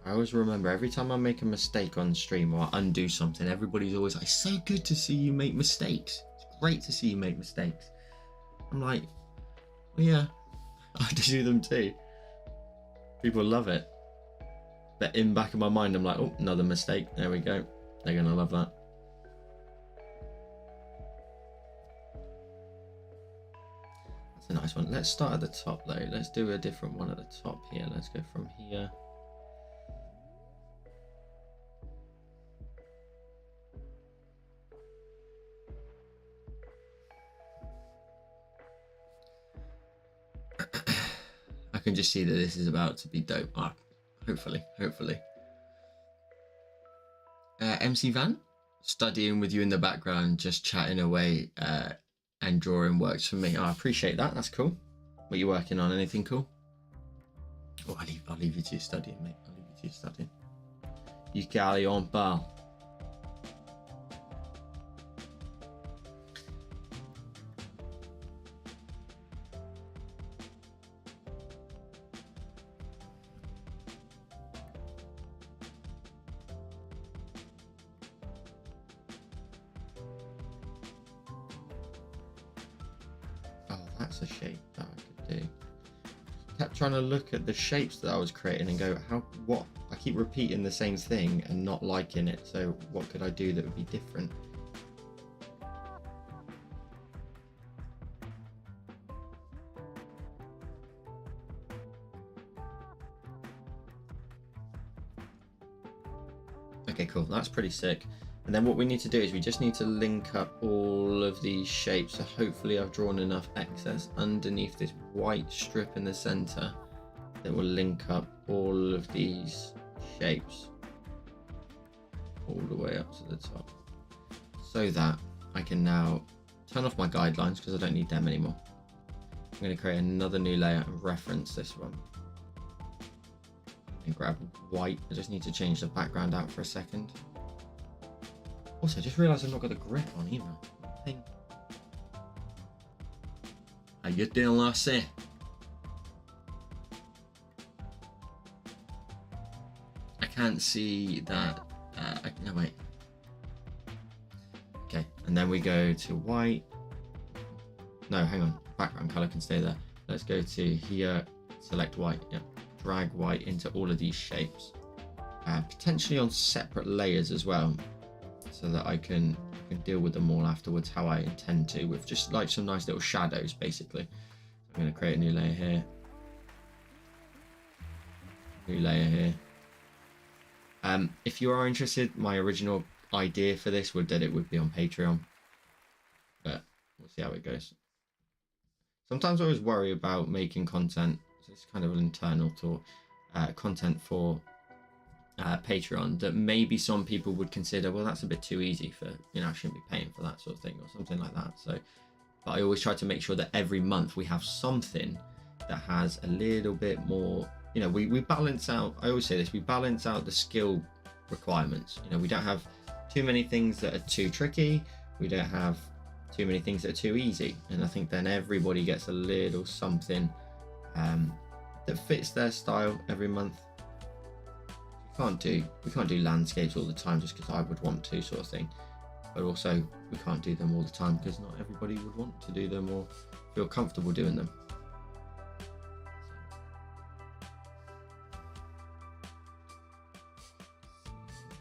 I always remember every time I make a mistake on stream or I undo something, everybody's always like, "So good to see you make mistakes. It's great to see you make mistakes." I'm like, well, yeah, I do them too. People love it. But in back of my mind, I'm like, oh, another mistake. There we go. They're gonna love that. That's a nice one. Let's start at the top though. Let's do a different one at the top here. Let's go from here. I can just see that this is about to be dope. Ah, hopefully. MC Van, studying with you in the background, just chatting away and drawing works for me. Oh, I appreciate that. That's cool. What are you working on? Anything cool? Oh, I'll leave you to your studying, mate. I'll leave you to your studying. You carry on, pal. That's a shape that I could do. Kept trying to look at the shapes that I was creating and go, what? I keep repeating the same thing and not liking it. So what could I do that would be different? Okay, cool. That's pretty sick. And then what we need to do is we just need to link up all of these shapes. So hopefully I've drawn enough excess underneath this white strip in the center that will link up all of these shapes all the way up to the top, so that I can now turn off my guidelines because I don't need them anymore. I'm going to create another new layer and reference this one and grab white. I just need to change the background out for a second. Also, I just realised I've not got the grip on either. How you doing, lassie? I can't see that. No, wait. Okay, and then we go to white. No, hang on. Background colour can stay there. Let's go to here, select white. Yeah, drag white into all of these shapes. Potentially on separate layers as well, so that I can deal with them all afterwards how I intend to, with just like some nice little shadows basically. I'm going to create a new layer here, new layer here. If you are interested, my original idea for this would that it would be on Patreon, but we'll see how it goes. Sometimes I always worry about making content, so it's kind of an internal thought, content for Patreon, that maybe some people would consider, well, that's a bit too easy for, you know, I shouldn't be paying for that sort of thing or something like that. So, but I always try to make sure that every month we have something that has a little bit more, you know, we balance out, I always say this, we balance out the skill requirements. You know, we don't have too many things that are too tricky, we don't have too many things that are too easy, and I think then everybody gets a little something that fits their style every month. We can't do landscapes all the time just because I would want to, sort of thing, but also we can't do them all the time because not everybody would want to do them or feel comfortable doing them.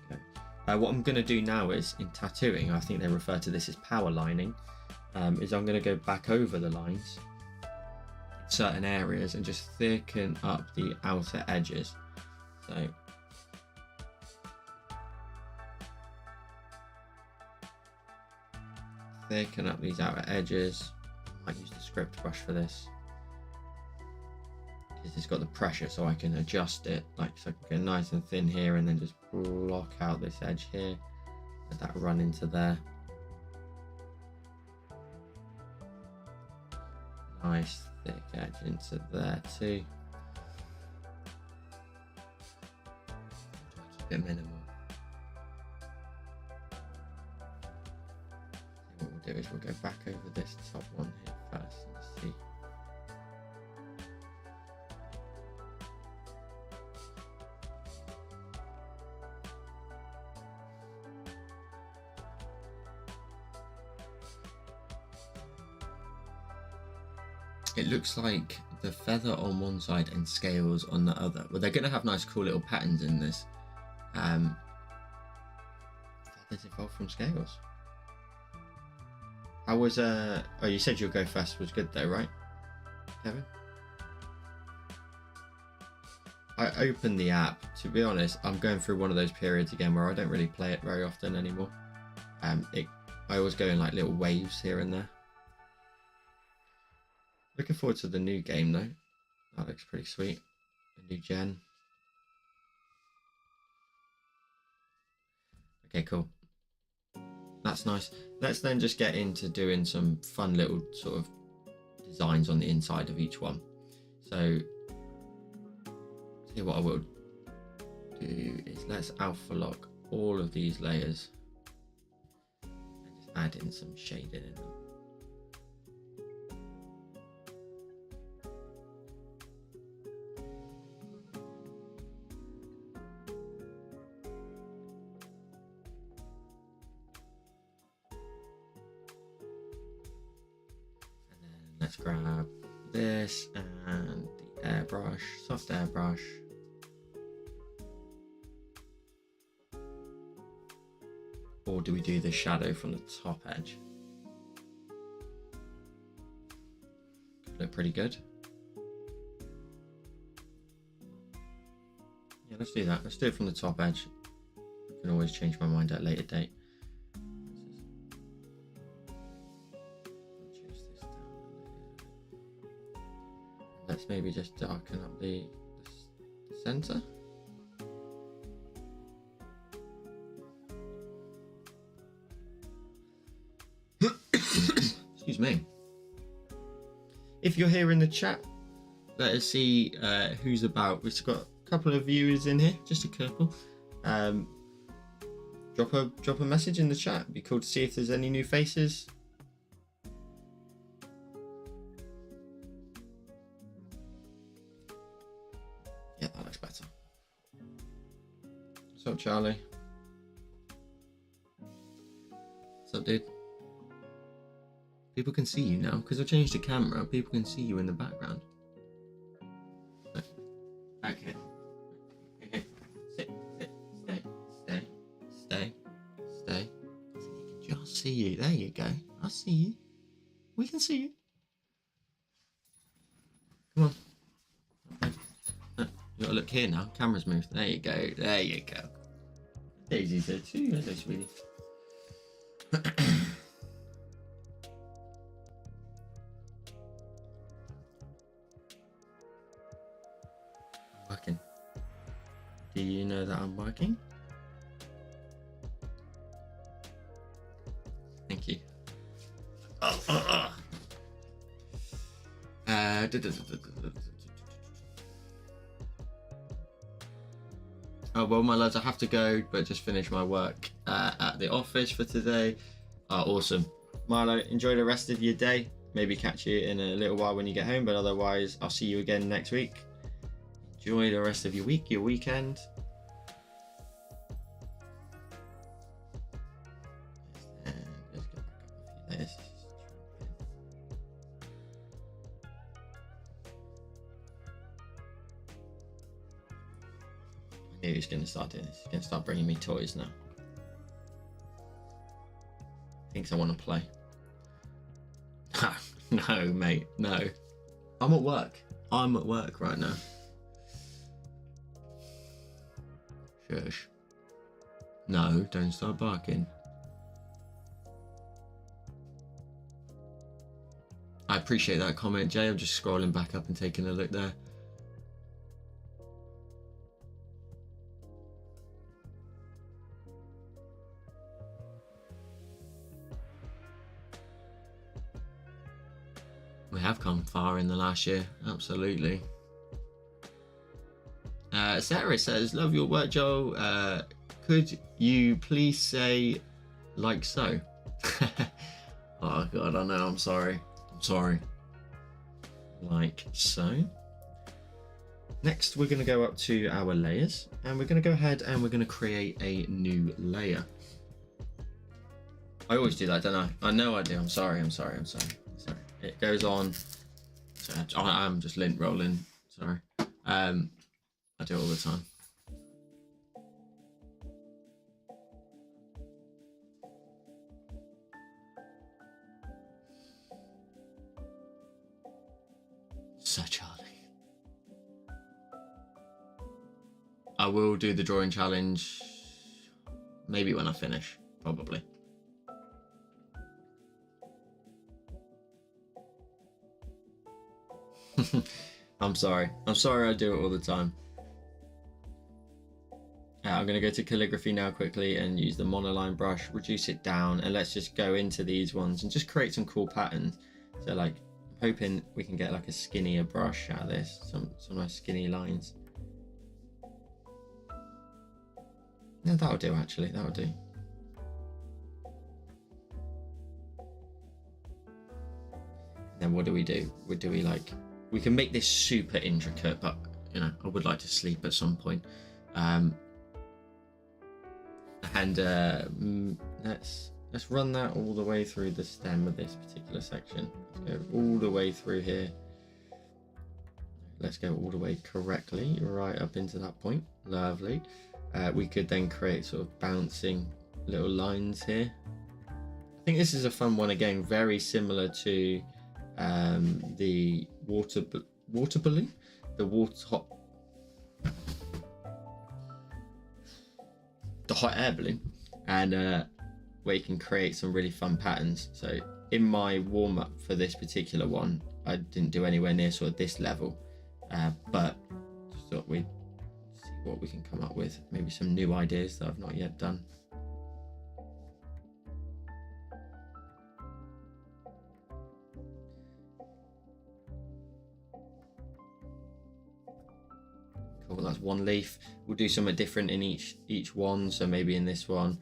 Okay. What I'm going to do now is, in tattooing, I think they refer to this as power lining, is I'm going to go back over the lines in certain areas and just thicken up the outer edges. So thicken up these outer edges. I might use the script brush for this, because it's got the pressure, so I can adjust it, like, so I can get nice and thin here and then just block out this edge here. Let that run into there. Nice thick edge into there too. Keep it minimal. So what we'll do is we'll go back over this top one here first and see. It looks like the feather on one side and scales on the other. Well, they're going to have nice cool little patterns in this. Feathers evolved from scales. How was oh, you said your Go Fast was good though, right, Kevin? I opened the app. To be honest, I'm going through one of those periods again where I don't really play it very often anymore. I always go in like little waves here and there. Looking forward to the new game though. That looks pretty sweet. The new gen. Okay, cool. That's nice. Let's then just get into doing some fun little sort of designs on the inside of each one. So, see what I will do is let's alpha lock all of these layers and just add in some shading in them. Let's grab this and the airbrush, soft airbrush. Or do we do the shadow from the top edge? Could look pretty good. Yeah, let's do that. Let's do it from the top edge. I can always change my mind at a later date. Let's maybe just darken up the center. Excuse me. If you're here in the chat, let us see who's about. We've got a couple of viewers in here, just a couple. Drop a message in the chat. It'd be cool to see if there's any new faces. Yeah, that looks better. What's up, Charlie? What's up, dude? People can see you now because I changed the camera. People can see you in the background. Okay. Okay. Sit. Stay. So you can just see you. There you go. I see you. We can see you. Come on. Okay. You gotta look here now. Camera's moved. There you go. There you go. Daisy's there too. Hello, sweetie. Working. Do you know that I'm working? Thank you. Oh, well, my lads, I have to go, but just finish my work at the office for today. Awesome. Marlo, enjoy the rest of your day. Maybe catch you in a little while when you get home, but otherwise, I'll see you again next week. Enjoy the rest of your week, your weekend. Let's go back up a few layers. I knew he was going to start doing this. He's going to start bringing me toys now. Thinks I want to play. No, mate, no. I'm at work. I'm at work right now. Shush. No, don't start barking. I appreciate that comment, Jay. I'm just scrolling back up and taking a look there. We have come far in the last year, absolutely. Sarah says, love your work, Joel. Could you please say like so? Oh God, I know, I'm sorry. Like so. Next, we're going to go up to our layers, and we're going to go ahead and we're going to create a new layer. I always do that, don't I? I know I do. I'm sorry. It goes on. I'm just lint rolling. Sorry. I do it all the time. Sir Charlie. I will do the drawing challenge maybe when I finish, probably. I'm sorry I do it all the time. I'm going to go to calligraphy now quickly and use the monoline brush, reduce it down, and let's just go into these ones and just create some cool patterns. So like, I'm hoping we can get like a skinnier brush out of this, some nice skinny lines. No, that'll do actually, that'll do. And then what do? We like, we can make this super intricate, but you know, I would like to sleep at some point. Let's run that all the way through the stem of this particular section. Let's go all the way through here. Let's go all the way correctly right up into that point. Lovely. We could then create sort of bouncing little lines here. I think this is a fun one again, very similar to the water balloon, the hot air balloon, and where you can create some really fun patterns. So in my warm-up for this particular one, I didn't do anywhere near sort of this level, but just thought we'd see what we can come up with, maybe some new ideas that I've not yet done. Cool, that's one leaf. We'll do something different in each one. So maybe in this one,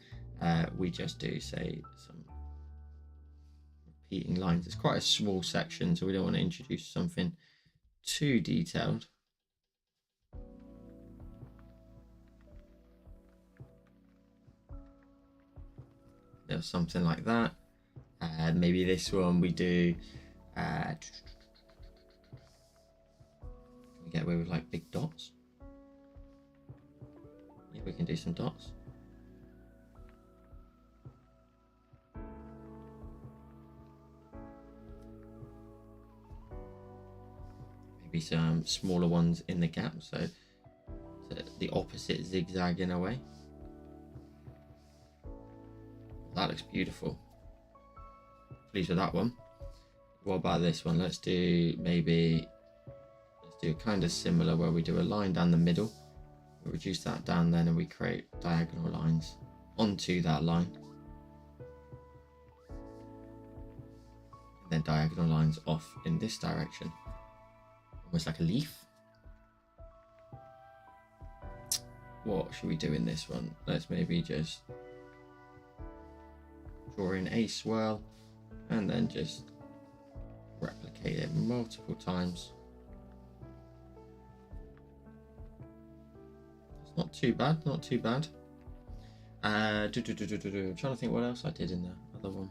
we just do, say, some repeating lines. It's quite a small section, so we don't want to introduce something too detailed. There's something like that. Maybe this one we do. We get away with like big dots. Yeah, we can do some dots. Maybe some smaller ones in the gap, so the opposite zigzag in a way. That looks beautiful. Pleased with that one. What about this one? Let's do kind of similar, where we do a line down the middle. We reduce that down then, and we create diagonal lines onto that line. And then diagonal lines off in this direction. Almost like a leaf. What should we do in this one? Let's maybe just draw in a swirl and then just replicate it multiple times. It's not too bad, not too bad. I'm trying to think what else I did in the other one.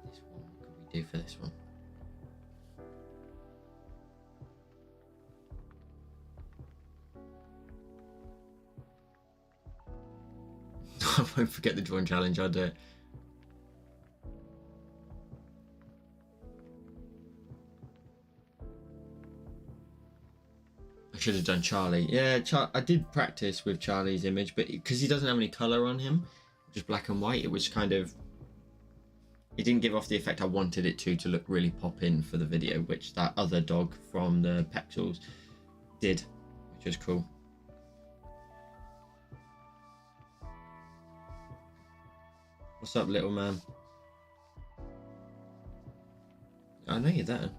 This one, what could we do for this one? I won't forget the drawing challenge, I'll do it. I should have done Charlie. Yeah, I did practice with Charlie's image, but because he doesn't have any colour on him, just black and white, it was kind of it didn't give off the effect I wanted it to look really pop in for the video, which that other dog from the Pexels did, which was cool. What's up, little man? I know you're there.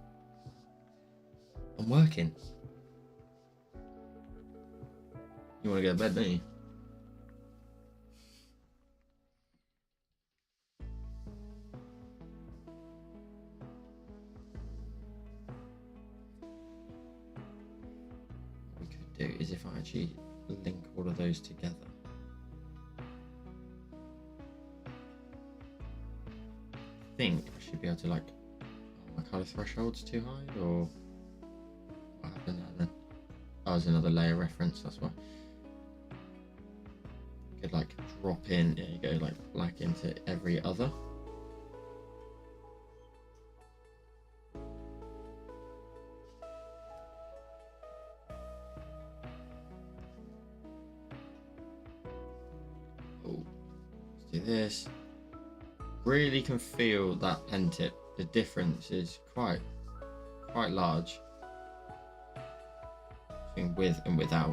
I'm working. You want to go to bed, don't you? What we could do is if I actually link all of those together. I think I should be able to like, oh, my color threshold's too high, or what happened there then? Oh, there's another layer reference, that's why. Could like drop in, there you go, like black into every other. Oh, let's do this. Really can feel that pen tip. The difference is quite large between with and without.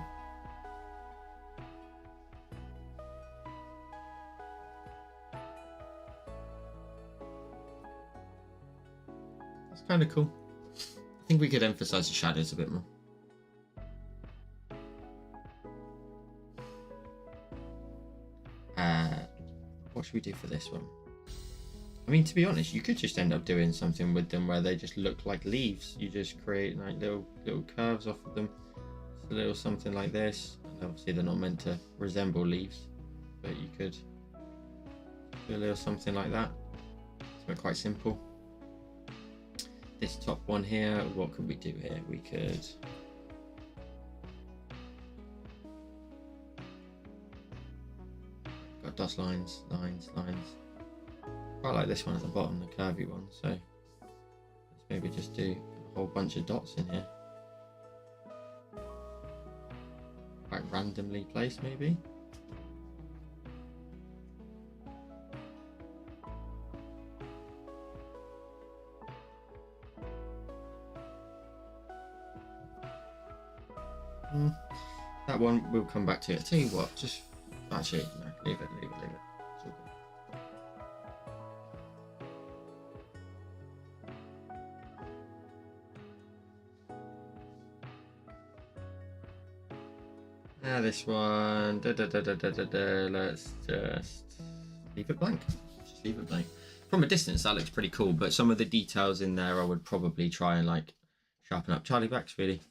That's kind of cool. I think we could emphasize the shadows a bit more. What should we do for this one? I mean, to be honest, you could just end up doing something with them where they just look like leaves. You just create like little curves off of them. It's a little something like this. And obviously they're not meant to resemble leaves, but you could do a little something like that. It's quite simple. This top one here, what could we do here? We could got dust lines. Quite like this one at the bottom, the curvy one, so let's maybe just do a whole bunch of dots in here. Quite randomly placed, maybe. That one we'll come back to. I'll tell you what, just actually, no, leave it. It's all good. Now this one, let's just leave it blank. Just leave it blank. From a distance, that looks pretty cool, but some of the details in there, I would probably try and like sharpen up. Charlie Backs, really.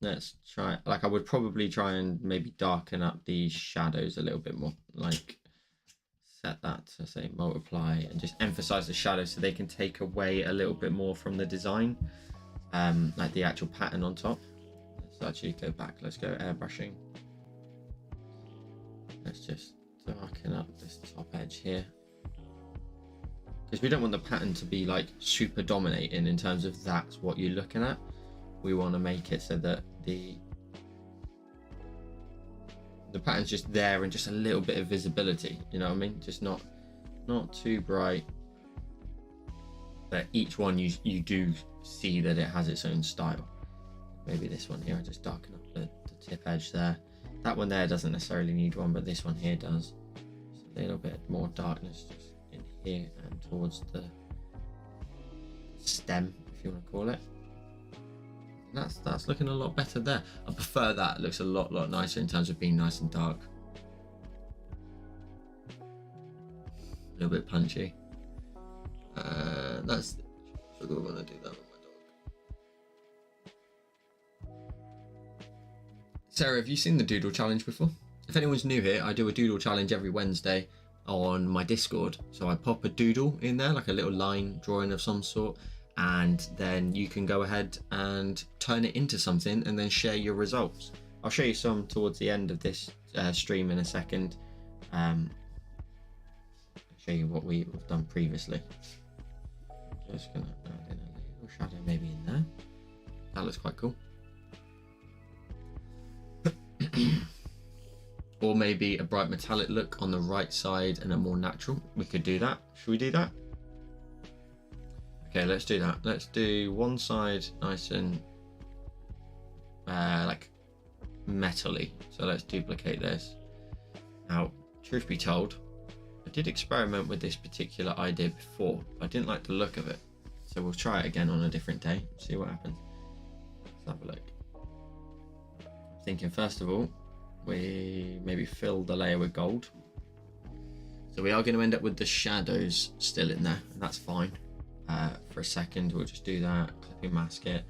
Let's try, like I would probably try and maybe darken up the shadows a little bit more, like set that to say multiply and just emphasize the shadows so they can take away a little bit more from the design, like the actual pattern on top. Let's actually go back, let's go airbrushing. Let's just darken up this top edge here, because we don't want the pattern to be like super dominating in terms of that's what you're looking at. We want to make it so that the pattern's just there and just a little bit of visibility, you know what I mean? Just not too bright, but each one you do see that it has its own style. Maybe this one here, I just darken up the tip edge there. That one there doesn't necessarily need one, but this one here does. Just a little bit more darkness just in here and towards the stem, if you want to call it. That's looking a lot better there. I prefer that. It looks a lot nicer in terms of being nice and dark. A little bit punchy. That's I want to do that with my dog. Sarah, have you seen the Doodle challenge before? If anyone's new here, I do a Doodle challenge every Wednesday on my Discord. So I pop a doodle in there, like a little line drawing of some sort, and then you can go ahead and turn it into something and then share your results. I'll show you some towards the end of this stream in a second. I'll show you what we've done previously. Just gonna add in a little shadow maybe in there. That looks quite cool. Or maybe a bright metallic look on the right side and a more natural. We could do that. Should we do that? Okay, let's do that. Let's do one side nice and like metally. So let's duplicate this. Now, truth be told, I did experiment with this particular idea before. I didn't like the look of it. So we'll try it again on a different day, see what happens. Let's have a look. I'm thinking first of all, we maybe fill the layer with gold. So we are going to end up with the shadows still in there, and that's fine. For a second, we'll just do that, clipping mask it.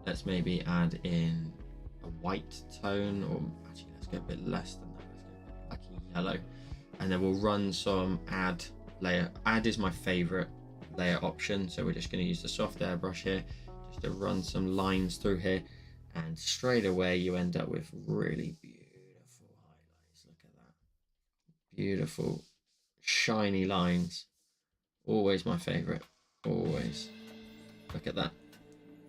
Let's maybe add in a white tone, or actually let's get a bit less than that. Let's get a bit like a yellow. And then we'll run some add layer. Add is my favorite layer option. So we're just going to use the soft airbrush here just to run some lines through here. And straight away you end up with really beautiful highlights. Look at that. Beautiful, shiny lines. Always my favorite. Always. Look at that.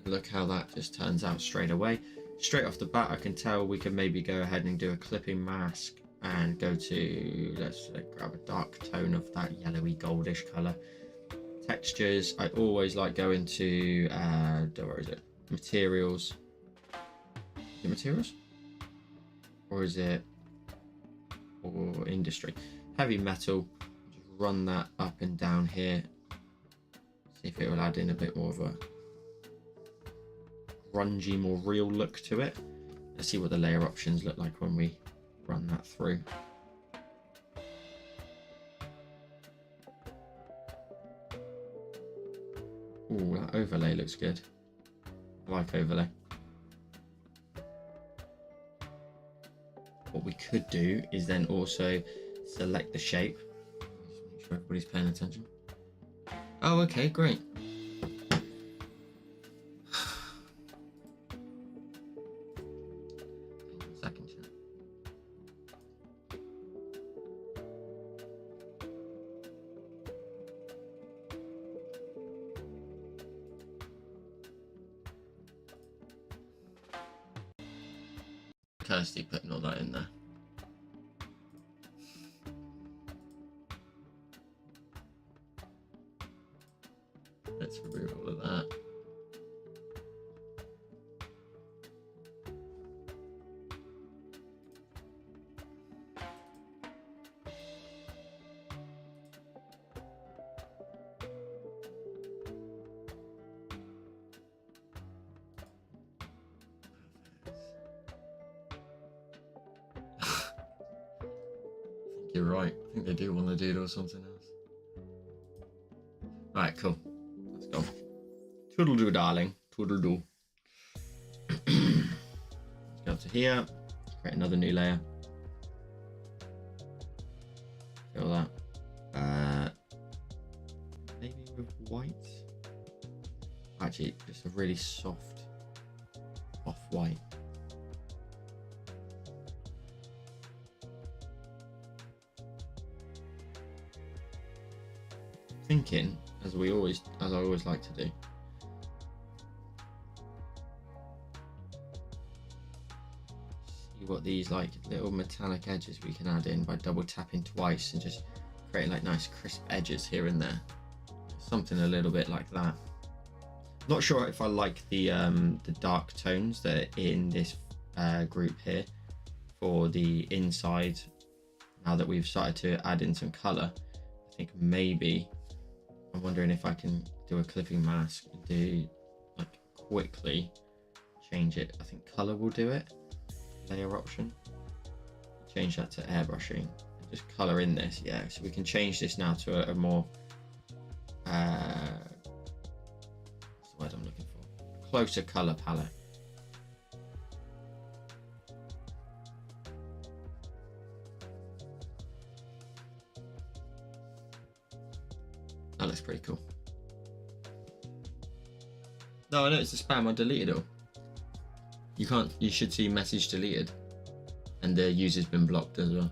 Look how that just turns out straight away. Straight off the bat, I can tell we can maybe go ahead and do a clipping mask and go to, let's grab a dark tone of that yellowy goldish color. Textures, I always like going to, where is it? Materials. Is it materials? Or is it, or industry? Heavy metal, just run that up and down here. See if it will add in a bit more of a grungy, more real look to it. Let's see what the layer options look like when we run that through. Ooh, that overlay looks good. I like overlay. What we could do is then also select the shape. Just make sure everybody's paying attention. Oh, okay, great. Kirsty putting all that in there. Let's remove all of that. You're right. I think they do want to do something else. Alright, cool. Let's go. Toodle-doo, darling. Toodle-doo. Let's go to here. Create another new layer. Fill that. Maybe with white. Actually, just a really soft off-white. Thinking, as I always like to do, see what these like little metallic edges we can add in by double tapping twice and just creating like nice crisp edges here and there. Something a little bit like that. Not sure if I like the dark tones that are in this group here for the inside. Now that we've started to add in some color, I think maybe I'm wondering if I can do a clipping mask and do like quickly change it. I think color will do it. Layer option. Change that to airbrushing. Just color in this. Yeah, so we can change this now to a more what's the word I'm looking for? Closer color palette. That looks pretty cool. No, I know it's a spam. I deleted it all. You should see message deleted. And the user's been blocked as well.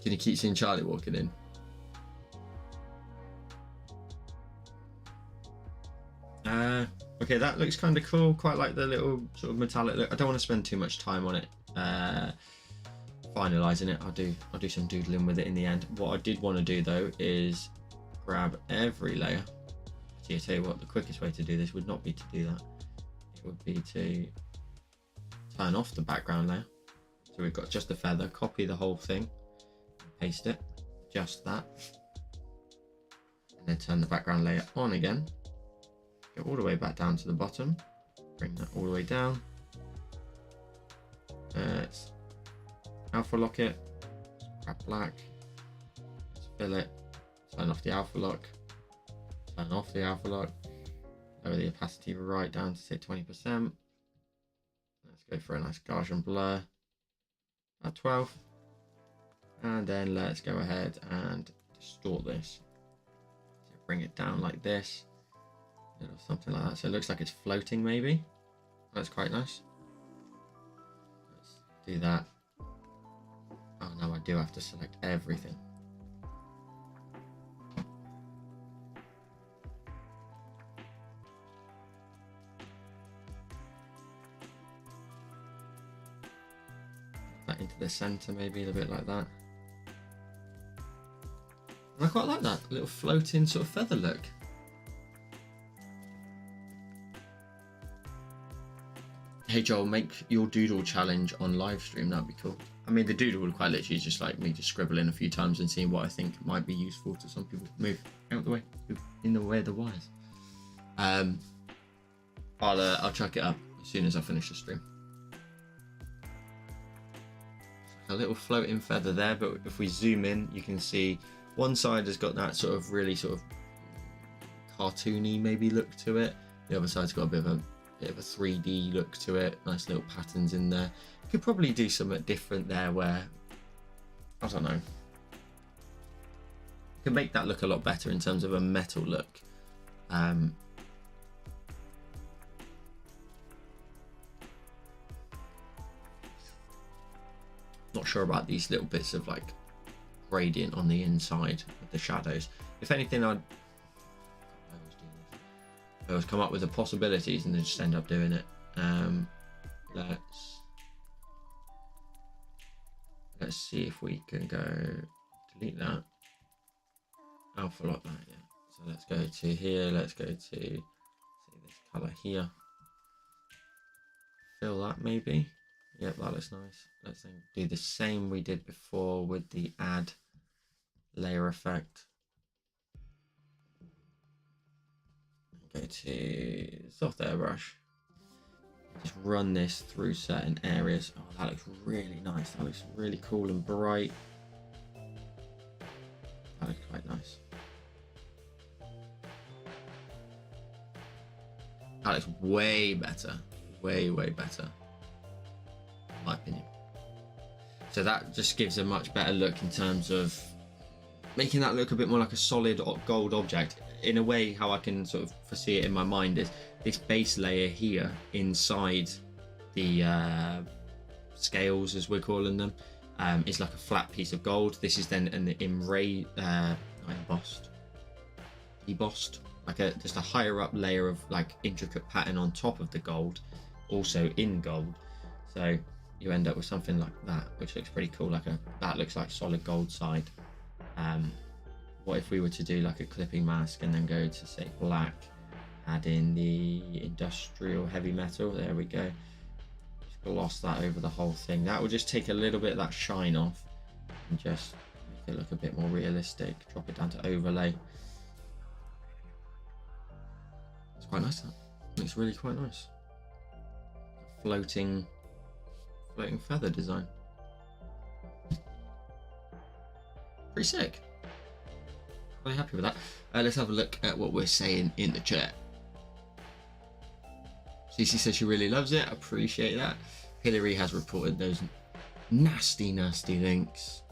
Can you keep seeing Charlie walking in? Okay, that looks kind of cool. Quite like the little sort of metallic look. I don't want to spend too much time on it finalizing it. I'll do some doodling with it in the end. What I did want to do though is grab every layer. See, I tell you what, the quickest way to do this would not be to do that. It would be to turn off the background layer. So we've got just the feather, copy the whole thing, paste it, just that, and then turn the background layer on again. Go all the way back down to the bottom, bring that all the way down. Let's alpha lock it, grab black, let's fill it, turn off the alpha lock, turn off the alpha lock, lower the opacity right down to say 20%. Let's go for a nice Gaussian blur at 12. And then let's go ahead and distort this. So bring it down like this, or something like that. So it looks like it's floating maybe. That's quite nice. Let's do that. Oh no, I do have to select everything. That into the center maybe, a bit like that. And I quite like that little floating sort of feather look. Hey Joel, make your doodle challenge on live stream. That'd be cool. I mean, the doodle would quite literally just like me just scribbling a few times and seeing what I think might be useful to some people. Move out the way, move in the way of the wires. I'll chuck it up as soon as I finish the stream. A little floating feather there, but if we zoom in, you can see one side has got that sort of really sort of cartoony maybe look to it. The other side's got a bit of a 3D look to it. Nice little patterns in there. You could probably do something different there where, I don't know, you can make that look a lot better in terms of a metal look. Not sure about these little bits of like gradient on the inside of the shadows. If anything, I always come up with the possibilities and then just end up doing it. Let's see if we can go delete that. Alpha lock that, yeah. So let's go to here. Let's go to see this color here. Fill that maybe. Yep, that looks nice. Let's then do the same we did before with the add layer effect. Go to soft airbrush. Just run this through certain areas. Oh, that looks really nice. That looks really cool and bright. That looks quite nice. That looks way better. Way better. In my opinion. So that just gives a much better look in terms of making that look a bit more like a solid gold object. In a way, how I can sort of foresee it in my mind is this base layer here inside the scales, as we're calling them, is like a flat piece of gold. This is then an embossed, like just a higher up layer of like intricate pattern on top of the gold, also in gold. So you end up with something like that, which looks pretty cool. That looks like solid gold side. What if we were to do like a clipping mask and then go to say black, add in the industrial heavy metal, there we go, just gloss that over the whole thing. That will just take a little bit of that shine off and just make it look a bit more realistic. Drop it down to overlay. It's quite nice, that looks really quite nice. Floating feather design, pretty sick. Very happy with that. Let's have a look at what we're saying in the chat. Cece says she really loves it. I appreciate that. Hillary has reported those nasty links.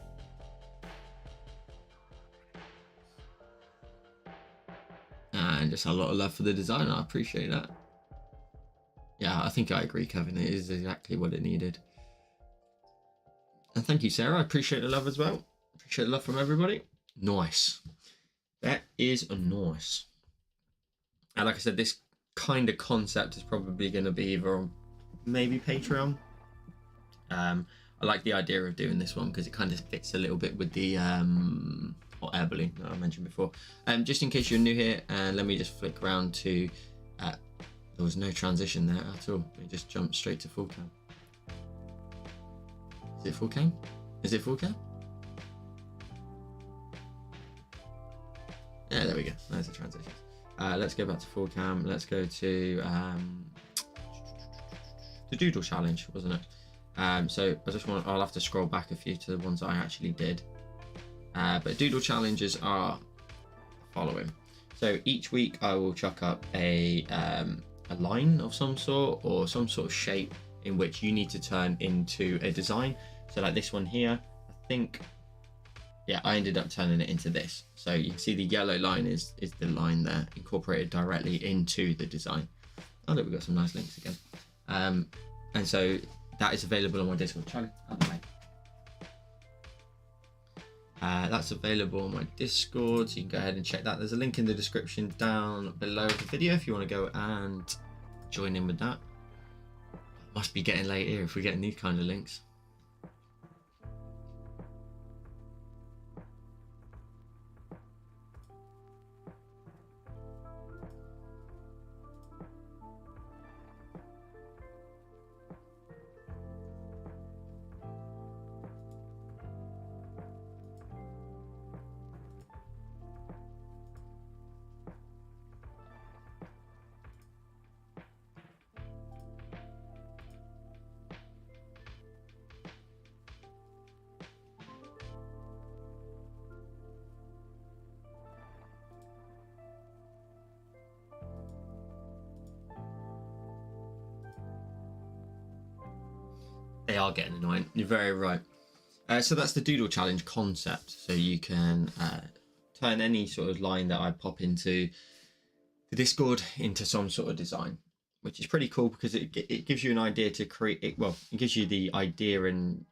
And just a lot of love for the design. I appreciate that. Yeah, I think I agree, Kevin. It is exactly what it needed. And thank you, Sarah. I appreciate the love as well. Appreciate the love from everybody. Nice. That is nice. And like I said, this kind of concept is probably going to be either on maybe Patreon. I like the idea of doing this one because it kind of fits a little bit with the hot air balloon that I mentioned before. Just in case you're new here, let me just flick around to, there was no transition there at all. Let me just jump straight to full cam. Is it full cam? Is it full cam? Yeah, there we go. There's the transition. Let's go back to full cam. Let's go to the Doodle challenge, wasn't it? So I'll have to scroll back a few to the ones that I actually did. But Doodle challenges are following. So each week I will chuck up a line of some sort or some sort of shape in which you need to turn into a design. So like this one here, I think, yeah, I ended up turning it into this. So you can see the yellow line is the line there incorporated directly into the design. Oh look, we've got some nice links again. And so that is available on my Discord. Charlie, out the way. That's available on my Discord, so you can go ahead and check that. There's a link in the description down below the video if you want to go and join in with that. Must be getting late here if we're getting these kind of links. They are getting annoying. You're very right. So that's the Doodle challenge concept. So you can turn any sort of line that I pop into the Discord into some sort of design, which is pretty cool because it gives you an idea to create it. Well, it gives you the idea and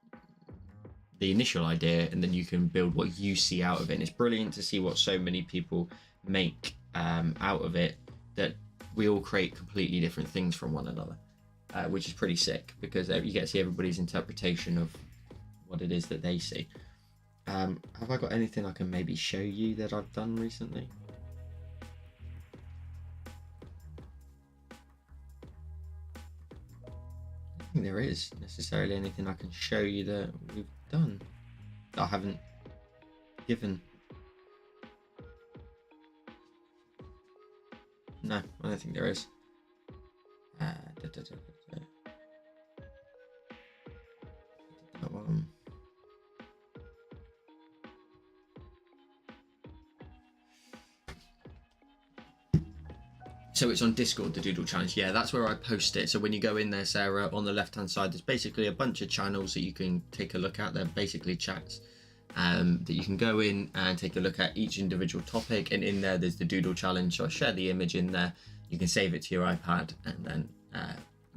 the initial idea, and then you can build what you see out of it. And it's brilliant to see what so many people make out of it, that we all create completely different things from one another. Which is pretty sick because you get to see everybody's interpretation of what it is that they see. Have I got anything I can maybe show you that I've done recently? I don't think there is necessarily anything I can show you that we've done that I haven't given. No, I don't think there is. That one. So it's on Discord, the Doodle challenge. Yeah, that's where I post it. So when you go in there, Sarah, on the left hand side, there's basically a bunch of channels that you can take a look at. They're basically chats that you can go in and take a look at each individual topic, and in there there's the Doodle challenge. So I share the image in there. You can save it to your iPad and then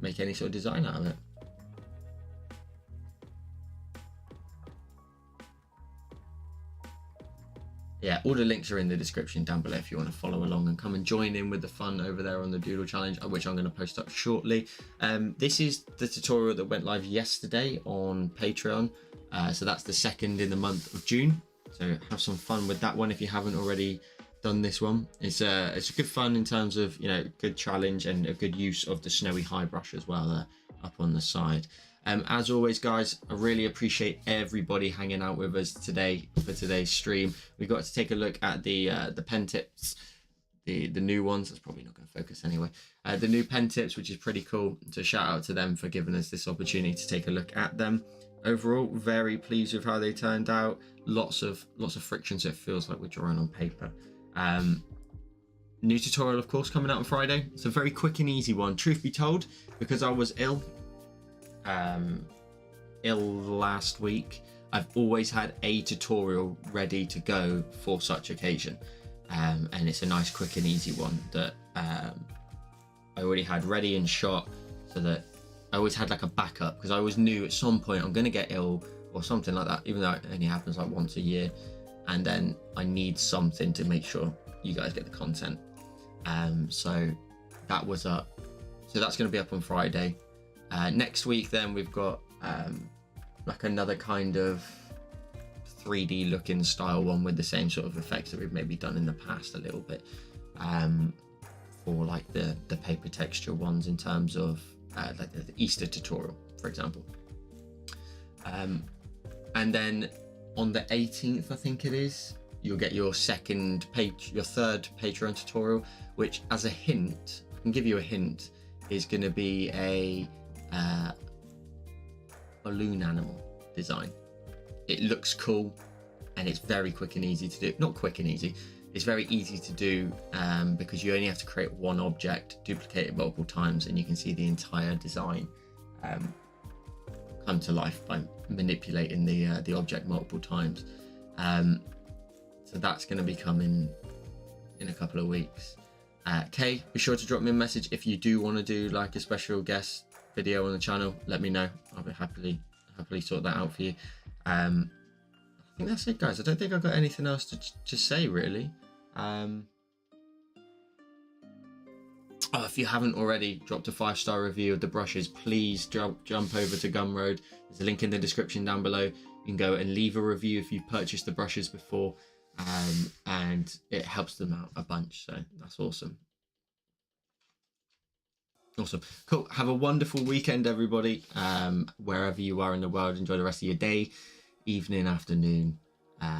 make any sort of design out of it. Yeah, all the links are in the description down below if you want to follow along and come and join in with the fun over there on the Doodle challenge, which I'm going to post up shortly. This is the tutorial that went live yesterday on Patreon. So that's the second in the month of June. So have some fun with that one if you haven't already done this one. It's a good fun in terms of, you know, good challenge and a good use of the snowy high brush as well there up on the side. As always, guys, I really appreciate everybody hanging out with us today for today's stream. We got to take a look at the PenTips, the new ones. That's probably not going to focus anyway. The new PenTips, which is pretty cool. So shout out to them for giving us this opportunity to take a look at them. Overall, very pleased with how they turned out. Lots of friction, so it feels like we're drawing on paper. New tutorial, of course, coming out on Friday. It's a very quick and easy one. Truth be told, because I was ill last week, I've always had a tutorial ready to go for such occasion, and it's a nice, quick and easy one that I already had ready and shot, so that I always had like a backup, because I always knew at some point I'm going to get ill or something like that, even though it only happens like once a year, and then I need something to make sure you guys get the content. So that was up. So that's going to be up on Friday. Next week then we've got like another kind of 3D looking style one with the same sort of effects that we've maybe done in the past a little bit, for like the paper texture ones, in terms of like the Easter tutorial, for example. And then on the 18th, I think it is, you'll get your third Patreon tutorial, which, as a hint, I can give you a hint, is going to be a balloon animal design. It looks cool and it's very quick and easy to do. Not quick and easy, it's very easy to do, because you only have to create one object, duplicate it multiple times, and you can see the entire design come to life by manipulating the object multiple times. So that's going to be coming in a couple of weeks. Kay, be sure to drop me a message if you do want to do like a special guest video on the channel. Let me know. I'll be happily sort that out for you. I think that's it, guys. I don't think I've got anything else to say, really. Oh, if you haven't already dropped a 5-star review of the brushes, please jump over to Gumroad. There's a link in the description down below. You can go and leave a review if you've purchased the brushes before, and it helps them out a bunch. So that's awesome. Awesome. Cool. Have a wonderful weekend, everybody. Wherever you are in the world, enjoy the rest of your day, evening, afternoon,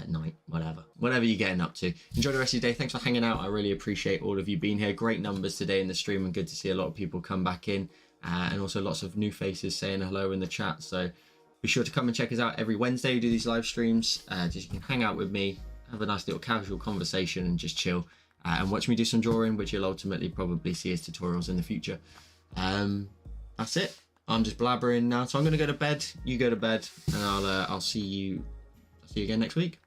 night, whatever you're getting up to. Enjoy the rest of your day. Thanks for hanging out. I really appreciate all of you being here. Great numbers today in the stream, and good to see a lot of people come back in, and also lots of new faces saying hello in the chat. So be sure to come and check us out every Wednesday. We do these live streams, just you can hang out with me, have a nice little casual conversation, and just chill, and watch me do some drawing, which you'll ultimately probably see as tutorials in the future. That's it. I'm just blabbering now, so I'm gonna go to bed. You go to bed, and I'll see you again next week.